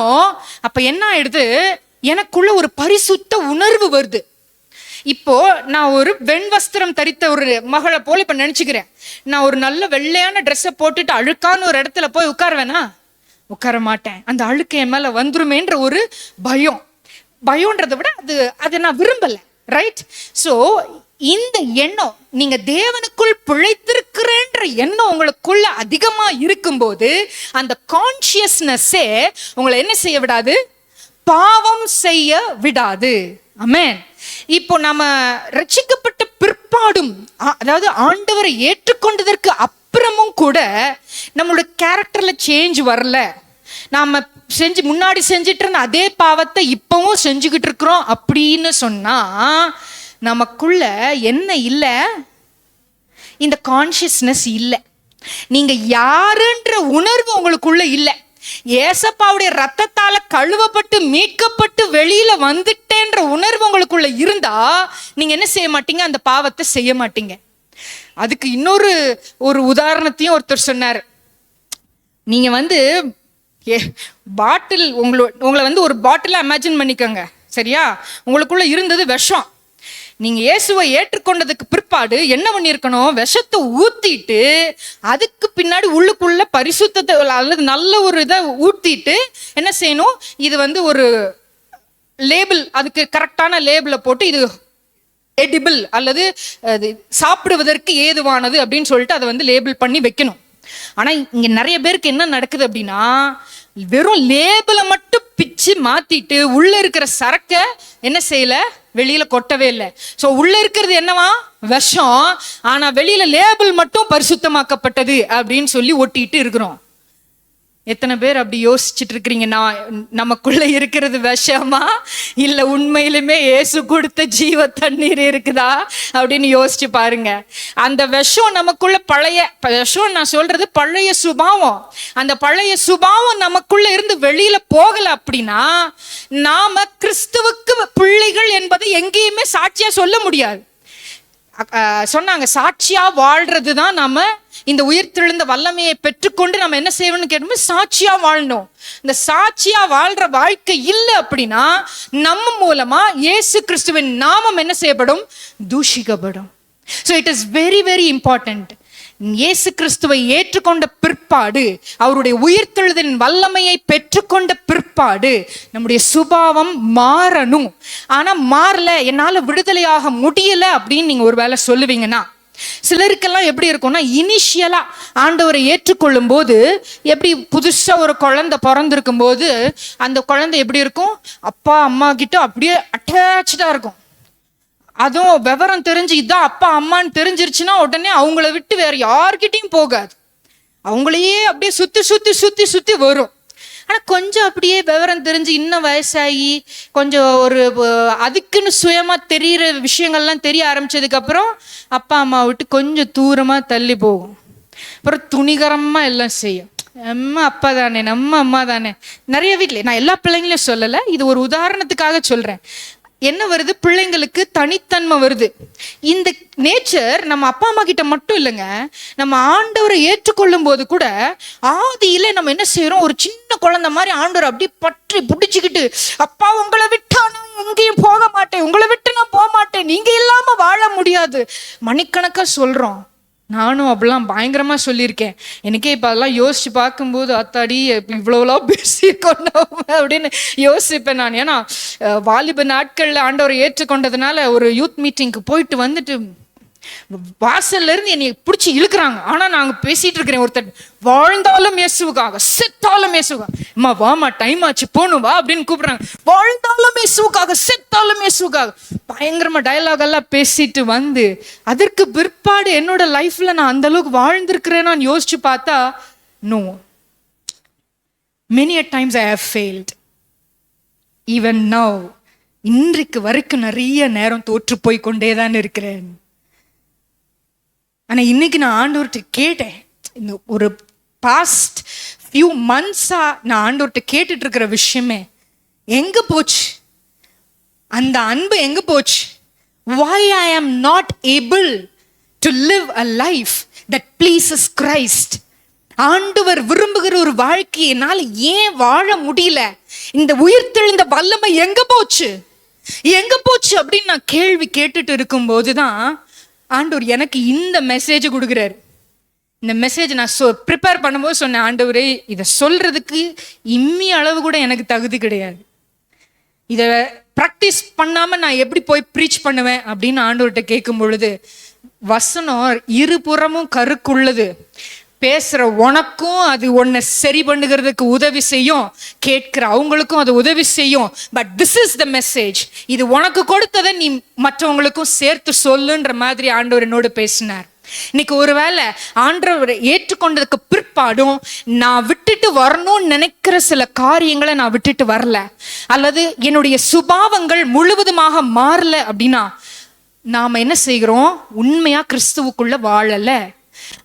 அப்ப என்ன ஆயிடுது, எனக்குள்ள ஒரு பரிசுத்த உணர்வு வருது. இப்போ நான் ஒரு வெண்வஸ்திரம் தரித்த ஒரு மகளை போல இப்ப நினைச்சுக்கிறேன். நான் ஒரு நல்ல வெள்ளையான ட்ரெஸ்ஸை போட்டுட்டு அழுக்கான ஒரு இடத்துல போய் உட்காருவேனா? உட்கார மாட்டேன். அந்த அழுக்கு என் மேல வந்துருமேன்ற ஒரு பயம்ன்றதை விட அதை நான் விரும்பல. ரைட்? ஸோ இந்த எண்ணம், நீங்க தேவனுக்குள் பிழைத்திருக்கிறேன்ற எண்ணம் உங்களுக்குள்ள அதிகமா இருக்கும்போது அந்த கான்சியஸ்னஸே உங்களை என்ன செய்ய விடாது, பாவம் செய்ய விடாது. ஆமென். இப்போ நம்ம ரட்சிக்கப்பட்ட பிற்பாடும், அதாவது ஆண்டவரை ஏற்றுக்கொண்டதற்கு அப்புறமும் கூட நம்மளோட கேரக்டர்ல சேஞ்ச் வரல, நாம முன்னாடி செஞ்சிட்டு இருந்த அதே பாவத்தை இப்பவும் செஞ்சுக்கிட்டு இருக்கிறோம் அப்படின்னு சொன்னா நமக்குள்ள என்ன இல்லை, இந்த கான்சியஸ்னஸ் இல்லை. நீங்க யாருன்ற உணர்வு உங்களுக்குள்ள இல்லை. ஏசப்பாவுடைய ரத்தத்தால கழுவப்பட்டு மீட்கப்பட்டு வெளியில வந்துட்டேன்ற உணர்வு உங்களுக்குள்ள இருந்தா நீங்க என்ன செய்ய மாட்டீங்க, அந்த பாவத்தை செய்ய மாட்டீங்க. அதுக்கு இன்னொரு உதாரணத்தையும் ஒருத்தர் சொன்னார். நீங்க வந்து பாட்டில், உங்களை வந்து ஒரு பாட்டில இமேஜின் பண்ணிக்கோங்க. சரியா? உங்களுக்குள்ள இருந்தது விஷம். நீங்க இயேசுவை ஏற்றுக்கொண்டதுக்கு பிற்பாடு என்ன பண்ணிருக்கணும், விஷத்தை ஊத்திட்டு அதுக்கு பின்னாடி உள்ளுக்குள்ள பரிசுத்தத்தை அல்லது நல்ல ஒரு இதை ஊத்திட்டு என்ன செய்யணும், இது வந்து ஒரு லேபிள், அதுக்கு கரெக்டான லேபிளை போட்டு இது எடிபிள் அல்லது சாப்பிடுவதற்கு ஏதுவானது அப்படின்னு சொல்லிட்டு அதை வந்து லேபிள் பண்ணி வைக்கணும். ஆனா இங்க நிறைய பேருக்கு என்ன நடக்குது அப்படின்னா, வெறும் லேபிளை மட்டும் பிச்சு மாத்திட்டு உள்ள இருக்கிற சரக்க என்ன செய்யல, வெளியில கொட்டவே இல்லை. ஸோ உள்ள இருக்கிறது என்னவா, விஷம். ஆனா வெளியில லேபிள் மட்டும் பரிசுத்தமாக்கப்பட்டது அப்படின்னு சொல்லி ஒட்டிட்டு இருக்கிறோம். எத்தனை பேர் அப்படி யோசிச்சுட்டு இருக்கிறீங்க, நமக்குள்ள இருக்கிறது விஷமா இல்ல உண்மையிலுமே இயேசு கொடுத்த ஜீவ தண்ணீர் இருக்குதா அப்படின்னு யோசிச்சு பாருங்க. அந்த விஷம் நமக்குள்ள பழைய விஷம், நான் சொல்றது பழைய சுபாவம். அந்த பழைய சுபாவம் நமக்குள்ள இருந்து வெளியில போகல அப்படின்னா நாம கிறிஸ்துவுக்கு பிள்ளைகள் என்பதை எங்கேயுமே சாட்சியா சொல்ல முடியாது. சொன்னாங்க, சாட்சியா வாழ்றது தான் நாம இந்த உயிர்த்தெழுந்த வல்லமையை பெற்றுக்கொண்டு நம்ம என்ன செய்யணும்னு கேட்டோம், சாட்சியா வாழணும். இந்த சாட்சியா வாழ்ற வாழ்க்கை இல்லை அப்படின்னா நம்ம மூலமா இயேசு கிறிஸ்துவின் நாமம் என்ன செய்யப்படும், தூஷிக்கப்படும். So it is very very important. இயேசு கிறிஸ்துவை ஏற்றுக்கொண்ட பிற்பாடு, அவருடைய உயிர்த்தெழுதலின் வல்லமையை பெற்றுக்கொண்ட பிற்பாடு நம்முடைய சுபாவம் மாறணும். ஆனா மாறல, என்னால விடுதலையாக முடியல அப்படின்னு நீங்க ஒரு வேளை சொல்லுவீங்கன்னா, சிலருக்கெல்லாம் எப்படி இருக்கும்னா, இனிஷியலா ஆண்டவரை ஏற்றுக்கொள்ளும் போது எப்படி புதுசா ஒரு குழந்தை பிறந்திருக்கும் போது அந்த குழந்தை எப்படி இருக்கும், அப்பா அம்மா கிட்ட அப்படியே அட்டாச்சா இருக்கும். அதுவும் விவரம் தெரிஞ்சு இதான் அப்பா அம்மான்னு தெரிஞ்சிருச்சுன்னா உடனே அவங்கள விட்டு வேற யார்கிட்டையும் போகாது, அவங்களையே அப்படியே சுத்தி சுத்தி சுத்தி சுத்தி வரும். ஆனால் கொஞ்சம் அப்படியே விவரம் தெரிஞ்சு இன்னும் வயசாகி கொஞ்சம் ஒரு அதுக்குன்னு சுயமாக தெரிகிற விஷயங்கள்லாம் தெரிய ஆரம்பிச்சதுக்கப்புறம் அப்பா அம்மா விட்டு கொஞ்சம் தூரமாக தள்ளி போகும். அப்புறம் துணிகரமாக எல்லாம் செய்யும். நம்ம அப்பா தானே, நம்ம அம்மா தானே. நிறைய வீட்டில், நான் எல்லா பிள்ளைங்களையும் சொல்லலை, இது ஒரு உதாரணத்துக்காக சொல்கிறேன். என்ன வருது, பிள்ளைங்களுக்கு தனித்தன்மை வருது. இந்த நேச்சர் நம்ம அப்பா அம்மா கிட்ட மட்டும் இல்லைங்க, நம்ம ஆண்டவரை ஏற்றுக்கொள்ளும் போது கூட ஆதியில நம்ம என்ன செய்யறோம், ஒரு சின்ன குழந்தை மாதிரி ஆண்டவரை அப்படியே பற்றி பிடிச்சிக்கிட்டு, அப்பா உங்களை விட்டா நான் எங்கேயும் போக மாட்டேன், உங்களை விட்டு நான் போக மாட்டேன், நீங்க இல்லாம வாழ முடியாது மணிக்கணக்கா சொல்றோம். நானும் அப்படிலாம் பயங்கரமா சொல்லியிருக்கேன். எனக்கே இப்போ அதெல்லாம் யோசிச்சு பார்க்கும்போது அத்தாடி இவ்வளோலாம் பேசியிருக்கோம் அப்படின்னு யோசிப்பேன் நான். ஏன்னா வாலிப நாட்களில் ஆண்டவரை ஏற்றுக்கொண்டதுனால ஒரு யூத் மீட்டிங்க்கு போயிட்டு வந்துட்டு வாசல்ல இருந்து என்னை பிடிச்சி இழுக்கிறாங்க. ஆனா நாங்க பேசிட்டு இருக்கிறேன், ஒருத்தர் வாழ்ந்தாலும் இயேசுவுக்காக செத்தாலும் இயேசுக்காக, அம்மா வாமா டைம் ஆச்சு போகணும் வா அப்படின்னு கூப்பிடுறாங்க. வாழ்ந்தாலும் இயேசுவுக்காக செத்தாலும் இயேசுவுக்காக பயங்கரமா டயலாக் எல்லாம் பேசிட்டு வந்து அதற்கு பிற்பாடு என்னோட லைஃப்ல நான் அந்த அளவுக்கு வாழ்ந்திருக்கிறேன்னு யோசிச்சு பார்த்தா no, many a times I have failed. even now இன்றைக்கு வரைக்கும் நிறைய நேரம் தோற்று போய் கொண்டே தான் இருக்கிறேன். ஆனால் இன்னைக்கு நான் ஆண்டவர்கிட்ட கேட்டேன். இந்த ஒரு பாஸ்ட் ஃபியூ மந்த்ஸா நான் ஆண்டவர்கிட்ட கேட்டுட்டு இருக்கிற விஷயமே எங்க போச்சு, அந்த அன்பு எங்க போச்சு? why I am not able to live a life that pleases Christ? ஆண்டவர் விரும்புகிற ஒரு வாழ்க்கையை என்னால் ஏன் வாழ முடியல? இந்த உயிர்த்தெழுந்த வல்லமை எங்க போச்சு, எங்க போச்சு அப்படின்னு நான் கேள்வி கேட்டுட்டு இருக்கும்போது தான் ஆண்டவர் எனக்கு இந்த மெசேஜ் கொடுக்குறாரு. இந்த மெசேஜ் நான் ப்ரிப்பேர் பண்ணும்போது சொன்னேன், ஆண்டவரே இதை சொல்றதுக்கு இம்மி அளவு கூட எனக்கு தகுதி கிடையாது, இதை ப்ராக்டிஸ் பண்ணாமல் நான் எப்படி போய் ப்ரீச் பண்ணுவேன் அப்படின்னு ஆண்டவர்கிட்ட கேட்கும் பொழுது, வசனம் இருபுறமும் கருக்குள்ளது, பேசுகிற உனக்கும் அது ஒன்றை சரி பண்ணுகிறதுக்கு உதவி செய்யும், கேட்கிற அவங்களுக்கும் அது உதவி செய்யும். But this is the message, இது உனக்கு கொடுத்ததை நீ மற்றவங்களுக்கும் சேர்த்து சொல்லுன்ற மாதிரி ஆண்டவர் என்னோடு பேசினார். இன்னைக்கு ஒருவேளை ஆண்டவரை ஏற்றுக்கொண்டதுக்கு பிற்பாடும் நான் விட்டுட்டு வரணும்னு நினைக்கிற சில காரியங்களை நான் விட்டுட்டு வரல, அல்லது என்னுடைய சுபாவங்கள் முழுவதுமாக மாறல அப்படின்னா நாம என்ன செய்கிறோம், உண்மையா கிறிஸ்துவுக்குள்ள வாழல,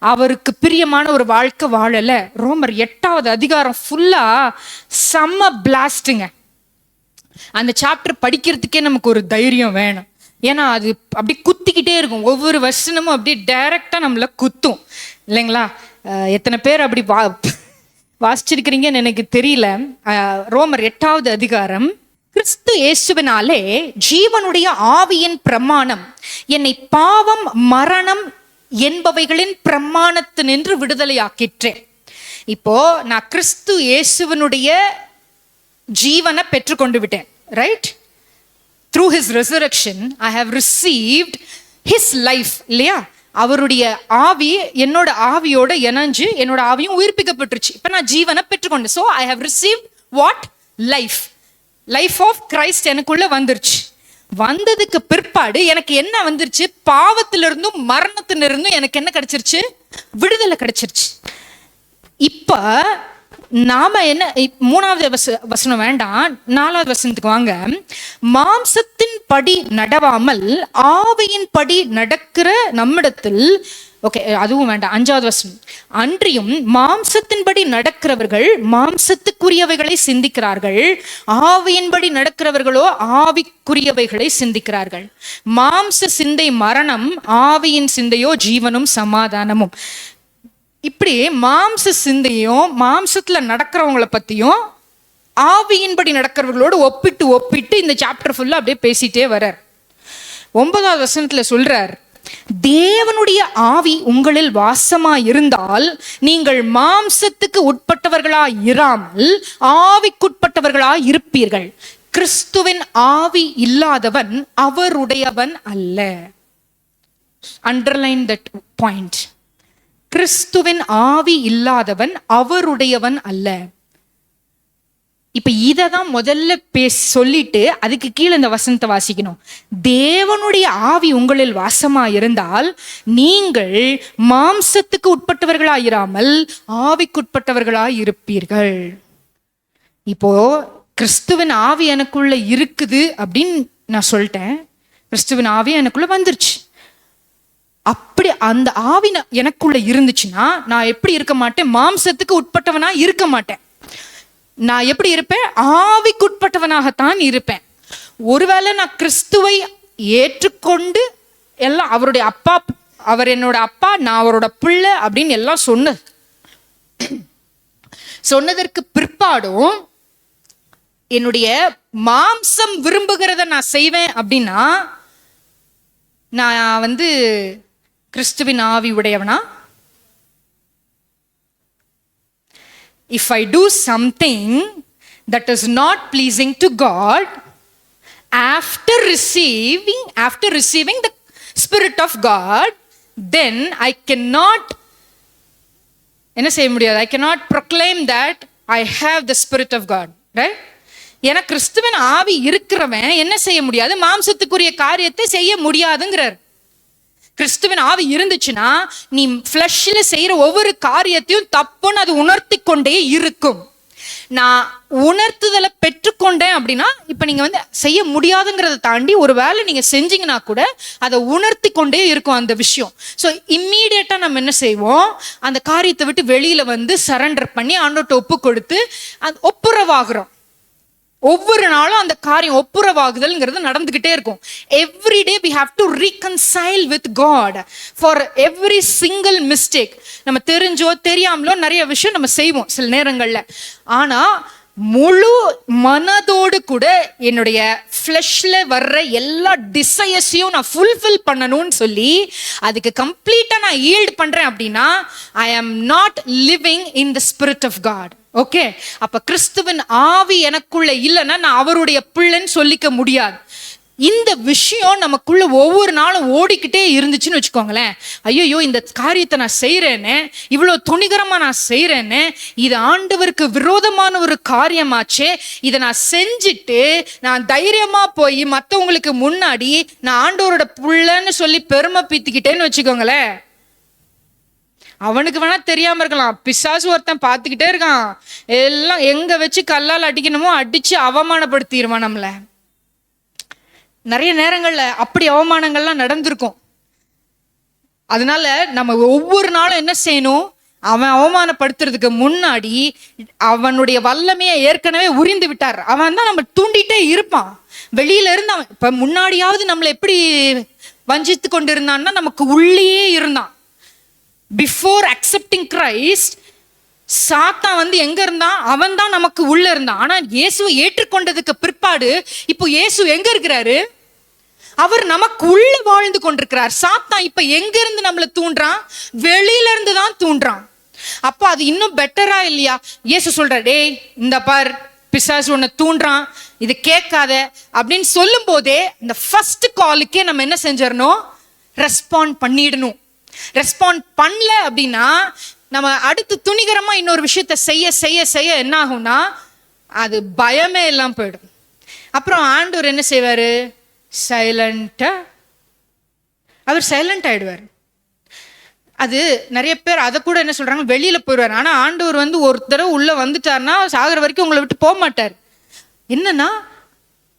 அவருக்கு பிரியமான ஒரு வாழ்க்கை வாழல. ரோமர் 8வது அதிகாரம் ஃபுல்லா செம்ம பிளாஸ்டுங்க. அந்த சாப்டர் படிக்கிறதுக்கே நமக்கு ஒரு தைரியம் வேணும். ஏன்னா அது அப்படி குத்திக்கிட்டே இருக்கும், ஒவ்வொரு வசனமும் அப்படியே டைரக்டா நம்மள குத்தும் இல்லைங்களா? எத்தனை பேர் அப்படி வாசிச்சிருக்கிறீங்கன்னு எனக்கு தெரியல. ரோமர் 8வது அதிகாரம், கிறிஸ்து இயேசுவினாலே ஜீவனுடைய ஆவியின் பிரமாணம் என்னை பாவம் மரணம் என்பவைகளின் பிரமாணத்தினின்று விடுதலையாக்கிற்றேன். இப்போ நான் கிறிஸ்து இயேசுவனுடைய ஜீவனை பெற்றுக்கொண்டு விட்டேன், right? Through his resurrection I have received his life, இல்லையா? அவருடைய ஆவி என்னோட ஆவியோட இணைஞ்சு என்னோட ஆவியும் உயிர்ப்பிக்கப்பட்டுருச்சு. இப்போ நான் ஜீவனை பெற்றுக்கொண்டேன். So I have received what? Life. Life of Christ எனக்குள்ள வந்துருச்சு. வந்ததுக்கு பிற்பாடு எனக்கு என்ன வந்துருச்சு? பாவத்திலிருந்தும் மரணத்திலிருந்தும் எனக்கு என்ன கிடைச்சிருச்சு? விடுதலை கிடைச்சிருச்சு. இப்ப நாம என்ன, 3வது வசனம் வேண்டாம், 4வது வசனத்துக்கு வாங்க. மாம்சத்தின் படி நடவாமல் ஆவியின் படி நடக்கிற நம்மிடத்தில், ஓகே அதுவும் வேண்டாம், 5வது வசனம், அன்றியும் மாம்சத்தின்படி நடக்கிறவர்கள் மாம்சத்துக்குரியவைகளை சிந்திக்கிறார்கள், ஆவியின்படி நடக்கிறவர்களோ ஆவிக்குரியவைகளை சிந்திக்கிறார்கள். மாம்ச சிந்தை மரணம், ஆவியின் சிந்தையோ ஜீவனும் சமாதானமும். இப்படி மாம்ச சிந்தையும் மாம்சத்துல நடக்கிறவங்களை பத்தியும் ஆவியின்படி நடக்கிறவர்களோடு ஒப்பிட்டு ஒப்பிட்டு இந்த சாப்டர் ஃபுல்லா அப்படியே பேசிட்டே வர்றார். 9வது வசனத்துல சொல்றார், தேவனுடைய ஆவி உங்களில் வாசமா இருந்தால் நீங்கள் மாம்சத்துக்கு உட்பட்டவர்களாய் இராமல் ஆவிக்குட்பட்டவர்களாய் இருப்பீர்கள். கிறிஸ்துவின் ஆவி இல்லாதவன் அவருடையவன் அல்ல. Underline that point. கிறிஸ்துவின் ஆவி இல்லாதவன் அவருடையவன் அல்ல. இப்ப இதை தான் முதல்ல சொல்லிட்டு அதுக்கு கீழே இந்த வசனத்தை வாசிக்கணும். தேவனுடைய ஆவி உங்களில் வாசமா இருந்தால் நீங்கள் மாம்சத்துக்கு உட்பட்டவர்களாயிராமல் ஆவிக்குட்பட்டவர்களாய் இருப்பீர்கள். இப்போ கிறிஸ்துவின் ஆவி எனக்குள்ள இருக்குது அப்படின்னு நான் சொல்லிட்டேன். கிறிஸ்துவின் ஆவி எனக்குள்ள வந்துருச்சு. அப்படி அந்த ஆவி எனக்குள்ள இருந்துச்சுன்னா நான் எப்படி இருக்க மாட்டேன்? மாம்சத்துக்கு உட்பட்டவனா இருக்க மாட்டேன். நான் எப்படி இருப்பேன்? ஆவிக்குட்பட்டவனாகத்தான் இருப்பேன். ஒருவேளை நான் கிறிஸ்துவை ஏற்றுக்கொண்டு எல்லாம் அவருடைய அப்பா, அவர் என்னோட அப்பா, நான் அவரோட பிள்ளை அப்படின்னு எல்லாம் சொன்னதற்கு பிற்பாடும் என்னுடைய மாம்சம் விரும்புகிறத நான் செய்வேன் அப்படின்னா நான் கிறிஸ்துவின் ஆவி உடையவனா? If I do something that is not pleasing to God after receiving the Spirit of God, then I cannot என்ன செய்ய முடியாது? I cannot proclaim that I have the Spirit of God, right? ஏன்னா கிறிஸ்துவின் ஆவி இருக்கிறவன் என்ன செய்ய முடியாது? மாம்சத்துக்குரிய காரியத்தை செய்ய முடியாதுங்கிறார். கிறிஸ்துவின் ஆவி இருந்துச்சுன்னா நீ ஃப்ளஷ்ல செய்யற ஒவ்வொரு காரியத்தையும் தப்புன்னு அது உணர்த்தி கொண்டே இருக்கும். நான் உணர்த்துதலை பெற்றுக்கொண்டேன் அப்படின்னா இப்ப நீங்க செய்ய முடியாதுங்கிறத தாண்டி ஒரு வேலை நீங்க செஞ்சீங்கன்னா கூட அதை உணர்த்தி கொண்டே இருக்கும் அந்த விஷயம். ஸோ இம்மீடியட்டா நம்ம என்ன செய்வோம்? அந்த காரியத்தை விட்டு வெளியில சரண்டர் பண்ணி ஆண்டவர்ட்ட ஒப்பு கொடுத்து அது ஒப்புரவாகிறோம். ஒவ்வொரு நாளும் அந்த காரியம் ஒப்புரவாகுதல்ங்கிறது நடந்துகிட்டே இருக்கும். Every day we have to reconcile with God for every single mistake. நம்ம தெரிஞ்சோ தெரியாமலோ நிறைய விஷயம் நம்ம செய்வோம் சில நேரங்கள்ல. ஆனா முழு மனதோடு கூட என்னுடைய ஃப்ளஷ்ல வர்ற எல்லா டிசையர்ஸையும் நான் ஃபுல்ஃபில் பண்ணணும்னு சொல்லி அதுக்கு கம்ப்ளீட்டா நான் ஈல்ட் பண்றேன் அப்படின்னா I am not living in the spirit of God. Okay, அப்ப கிறிஸ்துவின் ஆவி எனக்குள்ள இல்லைன்னா நான் அவருடைய பிள்ளைன்னு சொல்லிக்க முடியாது. இந்த விஷயம் நமக்குள்ள ஒவ்வொரு நாளும் ஓடிக்கிட்டே இருந்துச்சுன்னு வச்சுக்கோங்களேன். ஐயோ இந்த காரியத்தை நான் செய்யறேன்னு, இவ்வளவு துணிகரமா நான் செய்யறேன்னு, இது ஆண்டவருக்கு விரோதமான ஒரு காரியமாச்சே, இதை நான் செஞ்சுட்டு நான் தைரியமா போய் மற்றவங்களுக்கு முன்னாடி நான் ஆண்டவரோட புள்ளன்னு சொல்லி பெருமை பீத்திக்கிட்டேன்னு வச்சுக்கோங்களேன். அவனுக்கு வேணா தெரியாம இருக்கலாம், பிசாசு ஒருத்தன் பார்த்துக்கிட்டே இருக்கான். எல்லாம் எங்க வச்சு கல்லால் அடிக்கணுமோ அடிச்சு அவமானப்படுத்திடுவான் நம்மள. நிறைய நேரங்கள்ல அப்படி அவமானங்கள்லாம் நடந்திருக்கும். அதனால நம்ம ஒவ்வொரு நாளும் என்ன செய்யணும்? அவன் அவமானப்படுத்துறதுக்கு முன்னாடி அவனுடைய வல்லமையை ஏற்கனவே உரிந்து விட்டார். அவன் தான் நம்ம தூண்டிட்டே இருப்பான். வெளியில இருந்து அவன் இப்ப முன்னாடியாவது நம்மளை எப்படி வஞ்சித்து கொண்டு இருந்தான்னா நமக்கு உள்ளேயே இருந்தான். பிஃபோர் அக்செப்டிங் கிரைஸ்ட் சாத்தான் எங்க இருந்தான்? அவன் தான் நமக்கு உள்ள இருந்தான். ஆனா இயேசுவை ஏற்றுக்கொண்டதுக்கு பிற்பாடு இப்போ இயேசு எங்க இருக்கிறாரு? அவர் நமக்கு உள்ள வாழ்ந்து கொண்டிருக்கிறார். சாத்தான் இப்ப எங்க இருந்து நம்மளை தூண்டுறான்? வெளியில இருந்து தான் தூண்டுறான். அப்ப அது இன்னும் பெட்டரா இல்லையா? இயேசு சொல்ற, டேய் இந்த பார், பிசாசு உன்னை தூண்டுறான், இது கேட்காத அப்படின்னு சொல்லும் போதே இந்த ஃபர்ஸ்ட் காலுக்கே நம்ம என்ன செஞ்சிடணும்? ரெஸ்பாண்ட் பண்ணிடணும். ரெஸ்பாண்ட் பண்ணல அப்படின்னா நம்ம அடுத்து துணிகரமா இன்னொரு விஷயத்த செய்ய செய்ய செய்ய என்ன ஆகும்னா அது பயமே எல்லாம் போயிடும். அப்புறம் ஆண்டவர் என்ன செய்வாரு? அவர் சைலண்ட் ஆயிடுவார். அது நிறைய பேர் அதை கூட என்ன சொல்றாங்க, வெளியில போயிடுவார். ஆனா ஆண்டவர் ஒரு தடவை உள்ள வந்துட்டாருன்னா சாகர வரைக்கும் உங்களை விட்டு போக மாட்டார். என்னன்னா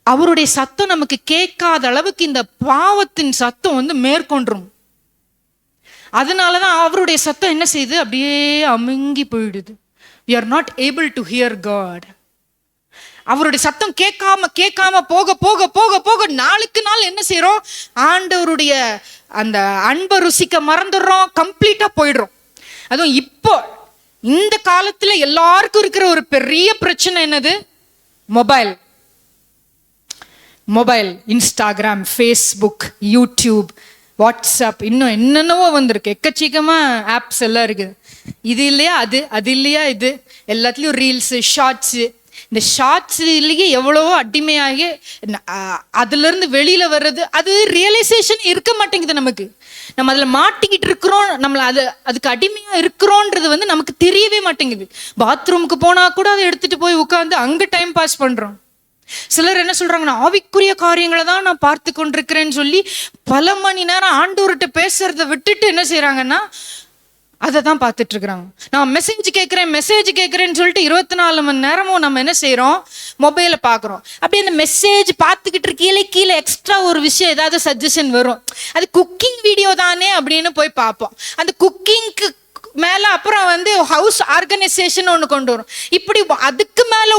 அவருடைய சத்தம் நமக்கு கேட்காத அளவுக்கு இந்த பாவத்தின் சத்தம் மேற்கொண்டுரும். அதனாலதான் அவருடைய சத்தம் என்ன செய்யுது? அப்படியே அமுங்கி போயிடுது. We are not able to hear God. அவருடைய சத்தம் கேட்காம கேட்காம போக போக போக போக நாளுக்கு நாள் என்ன செய்யறோம்? ஆண்டவருடைய அந்த அன்பை ருசிக்க மறந்துடுறோம், கம்ப்ளீட்டா போயிடுறோம். அதுவும் இப்போ இந்த காலத்துல எல்லாருக்கும் இருக்கிற ஒரு பெரிய பிரச்சனை என்னது? Mobile, Instagram, Facebook, YouTube, WhatsApp, இன்னும் என்னென்னவோ வந்திருக்கு. எக்கச்சக்கமா ஆப்ஸ் எல்லாம் இருக்குது. இது இல்லையா அது, அது இல்லையா இது, எல்லாத்துலயும் ரீல்ஸு, ஷார்ட்ஸு, இந்த ஷார்ட்ஸ்லேயே எவ்வளவோ அடிமையாகி அதுல இருந்து வெளியில வர்றது, அது ரியலைசேஷன் இருக்க மாட்டேங்குது நமக்கு. நம்ம அதில் மாட்டிக்கிட்டு இருக்கிறோம், நம்மளை அதுக்கு அடிமையாக இருக்கிறோன்றது வந்து நமக்கு தெரியவே மாட்டேங்குது. பாத்ரூமுக்கு போனால் கூட அதை எடுத்துகிட்டு போய் உட்காந்து அங்கே டைம் பாஸ் பண்ணுறோம். சிலர் என்ன சொல்கிறாங்கன்னா, ஆவிக்குரிய காரியங்களை தான் நான் பார்த்து கொண்டிருக்கிறேன்னு சொல்லி பல மணி நேரம் ஆண்டவர்கிட்ட பேசுறதை விட்டுட்டு என்ன செய்கிறாங்கன்னா அதை தான் பார்த்துட்டு இருக்கிறாங்க. நான் மெசேஜ் கேட்குறேன்னு சொல்லிட்டு 24 மணி நேரமும் நம்ம என்ன செய்கிறோம், மொபைலை பார்க்குறோம். அப்படி அந்த மெசேஜ் பார்த்துக்கிட்டு கீழே எக்ஸ்ட்ரா ஒரு விஷயம் ஏதாவது சஜஷன் வரும். அது குக்கிங் வீடியோ தானே அப்படின்னு போய் பார்ப்போம். அந்த குக்கிங்க்கு மேலே அப்புறம் வந்து ஹவுஸ் ஆர்கனைசேஷன் ஒன்று கொண்டு வரும். இப்படி அதுக்கு மேலே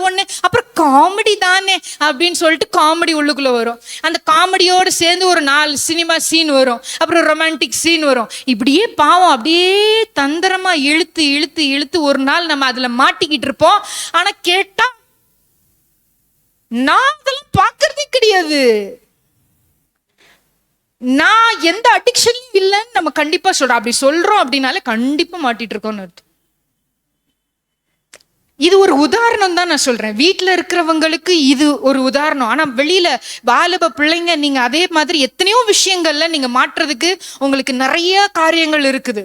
ஒன்று அப்புறம் காமெடி தானே அப்படின்னு சொல்லிட்டு காமெடி உள்ளுக்குள்ளே வரும். அந்த காமெடியோடு சேர்ந்து ஒரு 4 சினிமா சீன் வரும், அப்புறம் ரொமான்டிக் சீன் வரும். இப்படியே பாவம் அப்படியே தந்திரமாக இழுத்து ஒரு நாள் நம்ம அதில் மாட்டிக்கிட்டு இருப்போம். ஆனால் கேட்டால் நான் அதெல்லாம் பார்க்கறதே கிடையாது, நான் எந்த அடிக்ஷன்லையும் இல்லைன்னு நம்ம கண்டிப்பா சொல்றோம். அப்படி சொல்றோம் அப்படின்னாலே கண்டிப்பா மாட்டிட்டு இருக்கோம்னு அர்த்தம். இது ஒரு உதாரணம் தான் நான் சொல்றேன். வீட்டில் இருக்கிறவங்களுக்கு இது ஒரு உதாரணம். ஆனா வெளியில வாலிப பிள்ளைங்க, நீங்க அதே மாதிரி எத்தனையோ விஷயங்கள்ல நீங்க மாற்றுறதுக்கு உங்களுக்கு நிறைய காரியங்கள் இருக்குது.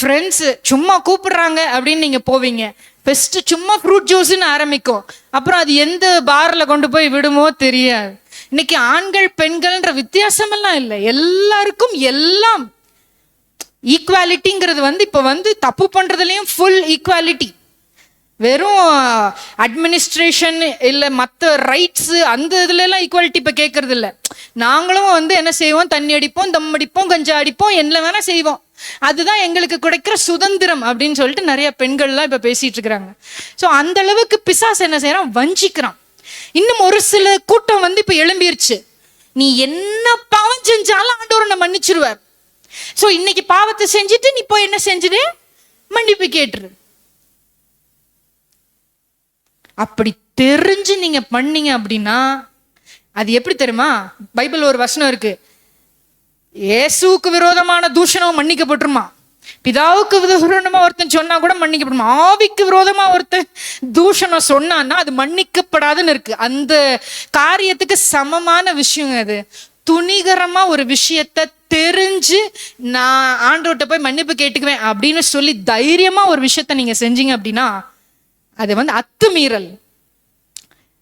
ஃப்ரெண்ட்ஸ் சும்மா கூப்பிடுறாங்க அப்படின்னு நீங்க போவீங்க. ஃபர்ஸ்ட் சும்மா ஃப்ரூட் ஜூஸ்ன்னு ஆரம்பிக்கும், அப்புறம் அது எந்த பார்ல கொண்டு போய் விடுமோ தெரியாது. இன்னைக்கு ஆண்கள் பெண்கள்ன்ற வித்தியாசமெல்லாம் இல்லை, எல்லாருக்கும் எல்லாம் ஈக்குவாலிட்டிங்கிறது வந்து இப்போ வந்து தப்பு பண்றதுலயும் ஃபுல் ஈக்குவாலிட்டி. வெறும் அட்மினிஸ்ட்ரேஷன் இல்லை மற்ற ரைட்ஸு அந்த இதுலலாம் ஈக்குவாலிட்டி இப்போ கேட்கறது இல்லை. நாங்களும் வந்து என்ன செய்வோம், தண்ணி அடிப்போம், தம் அடிப்போம், கஞ்சா அடிப்போம், என்ன வேணா செய்வோம், அதுதான் எங்களுக்கு கிடைக்கிற சுதந்திரம் அப்படின்னு சொல்லிட்டு நிறைய பெண்கள்லாம் இப்போ பேசிட்டு இருக்கிறாங்க. ஸோ அந்த அளவுக்கு பிசாசு என்ன செய்யறான், வஞ்சிக்கிறான். இன்னும் ஒரு சில கூட்டம் வந்து இப்ப எழும்பிருச்சு, நீ என்ன பாவம் செஞ்சாலும் ஆண்டவர் உன்னை மன்னிச்சிருவார். சோ இன்னைக்கு பாவத்தை செஞ்சுட்டு நீ போய் என்ன செஞ்சுடு, மன்னிப்பு கேட்டுரு. அப்படி தெரிஞ்சு நீங்க பண்ணீங்க அப்படின்னா அது எப்படி தெரியுமா, பைபிள் ஒரு வசனம் இருக்கு, இயேசுவுக்கு விரோதமான தூஷணம் மன்னிக்கப்பட்டுருமா, பிதாவுக்கு விரோதமா ஒருத்தன் சொன்னா கூட மன்னிக்கப்படும், ஆவிக்கு விரோதமா ஒருத்தன் தூஷணம் சொன்னான்னா அது மன்னிக்கப்படாதுன்னு இருக்கு. அந்த காரியத்துக்கு சமமான விஷயம் அது. துணிகரமா ஒரு விஷயத்த தெரிஞ்சு நான் ஆண்டவர்கிட்ட போய் மன்னிப்பு கேட்டுக்குவேன் அப்படின்னு சொல்லி தைரியமா ஒரு விஷயத்த நீங்க செஞ்சீங்க அப்படின்னா அது வந்து அத்துமீறல்.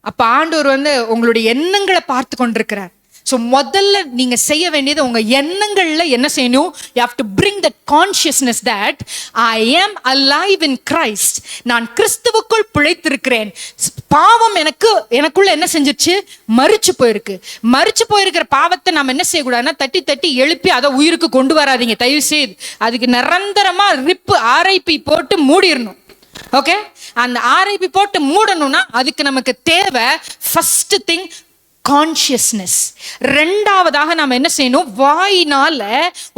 அப்ப ஆண்டவர் வந்து உங்களுடைய எண்ணங்களை பார்த்து கொண்டிருக்கிறார். ஸோ முதல்ல நீங்க செய்ய வேண்டியது உங்க எண்ணங்கள்ல என்ன செய்யணும், you have to bring that consciousness that I am alive in Christ. நான் கிறிஸ்துவுக்குள் பிழைத்திருக்கிறேன். பாவம் எனக்குள்ள என்ன செஞ்சிருச்சு, மரிச்சு போயிருக்கிற பாவத்தை நம்ம என்ன செய்யக்கூடாதுன்னா தட்டி எழுப்பி அதை உயிருக்கு கொண்டு வராதீங்க தயவு செய்து. அதுக்கு நிரந்தரமா RIP போட்டு மூடிடணும். ஓகே, அந்த RIP போட்டு மூடணும்னா அதுக்கு நமக்கு தேவை ஃபர்ஸ்ட் திங் கான்ஷியஸ்னஸ். ரெண்டாவதாக நாம என்ன செய்யணும், வாயினால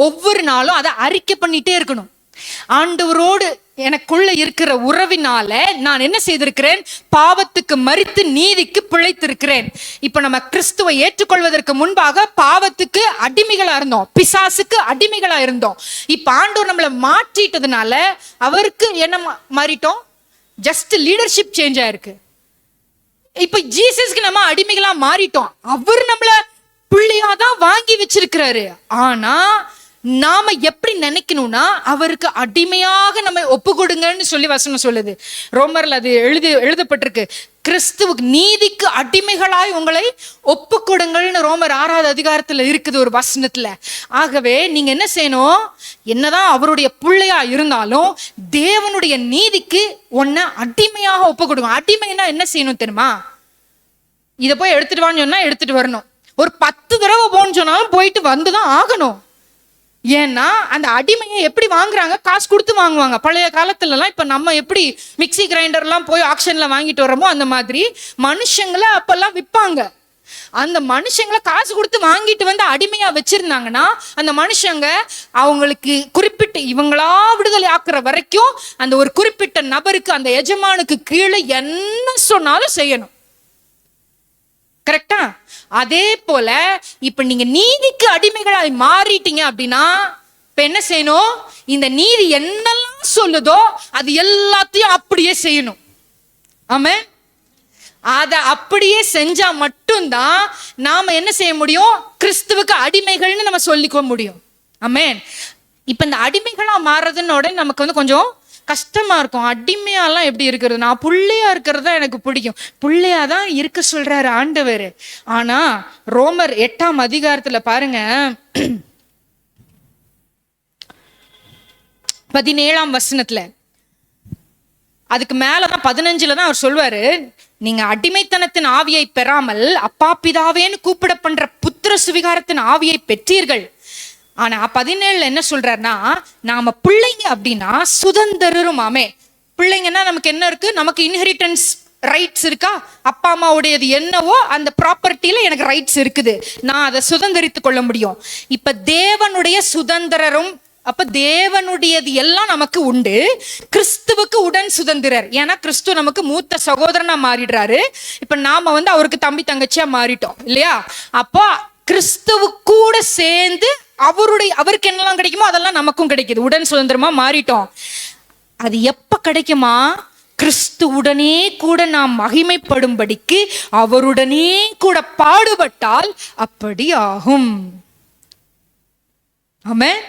ஒவ்வொரு நாளும் அதை அறிக்கை பண்ணிட்டே இருக்கணும். ஆண்டவரோடு எனக்குள்ள இருக்கிற உறவினால நான் என்ன செய்திருக்கிறேன், பாவத்துக்கு மரித்து நீதிக்கு பிழைத்திருக்கிறேன். இப்ப நம்ம கிறிஸ்துவை ஏற்றுக்கொள்வதற்கு முன்பாக பாவத்துக்கு அடிமைகளா இருந்தோம், பிசாசுக்கு அடிமைகளா இருந்தோம். இப்ப ஆண்டவர் நம்மளை மாற்றிட்டதுனால அவருக்கு என்ன மாறிட்டோம், ஜஸ்ட் லீடர்ஷிப் சேஞ்ச் ஆயிருக்கு. இப்ப ஜீசஸ்க்கு நம்ம அடிமைகளா மாறிட்டோம். அவர் நம்மள பிள்ளையாதான் வாங்கி வச்சிருக்கிறாரு. ஆனா நாம எப்படி நினைக்கணும்னா அவருக்கு அடிமையாக நம்ம ஒப்பு கொடுங்கன்னு சொல்லி வசனம் சொல்லுது. ரோமர்ல அது எழுதப்பட்டிருக்கு, கிறிஸ்துவுக்கு நீதிக்கு அடிமைகளாய் உங்களை ஒப்பு கொடுங்கள்னு ரோமர் 6வது அதிகாரத்துல இருக்குது ஒரு வசனத்துல. ஆகவே நீங்க என்ன செய்யணும், என்னதான் அவருடைய பிள்ளையா இருந்தாலும் தேவனுடைய நீதிக்கு உன்னை அடிமையாக ஒப்பு கொடுங்க. அடிமைன்னா என்ன செய்யணும் தெரியுமா, இதை போய் எடுத்துட்டு வான்னு சொன்னா எடுத்துட்டு வரணும், ஒரு 10 தடவை போன்னு சொன்னாலும் போயிட்டு வந்துதான் ஆகணும். ஏன்னா அந்த அடிமையை எப்படி வாங்குறாங்க, காசு கொடுத்து வாங்குவாங்க. பழைய காலத்துலலாம் இப்ப நம்ம எப்படி மிக்சி கிரைண்டர்லாம் போய் ஆக்ஷன்ல வாங்கிட்டு வரோமோ அந்த மாதிரி மனுஷங்களை அப்பெல்லாம் விற்பாங்க. அந்த மனுஷங்களை காசு கொடுத்து வாங்கிட்டு வந்து அடிமையா வச்சிருந்தாங்கன்னா அந்த மனுஷங்க அவங்களுக்கு குறிப்பிட்ட இவங்களா விடுதலை ஆக்குற வரைக்கும் அந்த ஒரு குறிப்பிட்ட நபருக்கு, அந்த எஜமானுக்கு கீழே என்ன சொன்னாலும் செய்யணும். கரெக்டா? அதே போல இப்ப நீங்க நீதிக்கு அடிமைகளாய் மாறிட்டீங்க அப்படின்னா இப்ப என்ன செய்யணும், இந்த நீதி என்னெல்லாம் சொல்லுதோ அது எல்லாத்தையும் அப்படியே செய்யணும். ஆமென். அதை அப்படியே செஞ்சா மட்டும்தான் நாம என்ன செய்ய முடியும்? கிறிஸ்துவுக்கு அடிமைகள்னு நம்ம சொல்லிக்க முடியும். ஆமென். இப்ப இந்த அடிமைகளா மாறுறதுன்னு உடனே நமக்கு வந்து கொஞ்சம் கஷ்டமா இருக்கும். அடிமையாலாம் எப்படி இருக்கிறது? நான் புள்ளையா இருக்கிறது தான் எனக்கு பிடிக்கும். புள்ளையாதான் இருக்க சொல்றாரு ஆண்டவர். ஆனா ரோமர் 8ஆம் அதிகாரத்துல பாருங்க, 17ஆம் வசனத்துல, அதுக்கு மேலதான் 15ல தான் அவர் சொல்வாரு, நீங்க அடிமைத்தனத்தின் ஆவியை பெறாமல் அப்பா பிதாவேன்னு கூப்பிட பண்ற புத்திர சுவிகாரத்தின் ஆவியை பெற்றீர்கள். ஆனா 17ல என்ன சொல்றாருன்னா, நாம பிள்ளைங்க அப்படின்னா சுதந்திரருமாமே. பிள்ளைங்கன்னா நமக்கு என்ன இருக்கு? நமக்கு இன்ஹெரிட்டன்ஸ் ரைட்ஸ் இருக்கா? அப்பா அம்மாவுடையது என்னவோ அந்த ப்ராப்பர்ட்டியில எனக்கு ரைட்ஸ் இருக்குது, நான் அதை சுதந்திரித்து கொள்ள முடியும். இப்ப தேவனுடைய சுதந்திரரும், அப்ப தேவனுடையது எல்லாம் நமக்கு உண்டு. கிறிஸ்துவுக்கு உடன் சுதந்திரர். ஏன்னா கிறிஸ்து நமக்கு மூத்த சகோதரனா மாறிடுறாரு. இப்ப நாம வந்து அவருக்கு தம்பி தங்கச்சியா மாறிட்டோம் இல்லையா? அப்போ கிறிஸ்துவு கூட சேர்ந்து அவருக்கு என்னெல்லாம் கிடைக்குமோ அதெல்லாம் நமக்கும் கிடைக்குது. உடன் சுதந்திரமா மாறிட்டோம். அது எப்ப கிடைக்குமா? கிறிஸ்துவுடனே கூட நாம் மகிமைப்படும்படிக்கு அவருடனே கூட பாடுபட்டால் அப்படி ஆகும். ஆமென்.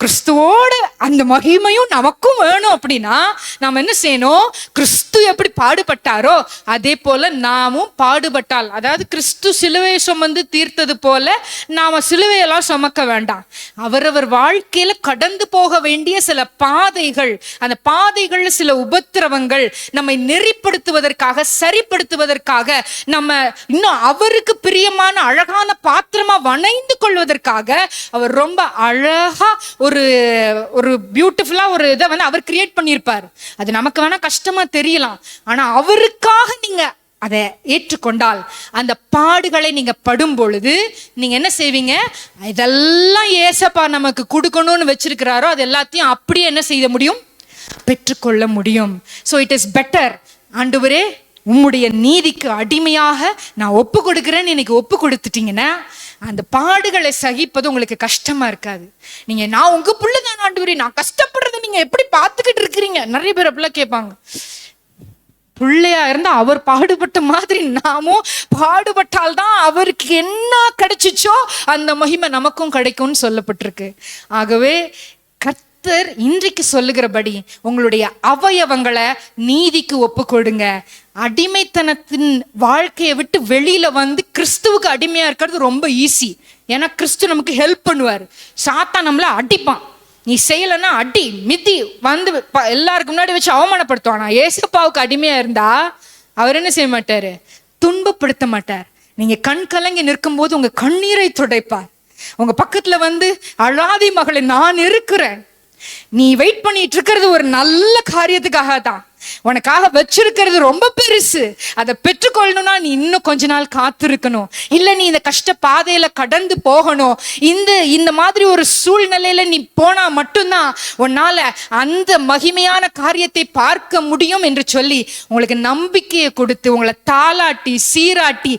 கிறிஸ்துவோடு அந்த மகிமையும் நமக்கும் வேணும் அப்படின்னா நாம் என்ன செய்யணும்? கிறிஸ்து எப்படி பாடுபட்டாரோ அதே போல நாமும் பாடுபட்டால், அதாவது கிறிஸ்து சிலுவையை சுமந்து தீர்த்தது போல நாம சிலுவையெல்லாம் சுமக்க வேண்டாம். அவரவர் வாழ்க்கையில கடந்து போக வேண்டிய சில பாதைகள், அந்த பாதைகள்ல சில உபத்திரவங்கள் நம்மை நெறிப்படுத்துவதற்காக, சரிப்படுத்துவதற்காக, நம்ம இன்னும் அவருக்கு பிரியமான அழகான பாத்திரமா வணைந்து கொள்வதற்காக அவர் ரொம்ப அழகா ஒரு பியூட்டிஃபுல்லா ஒரு இதை வந்து அவர் கிரியேட் பண்ணியிருப்பார். அது நமக்கு வேணா கஷ்டமா தெரியலாம். ஆனா அவருக்காக நீங்க அதை ஏற்றுக்கொண்டால், அந்த பாடுகளை நீங்க படும் பொழுது நீங்க என்ன செய்வீங்க? இதெல்லாம் ஏசப்பா நமக்கு கொடுக்கணும்னு வச்சிருக்கிறாரோ அது எல்லாத்தையும் அப்படியே என்ன செய்ய முடியும்? பெற்றுக்கொள்ள முடியும். ஸோ இட் இஸ் பெட்டர், ஆண்டவரே உம்முடைய நீதிக்கு அடிமையாக நான் ஒப்பு கொடுக்கிறேன்னு இன்னைக்கு ஒப்பு கொடுத்துட்டீங்கன்னா அந்த பாடுகளை சகிப்பது உங்களுக்கு கஷ்டமா இருக்காது. நீங்க நான் உங்க புள்ளதான் ஆண்டவரே, நான் கஷ்டப்படுறதை நீங்க எப்படி பார்த்துக்கிட்டு இருக்கிறீங்க? நிறைய பேர் அப்படிலாம் கேட்பாங்க. பிள்ளையா இருந்தா அவர் பாடுபட்ட மாதிரி நாமும் பாடுபட்டால்தான் அவருக்கு என்ன கிடைச்சிச்சோ அந்த மகிமை நமக்கும் கிடைக்கும்னு சொல்லப்பட்டிருக்கு. ஆகவே கர்த்தர் இன்றைக்கு சொல்லுகிறபடி உங்களுடைய அவயவங்களை நீதிக்கு ஒப்பு கொடுங்க. அடிமைத்தனத்தின் வாழ்க்கையை விட்டு வெளியில வந்து கிறிஸ்துவுக்கு அடிமையா இருக்கிறது ரொம்ப ஈஸி. ஏன்னா கிறிஸ்து நமக்கு ஹெல்ப் பண்ணுவார். சாத்தான் நம்மள அடிப்பான், நீ செய்யலைன்னா அடி மிதி வந்து எல்லாருக்கு முன்னாடி வச்சு அவமானப்படுத்துவான். ஏசப்பாவுக்கு அடிமையா இருந்தா அவர் என்ன செய்ய மாட்டாரு? துன்பப்படுத்த மாட்டார். நீங்க கண் கலங்கி நிற்கும் போது உங்க கண்ணீரை துடைப்பார். உங்க பக்கத்துல வந்து அழாதி மகளே நான் இருக்கிறேன், நீ வெயிட் பண்ணிட்டு இருக்கிறது ஒரு நல்ல காரியத்துக்காக தான், உனக்காக வச்சிருக்கிறது ரொம்ப பெருசு, அதை பெற்றுக்கொள்ளணும்னா நீ இன்னும் கொஞ்ச நாள் காத்திருக்கணும், இல்ல நீ இந்த கஷ்ட பாதையில கடந்து போகணும், இந்த மாதிரி ஒரு சூழ்நிலையில நீ போனா மட்டும்தான் உன்னால அந்த மகிமையான காரியத்தை பார்க்க முடியும் என்று சொல்லி உங்களுக்கு நம்பிக்கையை கொடுத்து உங்களை தாளாட்டி சீராட்டி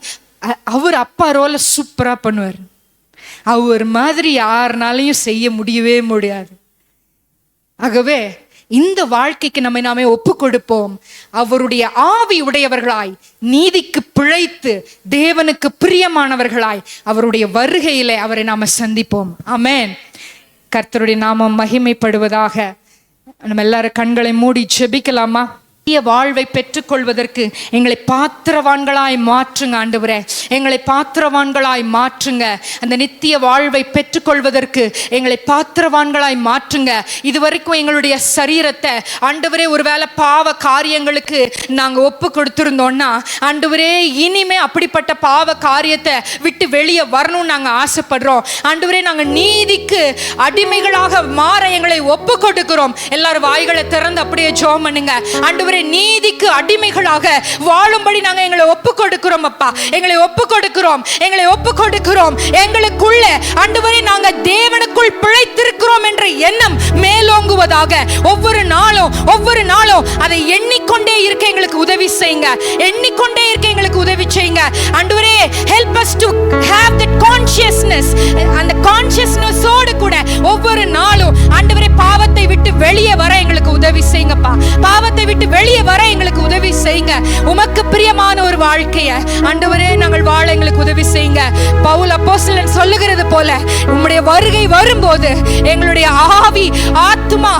அவர் அப்பா ரோல சூப்பரா பண்ணுவார். அவர் மாதிரி யாருனாலையும் செய்ய முடியவே முடியாது. ஆகவே இந்த வாழ்க்கைக்கு நம்மை நாமே ஒப்பு கொடுப்போம். அவருடைய ஆவி உடையவர்களாய், நீதிக்கு பிழைத்து, தேவனுக்கு பிரியமானவர்களாய் அவருடைய வருகையிலே அவரை நாம சந்திப்போம். ஆமென். கர்த்தருடைய நாமம் மகிமைப்படுவதாக. நம்ம எல்லாரும் கண்களை மூடி ஜெபிக்கலாமா? வாழ்வை பெற்றுக்கொள்வதற்கு எங்களை பாத்திரவான்களாய் மாற்றுங்க ஆண்டவரே, எங்களை பாத்திரவான்களாய் மாற்றுங்க. அந்த நித்திய வாழ்வை பெற்றுக்கொள்வதற்கு எங்களை பாத்திரவான்களாய் மாற்றுங்க. இதுவரைக்கும் எங்களுடைய சரீரத்தை ஆண்டவரே ஒருவேளை பாவ காரியங்களுக்கு நாங்க ஒப்பு கொடுத்திருந்தோம்னா ஆண்டவரே இனிமே அப்படிப்பட்ட பாவ காரியத்தை விட்டு வெளியே வரணும்னு நாங்க ஆசைப்படுறோம். ஆண்டவரே நாங்க நீதிக்கு அடிமைகளாக மாற எங்களை ஒப்பு கொடுக்கிறோம். எல்லாரும் வாய்களை திறந்து அப்படியே ஜெபம் பண்ணுங்க. ஆண்டவரே நீதிக்கு அடிமைகளாக வாழும்படி நாங்க எங்களை ஒப்பு கொடுக்கிறோம் அப்பா, எங்களை ஒப்பு கொடுக்கிறோம், எங்களை ஒப்பு கொடுக்கிறோம். எங்களுக்குள்ள ஆண்டவரே நாங்க தேவனுக்குள் பிழைத்திருக்கிறோம் என்ற எண்ணம் மேலோங்குவதாக. ஒவ்வொரு நாளும் அதை எண்ணிக்கொண்டே இருக்க எங்களுக்கு உதவி செய்யுங்க, எண்ணிக்கொண்டே இருக்க எங்களுக்கு உதவி செய்யுங்க. ஆண்டவரே help us to have that consciousness, அந்த consciousness ஓடு கூட ஒவ்வொரு நாளும் ஆண்டவரே பாவத்தை விட்டு வெளியே வர எங்களுக்கு உதவி செய்யுங்கப்பா, பாவத்தை விட்டு வெளியே வர எங்களுக்கு உதவி செய்யுங்க. உமக்கு பிரியமான ஒரு வாழ்க்கைய ஆண்டவரே நாங்கள் வாழ எங்களுக்கு உதவி செய்யுங்க. பவுல் அப்போஸ்தலன் சொல்லுகிறது போல உம்முடைய வருகை வரும்போது எங்களுடைய ஆவி, ஆத்மா,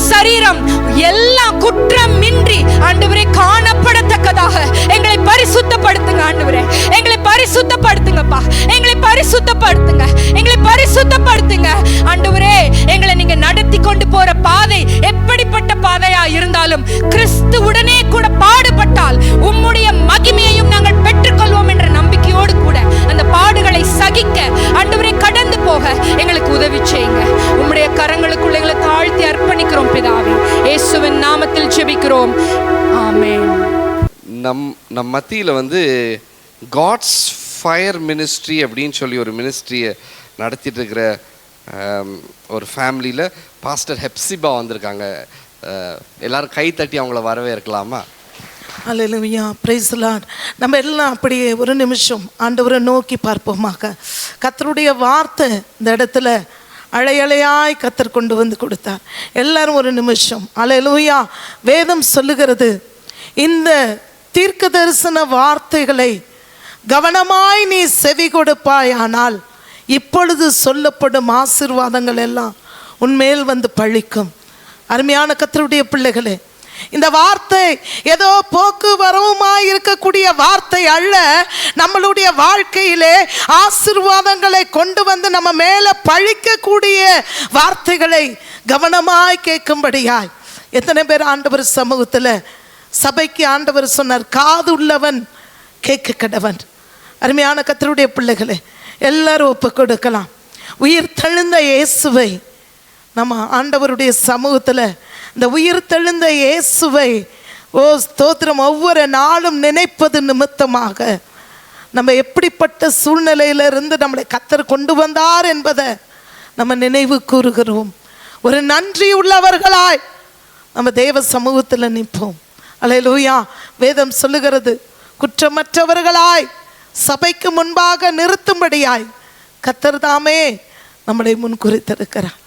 சரீரம் எல்லாம் குற்றமின்றி ஆண்டவரே காணப்படத்தக்கதாக எங்களை பரிசுத்தப்படுத்துங்க. ஆண்டவரே எங்களை பரிசுத்தப்படுத்துங்கப்பா, எங்களை பரிசுத்தப்படுத்துங்க, எங்களை பரிசுத்தப்படுத்துங்க. ஆண்டவரே எங்களை நீங்க நடத்தி கொண்டு போற பாதை எப்படிப்பட்ட பாதையா இருந்தாலும் கிறிஸ்துவுடனே கூட பாடுபட்டால் உம்முடைய மகிமையையும் நாங்கள் பெற்றுக்கொள்வோம் என்ற நம்பிக்கையோடு கூட அந்த பாடுகளை சகிக்க ஆண்டவரே கடந்து போக எங்களுக்கு உதவி செய்யுங்க. உம்முடைய கரங்களுக்குள்ள எங்களை தாழ்த்தி அர்ப்பணிக்கிறோம் பிதாவே, இயேசுவின் நாமத்தில் ஜெபிக்கிறோம், ஆமென். நம் மத்தியில் வந்து காட்ஸ் ஃபயர் மினிஸ்ட்ரி அப்படின்னு சொல்லி ஒரு மினிஸ்ட்ரியை நடத்திட்டு இருக்கிற ஒரு ஃபேமிலியில் பாஸ்டர் ஹெப்சிபா வந்திருக்காங்க. எல்லாரும் கை தட்டி அவங்கள வரவேற்கலாமா? அல்லேலூயா, பிரைஸ் தி லார்ட். நம்ம எல்லாம் அப்படியே ஒரு நிமிஷம் ஆண்டவரை நோக்கி பார்ப்போமாக. கர்த்தருடைய வார்த்தை இந்த இடத்துல அலையலையாய் கர்த்தர் கொண்டு வந்து கொடுத்தார். எல்லாரும் ஒரு நிமிஷம். அல்லேலூயா. வேதம் சொல்லுகிறது, இந்த தீர்க்க தரிசன வார்த்தைகளை கவனமாய் நீ செவி கொடுப்பாயானால் இப்பொழுது சொல்லப்படும் ஆசீர்வாதங்கள் எல்லாம் உன்மேல் வந்து பழிக்கும். அருமையான கர்த்தருடைய பிள்ளைகளே, இந்த வார்த்தை ஏதோ போக்குவரவுமாய் இருக்கக்கூடிய வார்த்தை அல்ல. நம்மளுடைய வாழ்க்கையிலே ஆசீர்வாதங்களை கொண்டு வந்து நம்ம மேலே பழிக்கக்கூடிய வார்த்தைகளை கவனமாய் கேட்கும்படியாய் எத்தனை பேர் ஆண்டவர் சமூகத்தில் சபைக்கு ஆண்டவர் சொன்னார், காது உள்ளவன் கேட்க கடவன். அருமையான கர்த்தருடைய பிள்ளைகளே, எல்லாரும் ஒப்பு கொடுக்கலாம். உயிர் தெழுந்த இயேசுவை நம்ம ஆண்டவருடைய சமூகத்தில் இந்த உயிர் தெழுந்த இயேசுவை ஸ்தோத்திரம் ஒவ்வொரு நாளும் நினைப்பது நிமித்தமாக நம்ம எப்படிப்பட்ட சூழ்நிலையிலிருந்து நம்மளை கர்த்தர் கொண்டு வந்தார் என்பதை நம்ம நினைவு கூறுகிறோம். ஒரு நன்றி உள்ளவர்களாய் நம்ம தேவ சமூகத்தில் நிற்போம். அல்லேலூயா. வேதம் சொல்லுகிறது, குற்றமற்றவர்களாய் சபைக்கு முன்பாக நிறுத்தும்படியாய் கர்த்தர் தாமே நம்மளை முன்குறித்திருக்கிறார்.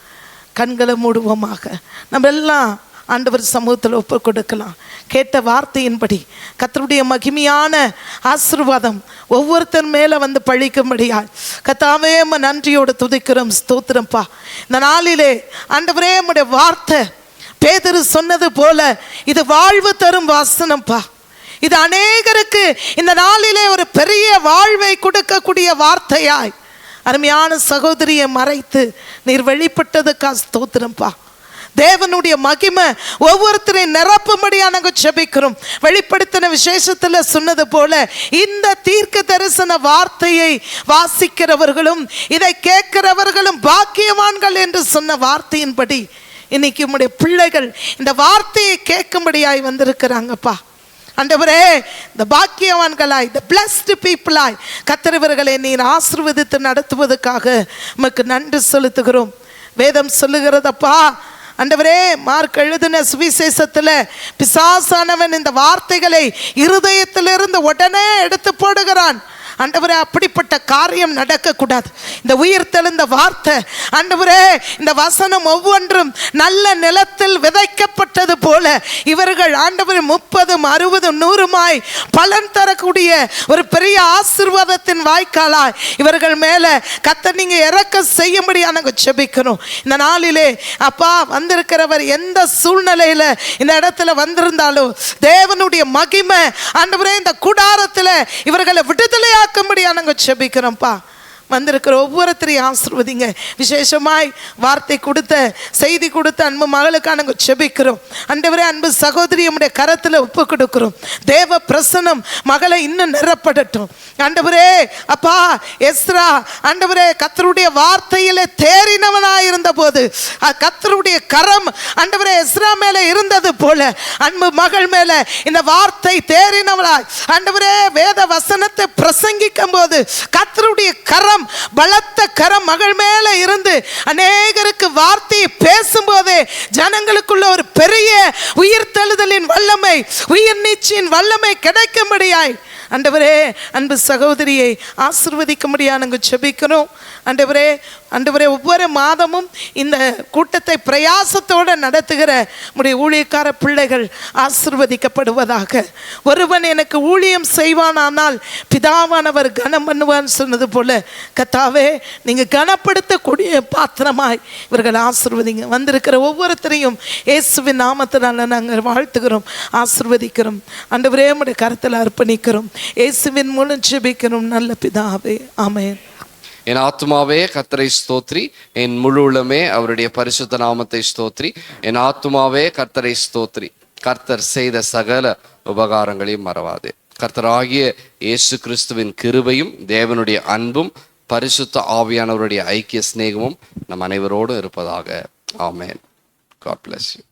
கண்களை மூடுவோமாக. நம்ம எல்லாம் ஆண்டவர் சமூகத்தில் ஒப்பு கொடுக்கலாம். கேட்ட வார்த்தையின்படி கர்த்தருடைய மகிமையான ஆசீர்வாதம் ஒவ்வொருத்தர் மேலே வந்து பழிக்கும்படியாய் கர்த்தாவே நன்றியோடு துதிக்கிறோம், ஸ்தோத்திரம்ப்பா. இந்த நாளிலே ஆண்டவரே நம்முடைய வார்த்தை பேதுரு சொன்னது போல இது வாழ்வு தரும் வாசனம்ப்பா. இது அநேகருக்கு இந்த நாளிலே ஒரு பெரிய வாழ்வை கொடுக்கக்கூடிய வார்த்தையாய் அருமையான சகோதரியை மறைத்து நீர் வெளிப்பட்டதுக்காக ஸ்தோத்திரம்ப்பா. தேவனுடைய மகிமை ஒவ்வொருத்தரையும் நிரப்பும்படியா நாங்கள் ஜெபிக்கிறோம். வெளிப்படுத்தின விசேஷத்தில் சொன்னது போல இந்த தீர்க்க தரிசன வார்த்தையை வாசிக்கிறவர்களும் இதை கேட்கிறவர்களும் பாக்கியவான்கள் என்று சொன்ன வார்த்தையின்படி இன்னைக்கு உம்முடைய பிள்ளைகள் இந்த வார்த்தையை கேட்கும்படியாய் வந்திருக்கிறாங்கப்பா. ஆண்டவரே, இந்த பாக்கியவான்களாய், இந்த பிளஸ்ட் பீப்புளாய் கர்த்தரவர்களை நீர் ஆசீர்வதித்து நடத்துவதற்காக உமக்கு நன்றி செலுத்துகிறோம். வேதம் சொல்லுகிறதப்பா ஆண்டவரே, மார்க் எழுதின சுவிசேஷத்தில் பிசாசானவன் இந்த வார்த்தைகளை இருதயத்திலிருந்து உடனே எடுத்து போடுகிறான். ஆண்டவரே, அப்படிப்பட்ட காரியம் நடக்கக்கூடாது. இந்த உயிர் தெழுந்த வார்த்தை ஆண்டவரே, இந்த வசனம் ஒவ்வொன்றும் நல்ல நிலத்தில் விதைக்கப்பட்டது போல இவர்கள் ஆண்டவர் 30, 60, 100 பலன் தரக்கூடிய ஒரு பெரிய ஆசீர்வாதத்தின் வாய்க்காலாய் இவர்கள் மேலே கர்த்தர் நீங்க இறக்க செய்யும்படியா நாங்கள் ஜெபிக்கிறோம். இந்த நாளிலே அப்பா வந்திருக்கிறவர் எந்த சூழ்நிலையில இந்த இடத்துல வந்திருந்தாலும் தேவனுடைய மகிமை ஆண்டவரே இந்த கூடாரத்தில் இவர்களை விடுதலையாக்கும்படியா நாங்கள் ஜெபிக்கிறோம்ப்பா. வந்திருக்கிற ஒவ்வொருத்தரையும் ஆசீர்வதிங்க. விசேஷமாய் வார்த்தை கொடுத்த செய்தி கொடுத்த அன்பு மகளுக்காக நாங்கள் ஜெபிக்கிறோம். ஆண்டவரே, அன்பு சகோதரி நம்முடைய கரத்தில் ஒப்பு கொடுக்கிறோம். தேவ பிரசன்னம் மகளை இன்னும் நிரப்படட்டும். ஆண்டவரே அப்பா, எஸ்ரா ஆண்டவரே கர்த்தருடைய வார்த்தையிலே தேறினவனாயிருந்த போது கர்த்தருடைய கரம் ஆண்டவரே எஸ்ரா மேலே இருந்தது போல அன்பு மகள் மேலே இந்த வார்த்தை தேறினவனாய் ஆண்டவரே வேத வசனத்தை பிரசங்கிக்கும் போது கர்த்தருடைய கரம், பலத்த கரம் மகள் மேல இருந்து அநேகருக்கு வார்த்தையை பேசும்போதே ஜனங்களுக்குள்ள ஒரு பெரிய உயிர் தெழுதலின் வல்லமை, உயிர் நீச்சியின் வல்லமை கிடைக்கும்படியாய் ஆண்டவரே, அன்பு சகோதரியை ஆசீர்வதிக்கும்படியாக நாங்கள் ஜெபிக்கிறோம். ஆண்டவரே, ஆண்டவரே, ஒவ்வொரு மாதமும் இந்த கூட்டத்தை பிரயாசத்தோடு நடத்துகிற உடைய ஊழியக்கார பிள்ளைகள் ஆசீர்வதிக்கப்படுவதாக. ஒருவன் எனக்கு ஊழியம் செய்வானானால் பிதாவானவர் கனம் பண்ணுவான்னு சொன்னது போல கர்த்தாவே, நீங்கள் கனப்படுத்தக்கூடிய பாத்திரமாய் இவர்கள் ஆசீர்வதிங்க. வந்திருக்கிற ஒவ்வொருத்தரையும் இயேசுவின் நாமத்தினால நாங்கள் வாழ்த்துகிறோம், ஆசீர்வதிக்கிறோம். ஆண்டவரே, உம்முடைய கரத்தில் அர்ப்பணிக்கிறோம். இயேசுவின் மூலம் ஜெபிக்கிறோம் நல்ல பிதாவே, ஆமென். என் ஆத்துமாவே கர்த்தரை ஸ்தோத்ரி, என் முழு உள்ளமே அவருடைய பரிசுத்த நாமத்தை ஸ்தோத்ரி. என் ஆத்துமாவே கர்த்தரை ஸ்தோத்ரி, கர்த்தர் செய்த சகல உபகாரங்களையும் மறவாதே. கர்த்தராகிய இயேசு கிறிஸ்துவின் கிருபையும் தேவனுடைய அன்பும் பரிசுத்த ஆவியானவருடைய ஐக்கிய சிநேகமும் நம் அனைவரோடும் இருப்பதாக. ஆமென். God bless you.